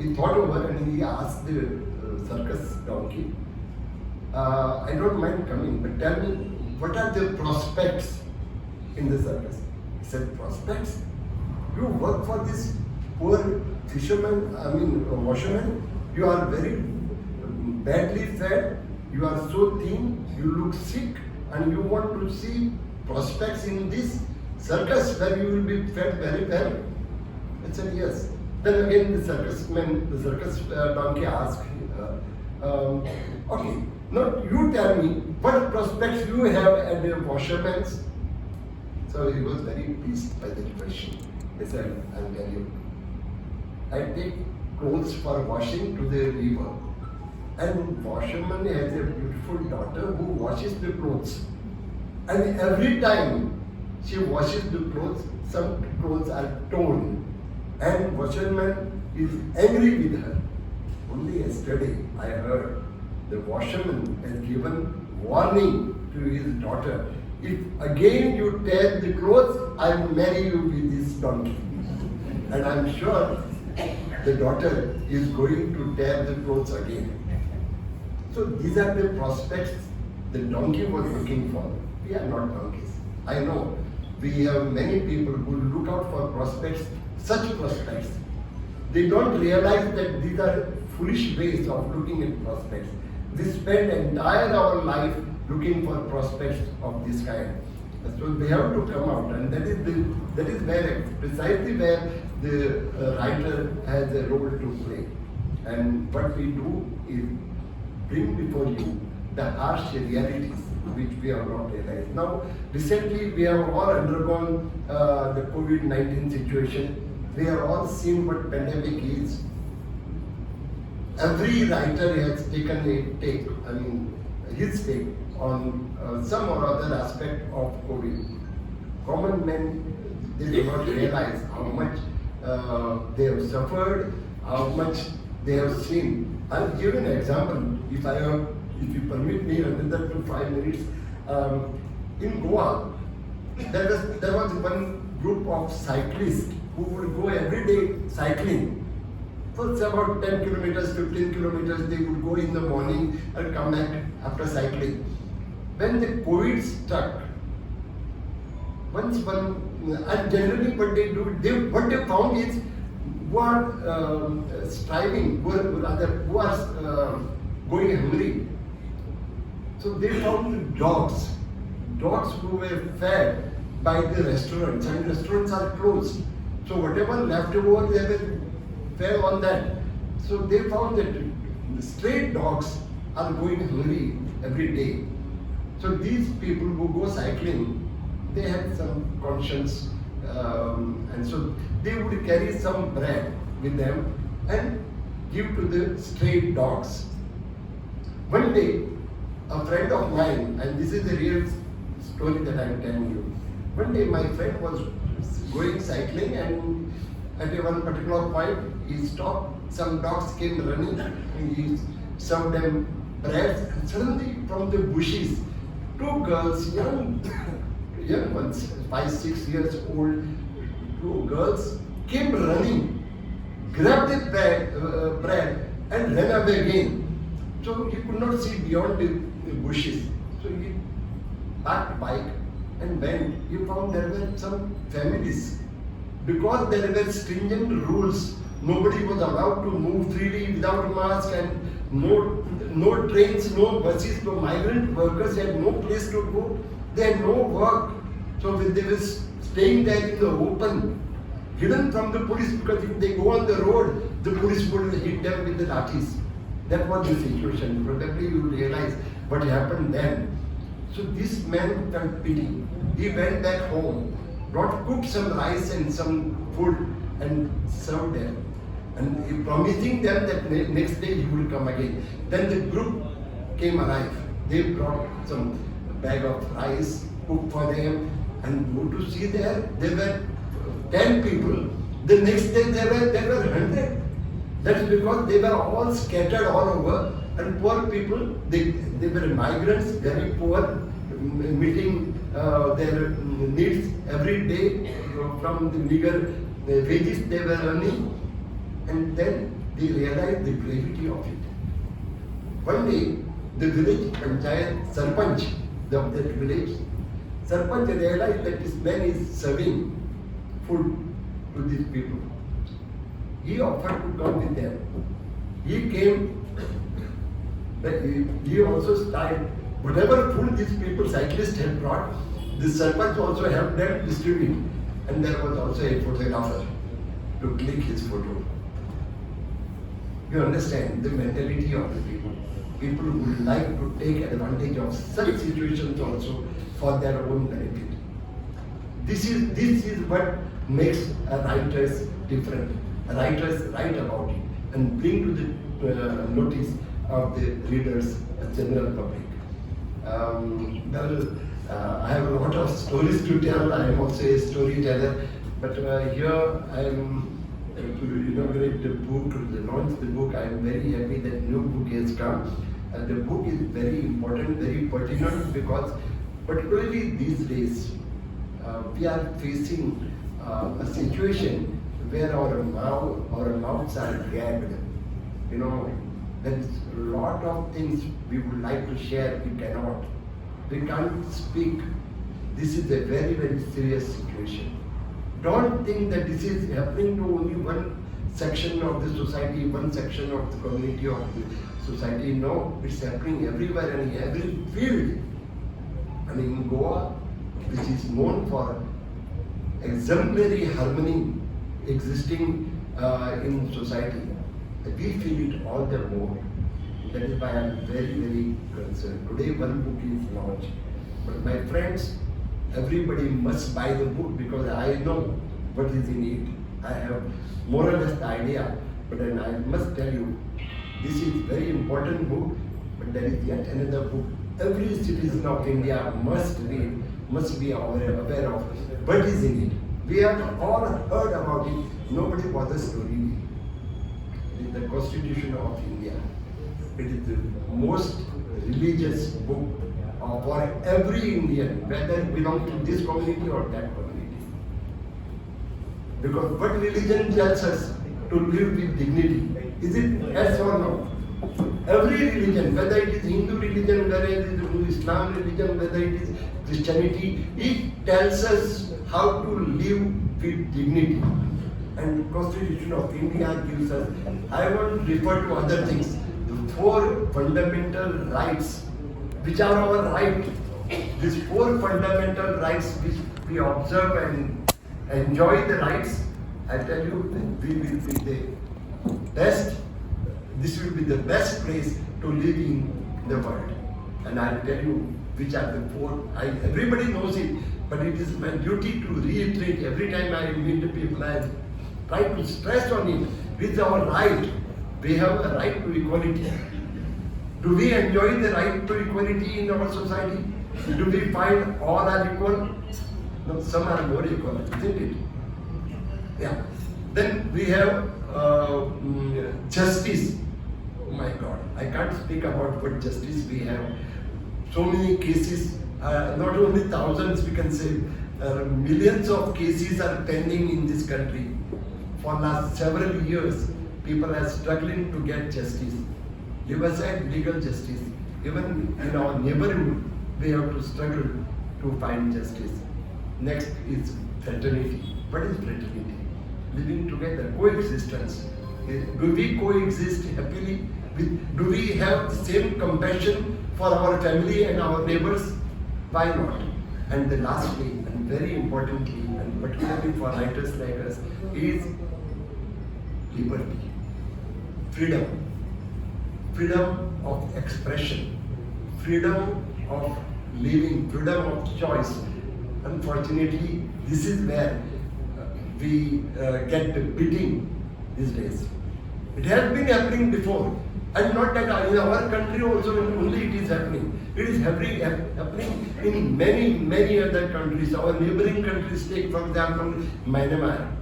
he thought over and he asked the circus donkey, I don't mind coming, but tell me, what are the prospects in the circus? He said, prospects? You work for this poor fisherman, washerman, you are very badly fed, you are so thin, you look sick, and you want to see prospects in this circus where you will be fed very well? I said, yes. Then again the circus donkey asked, okay, now you tell me what prospects you have at the washerman's. So he was very pleased by the question. He said, I'll tell you. I take clothes for washing to the river. And washerman has a beautiful daughter who washes the clothes. And every time she washes the clothes, some clothes are torn. And washerman is angry with her. Only yesterday I heard the washerman has given warning to his daughter. If again you tear the clothes, I will marry you with this donkey. And I'm sure the daughter is going to tear the clothes again. So these are the prospects the donkey was looking for. We are not donkeys. I know we have many people who look out for prospects, such prospects. They don't realize that these are foolish ways of looking at prospects. We spend entire our life looking for prospects of this kind. So they have to come out, and that is where precisely where the writer has a role to play. And what we do is bring before you the harsh realities which we have not realized. Now, recently we have all undergone the COVID-19 situation. We have all seen what pandemic is. Every writer has taken his take on some or other aspect of COVID. Common men, they do not realize how much they have suffered, how much they have seen. I'll give an example, if you permit me another 5 minutes. In Goa, there was one group of cyclists who would go every day cycling. For about 10 kilometers, 15 kilometers, they would go in the morning and come back after cycling. When the COVID struck, and generally what they do, what they found is who are striving, who are going hungry. So they found dogs who were fed by the restaurants, and restaurants are closed. So whatever leftover they were fed on that. So they found that the stray dogs are going hungry every day. So these people who go cycling, they had some conscience, and so they would carry some bread with them and give to the stray dogs. One day, a friend of mine, and this is a real story that I am telling you. One day my friend was going cycling, and at one particular point he stopped. Some dogs came running, and he served them bread, and suddenly from the bushes, 2 girls, young ones, 5-6 years old, 2 girls came running, grabbed the bread and ran away again. So he could not see beyond the bushes. So he parked bike and went. He found there were some families. Because there were stringent rules, nobody was allowed to move freely without mask, and no trains, no buses, no migrant workers had no place to go. They had no work. So they were staying there in the open, hidden from the police, because if they go on the road, the police would hit them with the lathis. That was the situation. Probably you will realize what happened then. So this man felt pity. He went back home, cooked some rice and some food and served them. And he promising them that next day he will come again. Then the group came alive. They brought some bag of rice, cooked for them, and go to see there were 10 people. The next day there were 100. That's because they were all scattered all over, and poor people, they were migrants, very poor, meeting their needs every day from the meager wages they were earning. And then they realized the gravity of it. One day, the village panchayat sarpanch of that village, sarpanch realized that this man is serving food to these people. He offered to come with them. He came, but he also started whatever food these people, cyclists, had brought. The sarpanch also helped them distribute, and there was also a photographer to click his photo. You understand the mentality of the people. People would like to take advantage of such situations also for their own benefit. This is what makes writers different. Writers write about it and bring to the notice of the readers, the general public. I have a lot of stories to tell. I am also a storyteller, but here I am to inaugurate the book, to launch the book. I am very happy that new book has come. The book is very important, very pertinent, because particularly these days we are facing a situation where our mouths are gagged. There is a lot of things we would like to share, we cannot. We can't speak. This is a very, very serious situation. Don't think that this is happening to only one section of the society, one section of the community of the society. No, it's happening everywhere and in every field. And in Goa, which is known for exemplary harmony existing in society, we feel it all the more. That is why I am very, very concerned. Today one book is launched. But my friends, everybody must buy the book because I know what is in it. I have more or less the idea. But then I must tell you, this is very important book, but there is yet another book every citizen of India must read, must be aware of what is in it. We have all heard about it, nobody bothers to read it. It is the Constitution of India. It is the most religious book for every Indian, whether belong to this community or that community. Because what religion tells us to live with dignity? Is it yes or no? Every religion, whether it is Hindu religion, whether it is Islam religion, whether it is Christianity, it tells us how to live with dignity. And Constitution of India gives us, I want to refer to other things, the 4 fundamental rights, which are our right. These 4 fundamental rights which we observe and enjoy the rights, I tell you, we will be the best, this will be the best place to live in the world. And I'll tell you which are the 4, everybody knows it, but it is my duty to reiterate every time I meet the people, I try to stress on it. It's our right. We have a right to equality. Do we enjoy the right to equality in our society? Do we find all are equal? No, some are more equal, isn't it? Yeah. Then we have justice. Oh my God, I can't speak about what justice we have. So many cases, not only thousands, we can say millions of cases are pending in this country. For last several years, people are struggling to get justice. Leave aside legal justice. Even in our neighborhood, we have to struggle to find justice. Next is fraternity. What is fraternity? Living together, coexistence. Do we coexist happily? Do we have the same compassion for our family and our neighbors? Why not? And then lastly, and very importantly, and particularly for writers like us, is liberty, freedom, freedom of expression, freedom of living, freedom of choice. Unfortunately, this is where we get the beating these days. It has been happening before, and not that in our country also only it is happening. It is happening in many other countries. Our neighboring countries, take for example Myanmar.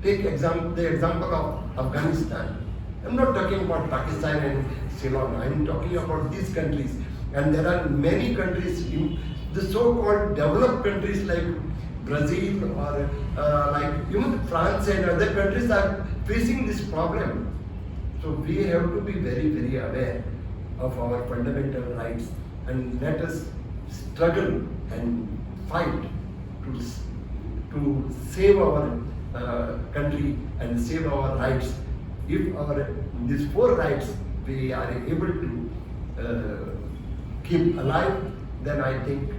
Take the example of Afghanistan. I'm not talking about Pakistan and Ceylon. I'm talking about these countries. And there are many countries, the so-called developed countries like Brazil or like even France and other countries are facing this problem. So we have to be very, very aware of our fundamental rights and let us struggle and fight to save our country and save our rights. If these 4 rights we are able to keep alive, then I think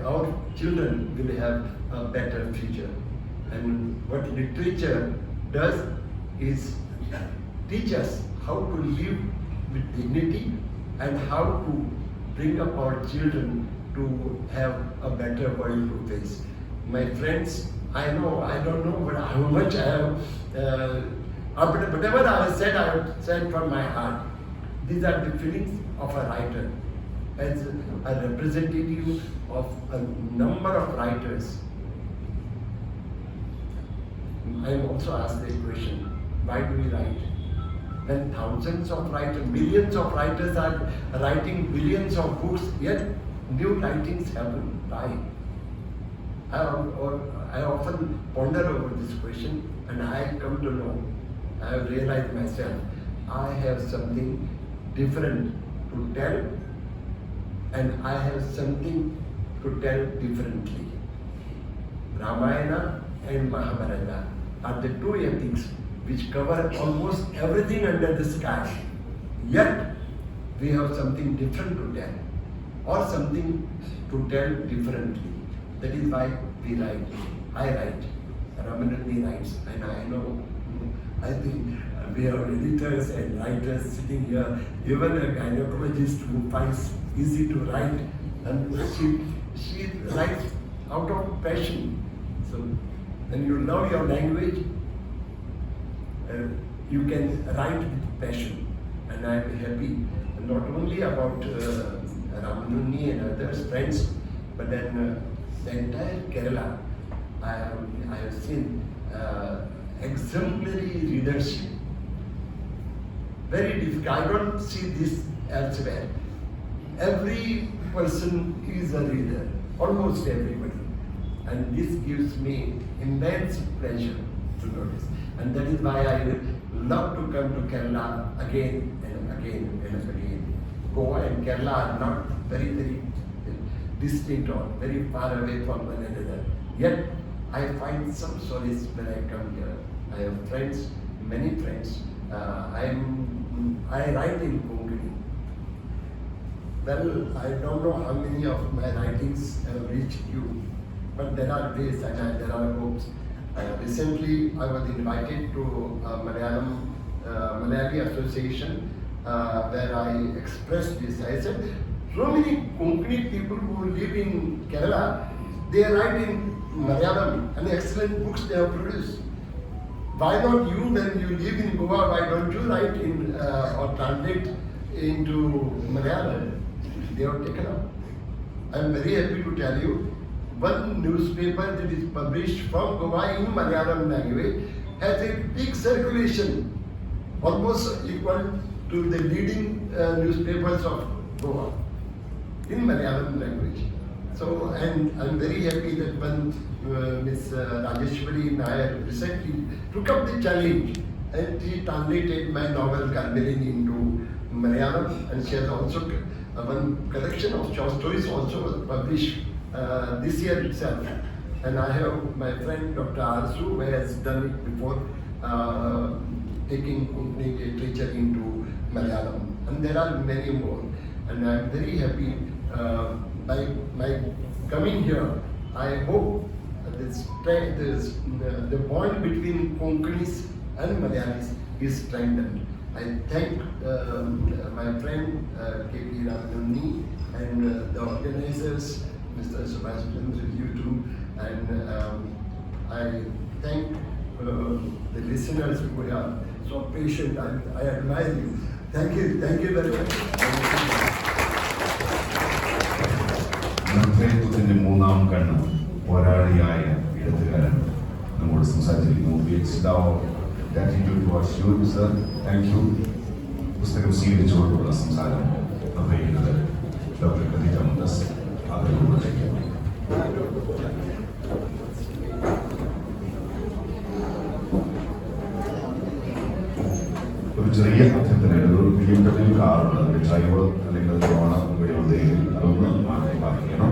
our children will have a better future. And what literature does is teach us how to live with dignity and how to bring up our children to have a better world to face. My friends, I don't know how much I have, but whatever I have said from my heart. These are the feelings of a writer. As a representative of a number of writers, I am also asked the question, why do we write? When thousands of writers, millions of writers are writing billions of books, yet new writings happen. Why? I often ponder over this question, and I come to know, I have realized myself, I have something different to tell, and I have something to tell differently. Ramayana and Mahabharata are the 2 epics which cover almost everything under the sky. Yet, we have something different to tell. or something to tell differently. That is why we write. I write. Ramanandi writes, and I know. I think we have editors and writers sitting here. Even a gynecologist who finds easy to write, and she writes out of passion. So when you love your language, you can write with passion. And I am happy not only about Ramanuni and others, friends, but then the entire Kerala. I have seen exemplary readership. Very difficult. I don't see this elsewhere. Every person is a reader, almost everybody. And this gives me immense pleasure to notice. And that is why I love to come to Kerala again and again and again. Goa and Kerala are not very, very distinct or very far away from one another. Yet I find some solace when I come here. I have friends, many friends. I write in Konkani. Well, I don't know how many of my writings have reached you, but there are ways and there are hopes. Recently, I was invited to Malayali Association where I expressed this. I said, so many Konkani people who live in Kerala, they write in Malayalam and excellent books they have produced. Why not you, when you live in Goa, why don't you write in or translate into Malayalam? They have taken up. I am very happy to tell you, one newspaper that is published from Goa in Malayalam language has a big circulation, almost equal to the leading newspapers of Goa in Malayalam language. So, and I'm very happy that when Ms. Rajeshwari Nair recently took up the challenge and she translated my novel Garberin into Malayalam, and she has also one collection of short stories also was published this year itself. And I have my friend Dr. Arsu who has done it before, taking Konkani literature into Malayalam. And there are many more. And I'm very happy by my coming here. I hope the bond between Konkanis and Malayalis is strengthened. I thank my friend K.P. Ramanuni and the organizers, Mr. Subhash Chandra, you too, and I thank the listeners who are so patient. I admire you. Thank you very much. ത്തിന്റെ മൂന്നാം കണ്ണ് പോരാളിയായ എഴുത്തുകാരൻ നമ്മോട് സംസാരിച്ചിരിക്കുന്നു. Thank you. പുസ്തകം സ്വീകരിച്ചുകൊണ്ടുള്ള സംസാരം നിർവഹിക്കുന്നത് doctor Khadija Mumthas. അതിലൂടെ ഒരു ചെറിയ അഭ്യർത്ഥന, ഒരു BMW കാറുണ്ട്, അതിന്റെ ഡ്രൈവർ അല്ലെങ്കിൽ അതിന്റെ ഓണർ ഇവിടെ ഉണ്ടെങ്കിൽ അതൊന്ന് മാറ്റി പാലിക്കണം.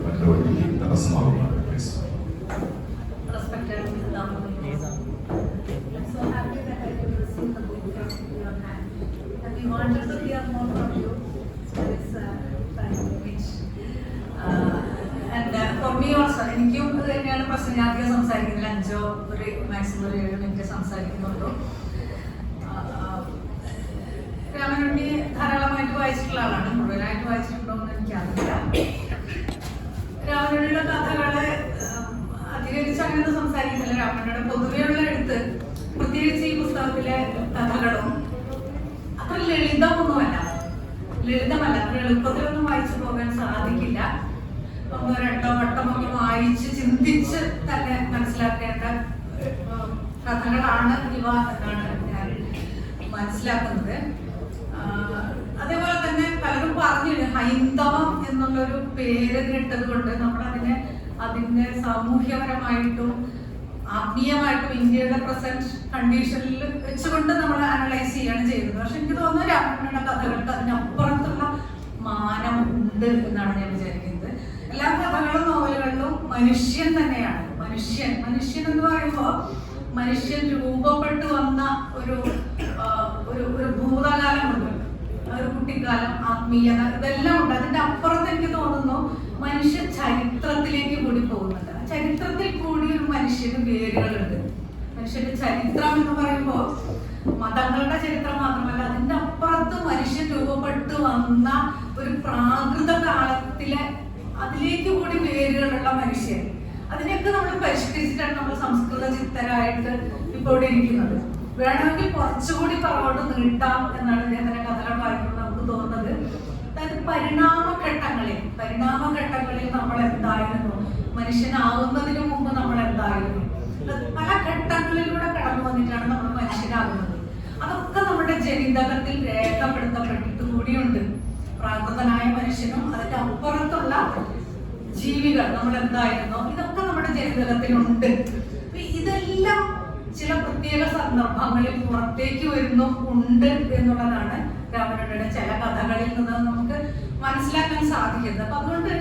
മറ്റൊരു വഴിക്ക് തടസ്സമാവുകയാണ്. Please. Wanted to hear more from you. So it's which and for me also, എനിക്കും ഇത് തന്നെയാണ് പ്രശ്നം. ഞാൻ അധികം സംസാരിക്കുന്നില്ല, 5 ഒരു മാക്സിമം 7 മിനിറ്റ് സംസാരിക്കുന്നുള്ളൂ. രാമനുണ്ണി ധാരാളമായിട്ട് വായിച്ചിട്ടുള്ള ആളാണ്. മുഴുവനായിട്ട് വായിച്ചിട്ടുണ്ടോ എന്ന് എനിക്കറിയില്ല. രാമനുണ്ണിയുടെ കഥകളെ അധികരിച്ച് അങ്ങനെ സംസാരിക്കുന്നില്ല. രാമനുണ്ണിയുടെ പൊതുവെയുള്ള എഴുത്ത്, പ്രത്യേകിച്ച് ഈ പുസ്തകത്തിലെ കഥകളും അത്ര ലളിതമൊന്നുമല്ല. അത്ര എളുപ്പത്തിലൊന്നും വായിച്ചു പോകാൻ സാധിക്കില്ല. 1-2 വട്ടമൊക്കെ വായിച്ച് ചിന്തിച്ച് തന്നെ മനസ്സിലാക്കേണ്ട കഥകളാണ് ഇവ എന്നാണ് ഞാൻ മനസ്സിലാക്കുന്നത്. അതേപോലെ തന്നെ പലരും പറഞ്ഞിട്ടുണ്ട് ഹൈന്ദവം എന്നുള്ളൊരു പേര് കേട്ടത് കൊണ്ട് നമ്മൾ അതിനെ സാമൂഹ്യപരമായിട്ടും ആത്മീയമായിട്ടും ഇന്ത്യയുടെ പ്രസന്റ് കണ്ടീഷനിൽ വെച്ചുകൊണ്ട് നമ്മൾ അനലൈസ് ചെയ്യാണ് ചെയ്യുന്നത്. പക്ഷെ എനിക്ക് തോന്നുന്നു രാമനുണ്ണിയുടെ കഥകൾക്ക് അതിനപ്പുറത്തുള്ള മാനം ഉണ്ട് എന്നാണ് ഞാൻ വിചാരിക്കുന്നത്. എല്ലാ കഥകളും നോവലുകളിലും മനുഷ്യൻ തന്നെയാണ്. മനുഷ്യൻ എന്ന് പറയുമ്പോൾ മനുഷ്യൻ രൂപപ്പെട്ടു വന്ന ഒരു ഭൂതകാലമുണ്ട്. ഒരു കുട്ടിക്കാലം, ആത്മീയത, ഇതെല്ലാം ഉണ്ട്. അതിന്റെ അപ്പുറത്ത് എനിക്ക് തോന്നുന്നു മനുഷ്യ ചരിത്രത്തിലേക്ക് കൂടി പോകുന്നുണ്ട്. ചരിത്രത്തിൽ കൂടി ഒരു മനുഷ്യന് വേരുകളുണ്ട്. മനുഷ്യന്റെ ചരിത്രം എന്ന് പറയുമ്പോൾ മതങ്ങളുടെ ചരിത്രം മാത്രമല്ല, അതിന്റെ അപ്പുറത്ത് മനുഷ്യൻ രൂപപ്പെട്ടു വന്ന ഒരു പ്രാകൃത കാലത്തിലെ അതിലേക്ക് കൂടി വേരുകളുള്ള മനുഷ്യൻ. അതിനെയൊക്കെ നമ്മൾ പരിഷ്കരിച്ചിട്ടാണ് നമ്മൾ സംസ്കൃത ചിത്തരായിട്ട് ഇപ്പോൾ ഇവിടെ ഇരിക്കുന്നത്. വേണമെങ്കിൽ കുറച്ചുകൂടി പുറകോട്ട് നീട്ടാം എന്നാണ് ഇദ്ദേഹത്തിന്റെ കഥകൾ വായിക്കുമ്പോൾ നമുക്ക് തോന്നുന്നത്. അതായത് പരിണാമഘട്ടങ്ങളിൽ നമ്മൾ എന്തായിരുന്നു, മനുഷ്യനാവുന്നതിന് മുമ്പ് നമ്മൾ എന്തായിരുന്നു, പല ഘട്ടങ്ങളിലൂടെ കടന്നു വന്നിട്ടാണ് നമ്മൾ മനുഷ്യനാകുന്നത്. അതൊക്കെ നമ്മുടെ ജനിതകത്തിൽ രേഖപ്പെടുത്തപ്പെട്ടിട്ട് കൂടിയുണ്ട്. പ്രാകൃതനായ മനുഷ്യനും അതിന്റെ അപ്പുറത്തുള്ള ജീവികൾ നമ്മൾ എന്തായിരുന്നോ ഇതൊക്കെ നമ്മുടെ ജനിതകത്തിലുണ്ട്. ഇതെല്ലാം ചില പ്രത്യേക സന്ദർഭങ്ങളിൽ പുറത്തേക്ക് വരുന്നു ഉണ്ട് എന്നുള്ളതാണ് രാമനുണ്ണിയുടെ ചില കഥകളിൽ നിന്ന് നമുക്ക് മനസ്സിലാക്കാൻ സാധിക്കുന്നത്. അപ്പൊ അതുകൊണ്ട്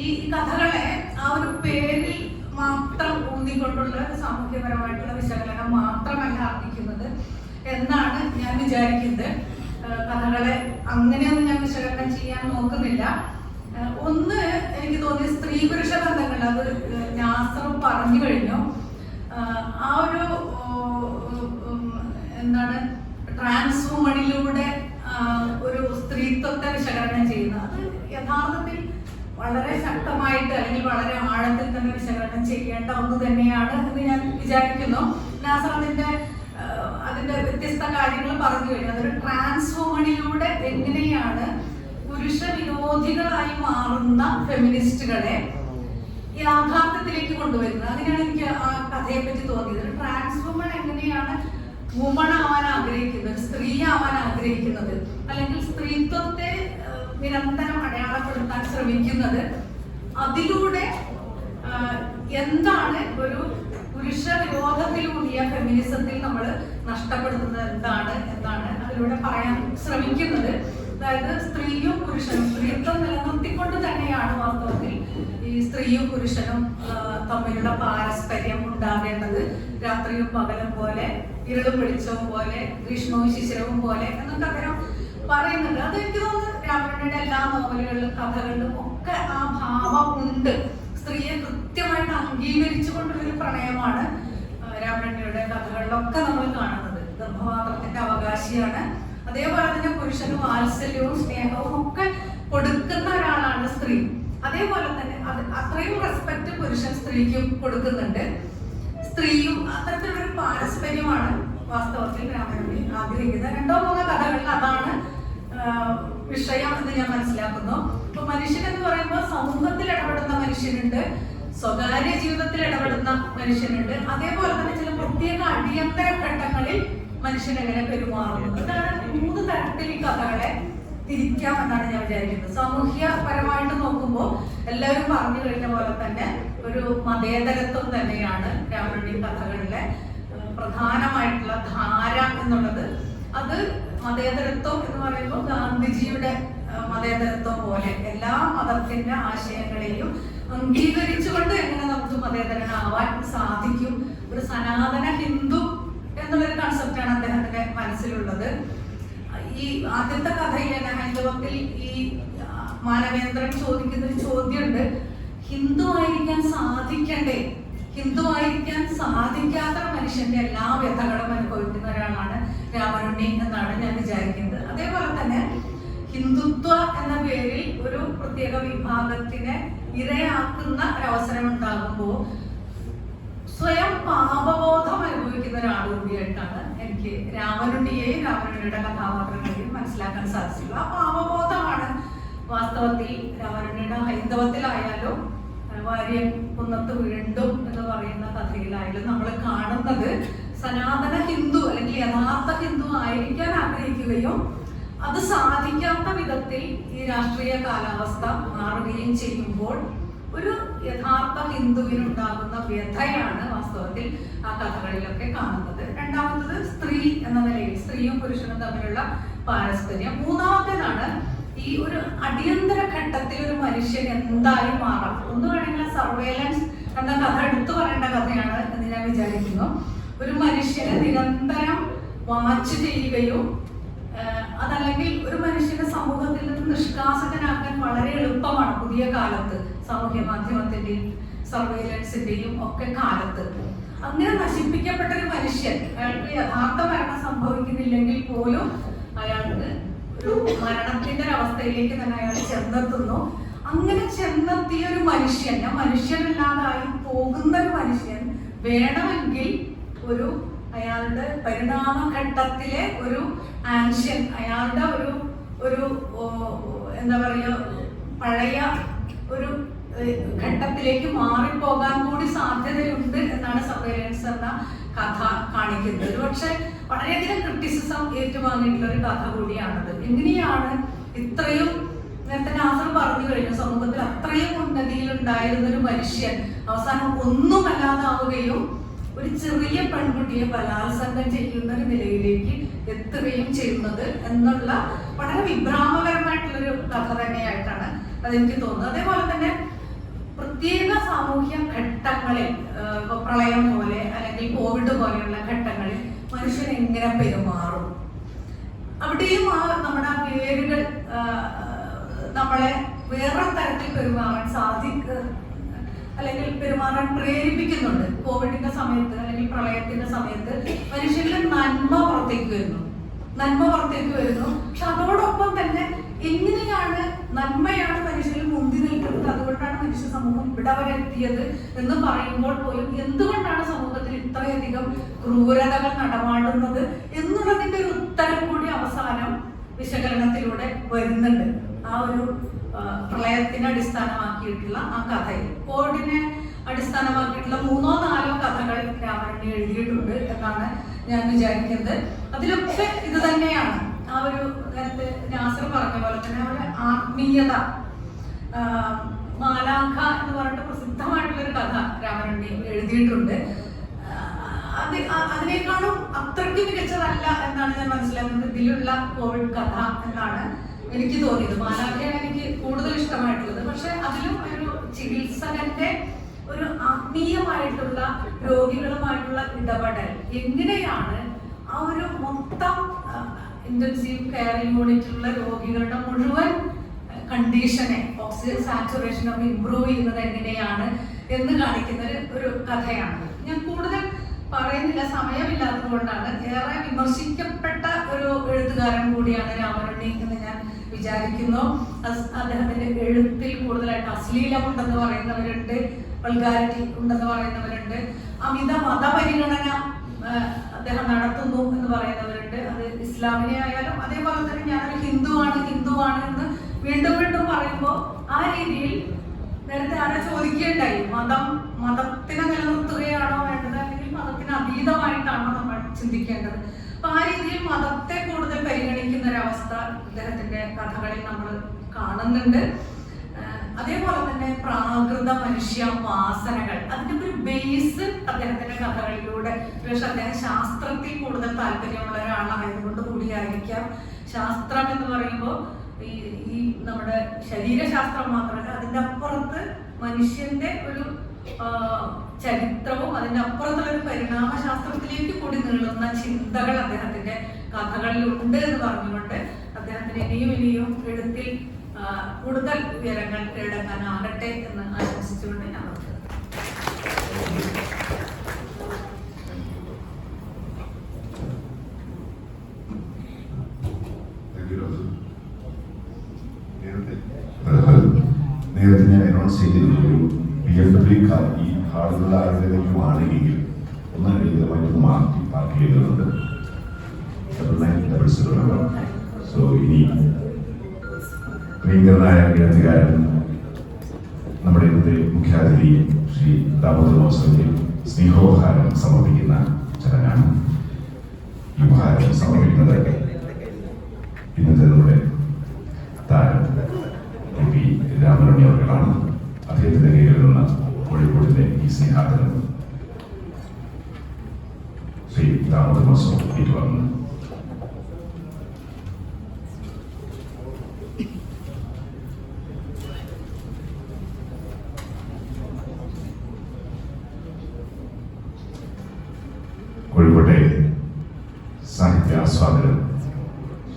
ഈ കഥകളെ ആ ഒരു പേരിൽ മാത്രം ഊന്നിക്കൊണ്ടുള്ള സാമൂഹ്യപരമായിട്ടുള്ള വിശകലനം മാത്രമല്ല അർപ്പിക്കുന്നത് എന്നാണ് ഞാൻ വിചാരിക്കുന്നത്. കഥകളെ അങ്ങനെയൊന്നും ഞാൻ വിശകലനം ചെയ്യാൻ നോക്കുന്നില്ല. ഒന്ന് എനിക്ക് തോന്നിയ സ്ത്രീ പുരുഷ ബന്ധങ്ങൾ, അത് നാസറും പറഞ്ഞു കഴിഞ്ഞു. ആ ഒരു എന്താണ് ട്രാൻസ് വുമണിലൂടെ ഒരു സ്ത്രീത്വത്തെ വിശകലനം ചെയ്യുന്നത്, അത് യഥാർത്ഥത്തിൽ വളരെ ശക്തമായിട്ട് അല്ലെങ്കിൽ വളരെ ആഴത്തിൽ തന്നെ വിശകലനം ചെയ്യേണ്ട ഒന്ന് തന്നെയാണ് എന്ന് ഞാൻ വിചാരിക്കുന്നു. നാസർ അതിന്റെ വ്യത്യസ്ത കാര്യങ്ങൾ പറഞ്ഞു കഴിഞ്ഞു. അതൊരു ട്രാൻസ് വുമണിലൂടെ എങ്ങനെയാണ് പുരുഷ വിരോധികളായി മാറുന്ന ഫെമിനിസ്റ്റുകളെ യാഥാർത്ഥ്യത്തിലേക്ക് കൊണ്ടുവരുന്നത്. അങ്ങനെയാണ് എനിക്ക് ആ കഥയെ പറ്റി തോന്നിയത്. ട്രാൻസ് വുമൺ എങ്ങനെയാണ് വുമൺ ആവാൻ ആഗ്രഹിക്കുന്നത്, സ്ത്രീ ആവാൻ ആഗ്രഹിക്കുന്നത്, അല്ലെങ്കിൽ സ്ത്രീത്വത്തെ നിരന്തരം അടയാളപ്പെടുത്താൻ ശ്രമിക്കുന്നത്, അതിലൂടെ എന്താണ് ഒരു പുരുഷ വിരോധത്തിലൂടിയ ഫെമിനിസത്തിൽ നമ്മൾ നഷ്ടപ്പെടുത്തുന്നത് എന്താണ് അതിലൂടെ പറയാൻ ശ്രമിക്കുന്നത്. അതായത് സ്ത്രീയും പുരുഷനും സ്ത്രീത്വം നിലനിർത്തിക്കൊണ്ട് തന്നെയാണ് വാസ്തവത്തിൽ ഈ സ്ത്രീയും പുരുഷനും തമ്മിലുള്ള പാരസ്പര്യം ഉണ്ടാകേണ്ടത്. രാത്രിയും പകലും പോലെ, ഇരുളും വെളിച്ചവും പോലെ, ഗ്രീഷ്മവും ശിശിരവും പോലെ എന്നൊക്കെ അദ്ദേഹം പറയുന്നുണ്ട്. അത് എനിക്ക് തോന്നുന്നു രാമനുണ്ണിയുടെ എല്ലാ നോവലുകളിലും കഥകളിലും ഒക്കെ ആ ഭാവം ഉണ്ട്. സ്ത്രീയെ കൃത്യമായിട്ട് അംഗീകരിച്ചുകൊണ്ടുള്ളൊരു പ്രണയമാണ് രാമനുണ്ണിയുടെ കഥകളിലൊക്കെ നമ്മൾ കാണുന്നത്. ഗർഭപാത്രത്തിന്റെ അവകാശിയാണ്. അതേപോലെ തന്നെ പുരുഷന് വാത്സല്യവും സ്നേഹവും ഒക്കെ കൊടുക്കുന്ന ഒരാളാണ് സ്ത്രീ. അതേപോലെ തന്നെ അത്രയും റെസ്പെക്ട് പുരുഷൻ സ്ത്രീക്കും കൊടുക്കുന്നുണ്ട്. സ്ത്രീയും അത്തരത്തിലൊരു പാരസ്പര്യമാണ് വാസ്തവത്തിൽ രാമനുണ്ണി ആഗ്രഹിക്കുന്നത്. 2-3 കഥകളിൽ അതാണ് വിഷയം എന്ന് ഞാൻ മനസ്സിലാക്കുന്നു. ഇപ്പൊ മനുഷ്യൻ എന്ന് പറയുമ്പോൾ സമൂഹത്തിൽ ഇടപെടുന്ന മനുഷ്യനുണ്ട്, സ്വകാര്യ ജീവിതത്തിൽ ഇടപെടുന്ന മനുഷ്യനുണ്ട്, അതേപോലെ തന്നെ ചില പ്രത്യേക അടിയന്തര ഘട്ടങ്ങളിൽ മനുഷ്യൻ എങ്ങനെ പെരുമാറുന്നു. ഇതാണ് 3 തരത്തിൽ ഈ കഥകളെ തിരിക്കാമെന്നാണ് ഞാൻ വിചാരിക്കുന്നത്. സാമൂഹ്യപരമായിട്ട് നോക്കുമ്പോൾ എല്ലാവരും പറഞ്ഞു കഴിഞ്ഞ പോലെ തന്നെ ഒരു മതേതരത്വം തന്നെയാണ് രാമനുണ്ണി കഥകളിലെ പ്രധാനമായിട്ടുള്ള ധാര എന്നുള്ളത്. അത് മതേതരത്വം എന്ന് പറയുമ്പോൾ ഗാന്ധിജിയുടെ മതേതരത്വം പോലെ എല്ലാ മതത്തിന്റെ ആശയങ്ങളെയും അംഗീകരിച്ചുകൊണ്ട് എങ്ങനെ നമുക്ക് മതേതരനാവാൻ സാധിക്കും, ഒരു സനാതന ഹിന്ദു എന്നുള്ളൊരു കൺസെപ്റ്റാണ് അദ്ദേഹത്തിന്റെ മനസ്സിലുള്ളത്. ഈ ആദ്യത്തെ കഥയിലെ ഹൈന്ദവത്തിൽ ഈ മാനവേന്ദ്രൻ ചോദിക്കുന്ന ഒരു ചോദ്യമുണ്ട്, ഹിന്ദു ആയിരിക്കാൻ സാധിക്കണ്ടേ? ഹിന്ദു ആയിരിക്കാൻ സാധിക്കാത്ത മനുഷ്യന്റെ എല്ലാ വ്യഥകളും അനുഭവിക്കുന്ന ഒരാളാണ് രാമനുണ്ണി എന്നാണ് ഞാൻ വിചാരിക്കുന്നത്. അതേപോലെ തന്നെ ഹിന്ദുത്വ എന്ന പേരിൽ ഒരു പ്രത്യേക വിഭാഗത്തിനെ ഇരയാക്കുന്ന ഒരവസരം ഉണ്ടാകുമ്പോൾ സ്വയം പാപബോധം അനുഭവിക്കുന്ന ഒരാൾ കൂടിയായിട്ടാണ് എനിക്ക് രാമനുണ്ണിയെയും രാമനുണ്ണിയുടെ കഥാപാത്രങ്ങളെയും മനസ്സിലാക്കാൻ സാധിച്ചിട്ടുള്ളത്. ആ പാപബോധമാണ് വാസ്തവത്തിൽ രാമനുണ്ണിയുടെ ഹൈന്ദവത്തിലായാലും വാര്യൻ കുന്നത്ത് വീണ്ടും എന്ന് പറയുന്ന കഥയിലായാലും നമ്മൾ കാണുന്നത് സനാതന ഹിന്ദു അല്ലെങ്കിൽ യഥാർത്ഥ ഹിന്ദു ആയിരിക്കാൻ ആഗ്രഹിക്കുകയും അത് സാധിക്കാത്ത വിധത്തിൽ ഈ രാഷ്ട്രീയ കാലാവസ്ഥ മാറുകയും ചെയ്യുമ്പോൾ ഒരു യഥാർത്ഥ ഹിന്ദുവിനുണ്ടാകുന്ന വ്യഥയാണ് വാസ്തവത്തിൽ ആ കഥകളിലൊക്കെ കാണുന്നത്. രണ്ടാമത്തത് സ്ത്രീ എന്ന നിലയിൽ സ്ത്രീയും പുരുഷനും തമ്മിലുള്ള പാരസ്പര്യം. മൂന്നാമത്തേതാണ് ഈ ഒരു അടിയന്തര ഘട്ടത്തിൽ ഒരു മനുഷ്യൻ എന്തായി മാറാം. ഒന്ന് വേണമെങ്കിൽ സർവേലൻസ് എന്ന കഥ എടുത്തു പറയേണ്ട കഥയാണ് എന്ന് ഞാൻ വിചാരിക്കുന്നു. ഒരു മനുഷ്യനെ നിരന്തരം വാച്ച് ചെയ്യുകയും അതല്ലെങ്കിൽ ഒരു മനുഷ്യനെ സമൂഹത്തിൽ നിന്ന് നിഷ്കാസകനാക്കാൻ വളരെ എളുപ്പമാണ് പുതിയ കാലത്ത്, സാമൂഹ്യ മാധ്യമത്തിന്റെയും സർവൈലൻസിന്റെയും ഒക്കെ കാലത്ത്. അങ്ങനെ നശിപ്പിക്കപ്പെട്ട ഒരു മനുഷ്യൻ, അയാൾക്ക് യഥാർത്ഥ മരണം സംഭവിക്കുന്നില്ലെങ്കിൽ പോലും അയാൾക്ക് ഒരു മരണത്തിന്റെ ഒരവസ്ഥയിലേക്ക് തന്നെ അയാൾ ചെന്നെത്തുന്നു. അങ്ങനെ ചെന്നെത്തിയ ഒരു മനുഷ്യൻ, മനുഷ്യനല്ലാതായി പോകുന്ന ഒരു മനുഷ്യൻ വേണമെങ്കിൽ അയാളുടെ പരിണാമഘട്ടത്തിലെ ഒരു ആൻഷ്യൻ, അയാളുടെ ഒരു എന്താ പറയുക, പഴയ ഒരു ഘട്ടത്തിലേക്ക് മാറിപ്പോകാൻ കൂടി സാധ്യതയുണ്ട് എന്നാണ് സർവൈലൻസ് എന്ന കഥ കാണിക്കുന്നത്. പക്ഷെ വളരെയധികം ക്രിറ്റിസിസം ഏറ്റുവാങ്ങിയിട്ടുള്ള ഒരു കഥ കൂടിയാണത്. എങ്ങനെയാണ് ഇത്രയും, നേരത്തെ നാസർ പറഞ്ഞു കഴിഞ്ഞു, സമൂഹത്തിൽ അത്രയും ഉന്നതിയിലുണ്ടായിരുന്ന ഒരു മനുഷ്യൻ അവസാനം ഒന്നുമല്ലാതാവുകയും ഒരു ചെറിയ പെൺകുട്ടിയെ ബലാത്സംഗം ചെയ്യുന്ന ഒരു നിലയിലേക്ക് എത്തുകയും ചെയ്യുന്നത് എന്നുള്ള വളരെ വിഭ്രാമകരമായിട്ടുള്ളൊരു കഥ തന്നെയായിട്ടാണ് അതെനിക്ക് തോന്നുന്നത്. അതേപോലെ തന്നെ പ്രത്യേക സാമൂഹ്യ ഘട്ടങ്ങളിൽ, പ്രളയം പോലെ അല്ലെങ്കിൽ കോവിഡ് പോലെയുള്ള ഘട്ടങ്ങളിൽ മനുഷ്യൻ എങ്ങനെ പെരുമാറും, അവിടെയും നമ്മുടെ പേരുകൾ നമ്മളെ വേറെ തരത്തിൽ പെരുമാറാൻ അല്ലെങ്കിൽ പെരുമാറാൻ പ്രേരിപ്പിക്കുന്നുണ്ട്. കോവിഡിന്റെ സമയത്ത് അല്ലെങ്കിൽ പ്രളയത്തിന്റെ സമയത്ത് മനുഷ്യന്റെ നന്മ പുറത്തേക്ക് വരുന്നു. പക്ഷെ അതോടൊപ്പം തന്നെ എങ്ങനെയാണ് നന്മയാണ് മനുഷ്യരിൽ മുന്തി നിൽക്കുന്നത്, അതുകൊണ്ടാണ് മനുഷ്യ സമൂഹം ഇവിടെ വരെ എത്തിയത് എന്ന് പറയുമ്പോൾ പോലും എന്തുകൊണ്ടാണ് സമൂഹത്തിൽ ഇത്രയധികം ക്രൂരതകൾ നടമാടുന്നത് എന്നുള്ളതിന്റെ ഒരു ഉത്തരം കൂടി അവസാനം വിശകലനത്തിലൂടെ വരുന്നുണ്ട്. ആ ഒരു പ്രളയത്തിനെ അടിസ്ഥാനമാക്കിയിട്ടുള്ള ആ കഥയിൽ, കോവിഡിനെ അടിസ്ഥാനമാക്കിയിട്ടുള്ള 3-4 കഥകൾ രാമരണ്യ എഴുതിയിട്ടുണ്ട് എന്നാണ് ഞാൻ വിചാരിക്കുന്നത്. അതിലൊക്കെ ഇത് തന്നെയാണ്. ആ ഒരു നേരത്തെ നാസർ പറഞ്ഞ പോലെ തന്നെ അവരുടെ ആത്മീയത, മാലാഖ എന്ന് പറഞ്ഞിട്ട് പ്രസിദ്ധമായിട്ടുള്ളൊരു കഥ രാമരണ്യ എഴുതിയിട്ടുണ്ട്. അതിനേക്കാളും അത്രയ്ക്ക് മികച്ചതല്ല എന്നാണ് ഞാൻ മനസ്സിലാക്കുന്നത് ഇതിലുള്ള കോവിഡ് കഥ എന്നാണ് എനിക്ക് തോന്നിയത്. മാലാഖയാണ് എനിക്ക് കൂടുതൽ ഇഷ്ടമായിട്ടുള്ളത്. പക്ഷെ അതിലും ഒരു ചികിത്സകന്റെ ഒരു ആത്മീയമായിട്ടുള്ള രോഗികളുമായിട്ടുള്ള ഇടപെടൽ, എങ്ങനെയാണ് ആ ഒരു മൊത്തം ഇന്റൻസീവ് കെയർ യൂണിറ്റിലുള്ള രോഗികളുടെ മുഴുവൻ കണ്ടീഷനെ, ഓക്സിജൻ സാച്ചുറേഷൻ ഒക്കെ ഇംപ്രൂവ് ചെയ്യുന്നത് എങ്ങനെയാണ് എന്ന് കാണിക്കുന്ന ഒരു കഥയാണ്. ഞാൻ കൂടുതൽ പറയുന്നില്ല, സമയമില്ലാത്തത് കൊണ്ടാണ്. ഏറെ വിമർശിക്കപ്പെട്ട ഒരു എഴുത്തുകാരൻ കൂടിയാണ് രാമരണ്യ എന്ന് ഞാൻ വിചാരിക്കുന്നു. അദ്ദേഹത്തിന്റെ എഴുത്തിൽ കൂടുതലായിട്ട് അശ്ലീലം ഉണ്ടെന്ന് പറയുന്നവരുണ്ട്, വൾഗാരിറ്റി ഉണ്ടെന്ന് പറയുന്നവരുണ്ട്, അമിത മതപരിഗണന അദ്ദേഹം നടത്തുന്നു എന്ന് പറയുന്നവരുണ്ട്. അത് ഇസ്ലാമിനെ ആയാലും അതേപോലെ തന്നെ ഞാനൊരു ഹിന്ദുവാണ് എന്ന് വീണ്ടും വീണ്ടും പറയുമ്പോൾ ആ രീതിയിൽ നേരത്തെ ആരെ ചോദിക്കുകയുണ്ടായി, മതത്തിനെ നിലനിർത്തുകയാണോ വേണ്ടത് അല്ലെങ്കിൽ മതത്തിന് അതീതമായിട്ടാണോ നമ്മൾ ചിന്തിക്കേണ്ടത്? അപ്പൊ ആ രീതിയിൽ മതത്തെ കൂടുതൽ പരിഗണിക്കുന്ന ഒരവസ്ഥ അദ്ദേഹത്തിന്റെ കഥകളിൽ നമ്മൾ കാണുന്നുണ്ട്. അതേപോലെ തന്നെ പ്രാകൃത മനുഷ്യ വാസനകൾ, അതിന്റെ ഒരു ബേസ് അദ്ദേഹത്തിന്റെ കഥകളിലൂടെ, പക്ഷെ അദ്ദേഹം ശാസ്ത്രത്തിൽ കൂടുതൽ താല്പര്യമുള്ള ഒരാളായതുകൊണ്ട് കൂടിയായിരിക്കാം. ശാസ്ത്രം എന്ന് പറയുമ്പോൾ ഈ നമ്മുടെ ശരീരശാസ്ത്രം മാത്രമല്ല, അതിന്റെ അപ്പുറത്ത് മനുഷ്യന്റെ ഒരു ചരിത്രവും അതിന്റെ അപ്പുറത്തുള്ള ഒരു പരിണാമ ശാസ്ത്രത്തിലേക്ക് കൂടി നീളുന്ന ചിന്തകൾ അദ്ദേഹത്തിന്റെ കഥകളിൽ ഉണ്ട് എന്ന് പറഞ്ഞുകൊണ്ട് അദ്ദേഹത്തിന് ഇനിയും എഴുത്തിൽ കൂടുതൽ ഉയരങ്ങൾ കീഴടക്കാനാകട്ടെ എന്ന് ആശംസിച്ചുകൊണ്ട് ഞാൻ നേരത്തെ ഞാൻ അനൗൺസ് ചെയ്തിരുന്നു, PFW ഈ ഹാളുകളിൽ ആരെങ്കിലും ആണെങ്കിൽ ഒന്ന് എഴുതുമായിട്ട് പാർക്ക് ചെയ്തിട്ടുണ്ട്. 9900. സോ ഇനി പ്രിയങ്കരനായ എഴുത്തുകാരൻ നമ്മുടെ ഇന്നത്തെ മുഖ്യാതിഥി ശ്രീ ദാമോദർ മോസയ്ക്ക് സ്നേഹോപഹാരം സമർപ്പിക്കുന്ന ചടങ്ങാണ്. ഈ ഉപഹാരം സമർപ്പിക്കുന്നത് ഇന്നത്തെ നമ്മുടെ താരം MP രാമരണ്യ അവർകളാണ്. അദ്ദേഹത്തിന്റെ കയ്യിൽ നിന്ന് കോഴിക്കോടിന്റെ ഈ സ്നേഹാദരം ശ്രീ ദാമോദർ മോസോ ഏറ്റുവാങ്ങുന്നു. കോഴിക്കോട്ടെ സാഹിത്യ ആസ്വാദകൻ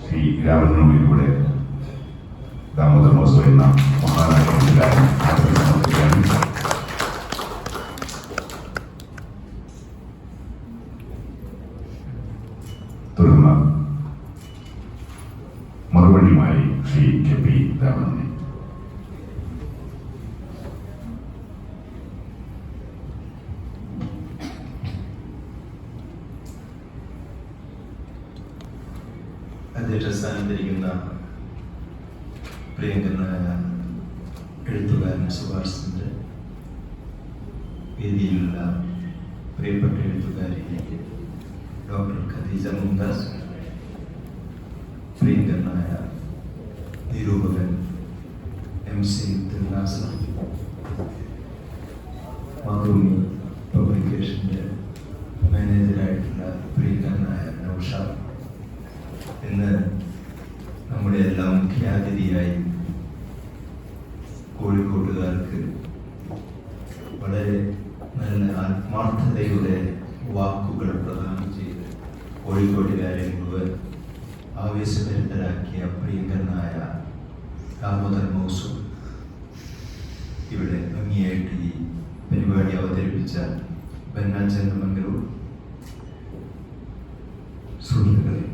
ശ്രീ രാമനവമിയിലൂടെ ദാമോദർ മോസോ എന്ന മഹാനായ എഴുത്തുകാരൻ ആദരവ് സമർപ്പിക്കുകയാണ്. തുടർന്ന് മറുപടിയുമായി ശ്രീ കെ പി രാമനന്ദി. അധ്യക്ഷസ്ഥാനത്തിരിക്കുന്ന പ്രിയങ്കരനായ എഴുത്തുകാരൻ സുഭാഷ് ചന്ദ്രൻ, വേദിയിലുള്ള പ്രിയപ്പെട്ട എഴുത്തുകാരി ഡോക്ടർ ഖദീജ മുംതാസ്, പ്രിയങ്കരനായ നിരൂപകൻ MC തിരുനാസർ, മാതൃഭൂമി പബ്ലിക്കേഷൻ്റെ മാനേജറായിട്ടുള്ള പ്രിയങ്കരനായ നൗഷാദ്, ഇന്ന് നമ്മുടെ എല്ലാം മുഖ്യാതിഥിയായി കോഴിക്കോട്ടുകാർക്ക് വളരെ നല്ല ആത്മാർത്ഥതയുടെ വാക്കുകൾ പ്രദാനം ചെയ്ത് കോഴിക്കോട്ടുകാരെ മുഴുവൻ ആവേശഭരിതരാക്കിയ പ്രിയങ്കരനായ ദാമോദർ മോസോ, ഇവിടെ ഭംഗിയായിട്ട് ഈ പരിപാടി അവതരിപ്പിച്ച ബന്നാചന്ദ്രമംഗലൂർ സുഹൃത്തുക്കളെ,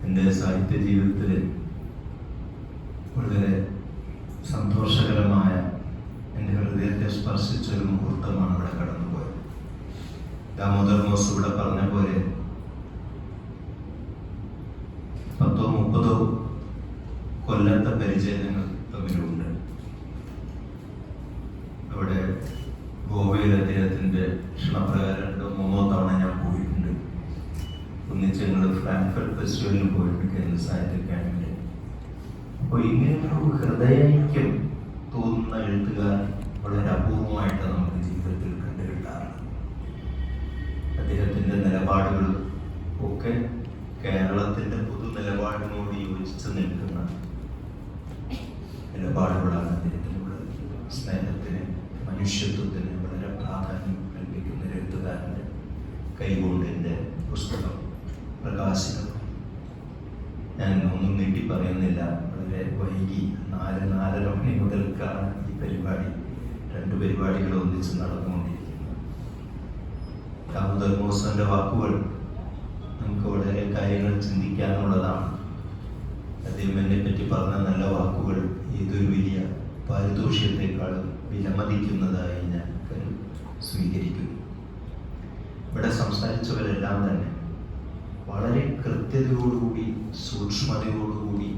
എൻ്റെ സാഹിത്യ ജീവിതത്തിൽ വളരെ സന്തോഷകരമായ, എൻ്റെ ഹൃദയത്തെ സ്പർശിച്ചൊരു മുഹൂർത്തമാണ് ഇവിടെ കടന്നുപോയത്. ദാമോദർ മോസോ ഇവിടെ പറഞ്ഞ പോലെ 10-30 കൊല്ലത്തെ പരിചയങ്ങൾ തമ്മിലുണ്ട്. അവിടെ ഗോവയിൽ അദ്ദേഹത്തിൻ്റെ ക്ഷണപ്രകാരം 2-3 തവണ ഞാൻ പോയിട്ടുണ്ട്. ഒന്നിച്ച് ഞങ്ങൾ ഫ്രാങ്ക്ഫർട്ട് ഫെസ്റ്റിവലിന് പോയിട്ടുണ്ട്, കേന്ദ്ര സാഹിത്യ അക്കാദമിയിൽ. അപ്പോൾ ഇങ്ങനെയൊരു ഹൃദയൈക്യം തോന്നുന്ന എഴുത്തുകാർ വളരെ അപൂർവമായിട്ട് നമുക്ക് ജീവിതത്തിൽ കണ്ടുകിട്ടാറുണ്ട്. അദ്ദേഹത്തിൻ്റെ നിലപാടുകൾ ഒക്കെ കേരളത്തിൻ്റെ പൊതു നിലപാടിനോട് യോജിച്ച് നിൽക്കുന്ന നിലപാടുകളാണ് അദ്ദേഹത്തിനുള്ളത്. സ്നേഹത്തിന്, മനുഷ്യത്വത്തിന് വളരെ പ്രാധാന്യം കൽപ്പിക്കുന്ന ഒരു എഴുത്തുകാരൻ്റെ കൈകൊണ്ട് എൻ്റെ പുസ്തകം പ്രകാശിതം. ഞാൻ ഒന്നും നീട്ടി പറയുന്നില്ല, വളരെ വൈകി 4-4:30 മണി മുതൽക്കാണ് ഈ പരിപാടി, 2 പരിപാടികൾ ഒന്നിച്ച് നടന്നുകൊണ്ടിരിക്കുന്നത്. ദാമോദർ മോസോന്റെ വാക്കുകൾ നമുക്ക് വളരെ കാര്യങ്ങൾ ചിന്തിക്കാനുള്ളതാണ്. അദ്ദേഹം എന്നെ പറ്റി പറഞ്ഞ നല്ല വാക്കുകൾ ഏതൊരു വലിയ പാരിതോഷികത്തെക്കാളും വിലമതിക്കുന്നതായി ഞാൻ സ്വീകരിക്കുന്നു. ഇവിടെ സംസാരിച്ചവരെല്ലാം തന്നെ വളരെ കൃത്യതയോടുകൂടി, സൂക്ഷ്മതയോടുകൂടി,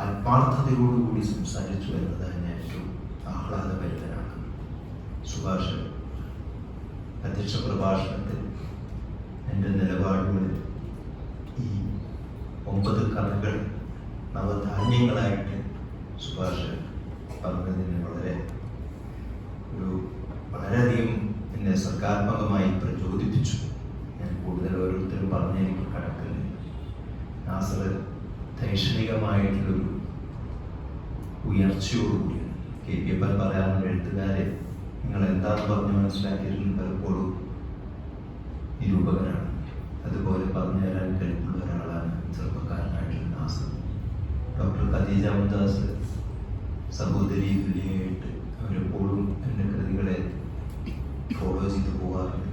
ആത്മാർത്ഥതയോടുകൂടി സംസാരിച്ചു എന്നതാണ് ഞാൻ ഏറ്റവും ആഹ്ലാദഭരിതനാക്കുന്നത്. സുഭാഷ് അധ്യക്ഷ പ്രഭാഷണത്തിൽ എൻ്റെ നിലപാടുകളിൽ ഈ 9 കഥകൾ നവധാന്യങ്ങളായിട്ട് സുഭാഷ് പറഞ്ഞതിന് വളരെയധികം എന്നെ സർഗാത്മകമായി പ്രചോദിപ്പിച്ചു. ഞാൻ കൂടുതൽ ഓരോരുത്തരും പറഞ്ഞ് എനിക്ക് കടക്കുന്നില്ല. നാസർ ധൈഷണികമായിട്ടുള്ളൊരു ഉയർച്ചയോടുകൂടി KP പറയാനുള്ള എഴുത്തുകാരെ നിങ്ങൾ എന്താണെന്ന് പറഞ്ഞ് മനസ്സിലാക്കിയിരുന്നു പലപ്പോഴും നിരൂപകരാണ്. അതുപോലെ പറഞ്ഞു തരാൻ കഴിവുള്ള ഒരാളാണ് ചെറുപ്പക്കാരനായിട്ടുള്ള നാസർ. ഡോക്ടർ ഖദീജ മുംതാസ് സഹോദരി തുല്യമായിട്ട് അവരെപ്പോഴും എൻ്റെ കൃതികളെ ഫോളോ ചെയ്ത് പോകാറുണ്ട്.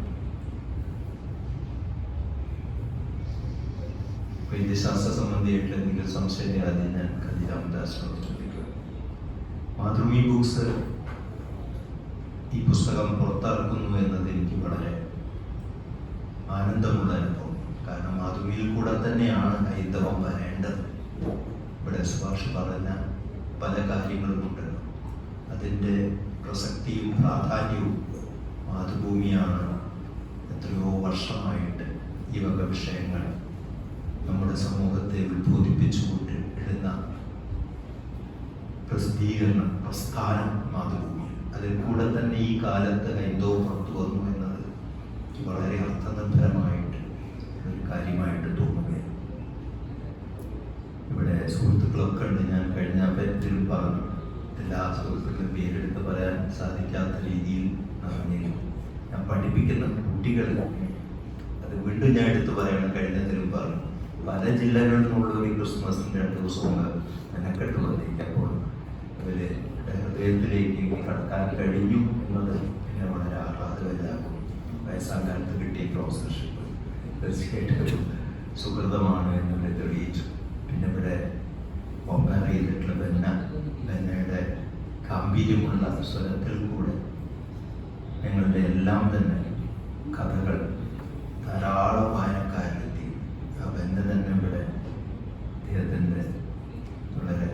വൈദ്യശാസ്ത്ര സംബന്ധിയായിട്ട് എന്തെങ്കിലും സംശയമില്ലാതെ ഞാൻ ഖദീജ മുംതാസിനോട് ചോദിക്കും. മാതൃഭൂമി ബുക്സ് ഈ പുസ്തകം പുറത്തിറക്കുന്നു എന്നത് എനിക്ക് വളരെ ആനന്ദമുള്ള അനുഭവം. കാരണം മാതൃഭൂമിയിൽ കൂടെ തന്നെയാണ് ഹൈന്ദവം വരേണ്ടത്. ഇവിടെ സുഭാഷ് പറഞ്ഞ പല കാര്യങ്ങളുമുണ്ട്. അതിൻ്റെ പ്രസക്തിയും പ്രാധാന്യവും മാതൃഭൂമിയാണ് എത്രയോ വർഷമായിട്ട് ഈ വക വിഷയങ്ങൾ നമ്മുടെ സമൂഹത്തെ ഉത്ബോധിപ്പിച്ചുകൊണ്ട് ഇടുന്ന പ്രസിദ്ധീകരണം, പ്രസ്ഥാനം മാതൃഭൂമി. അതിൽ കൂടെ തന്നെ ഈ കാലത്ത് ഹൈന്ദവം പുറത്തു വന്നു എന്നത് വളരെ അർത്ഥനിർഭരമായിട്ട് ഒരു കാര്യമായിട്ട് തോന്നുകയാണ്. ഇവിടെ സുഹൃത്തുക്കളൊക്കെ ഉണ്ട്. ഞാൻ കഴിഞ്ഞ പറ്റിലും പറഞ്ഞു, എല്ലാ സുഹൃത്തുക്കളും പേരെടുത്ത് പറയാൻ സാധിക്കാത്ത രീതിയിൽ ഞാൻ പഠിപ്പിക്കുന്ന കുട്ടികൾ, അത് വീണ്ടും ഞാൻ എടുത്തു പറയണം, കഴിഞ്ഞതിലും പറഞ്ഞു, പല ജില്ലകളിൽ നിന്നുള്ള ഒരു ക്രിസ്മസിൻ്റെ 2 ദിവസവും മെനക്കെട്ട് വന്നിരിക്കുമ്പോൾ ഇവര് ഹൃദയത്തിലേക്ക് കടക്കാൻ കഴിഞ്ഞു എന്നത് എന്നെ വളരെ ആഹ്ലാദകരമാക്കും. വയസ്സാം കാലത്ത് കിട്ടിയ പ്രോസർഷിപ്പ് തീർച്ചയായിട്ടും ഒരു സുഹൃതമാണ് എന്നെ തെളിയിച്ചു. പിന്നെ ഇവിടെ ഒമ്പേർ ചെയ്തിട്ടുള്ള ബെന്നയുടെ ഗാംഭീര്യമുള്ള സ്വരത്തിൽ കൂടെ ഞങ്ങളുടെ എല്ലാം തന്നെ കഥകൾ ധാരാളം വായനക്കാരിലെത്തി. ആ ബെന്ന തന്നെ ഇവിടെ അദ്ദേഹത്തിൻ്റെ വളരെ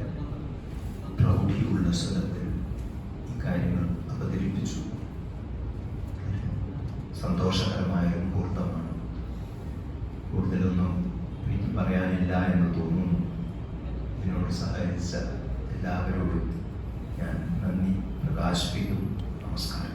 പ്രൗഢിയുള്ള സ്വരത്തിൽ ഈ കാര്യങ്ങൾ അവതരിപ്പിച്ചു. സന്തോഷകരമായ ഒരു മുഹൂർത്തമാണ്. കൂടുതലൊന്നും എനിക്ക് പറയാനില്ല എന്ന് തോന്നുന്നു. ഇതിനോട് സഹായിച്ച എല്ലാവരോടും ഞാൻ നന്ദി പ്രകാശിപ്പിക്കുന്നു. നമസ്കാരം.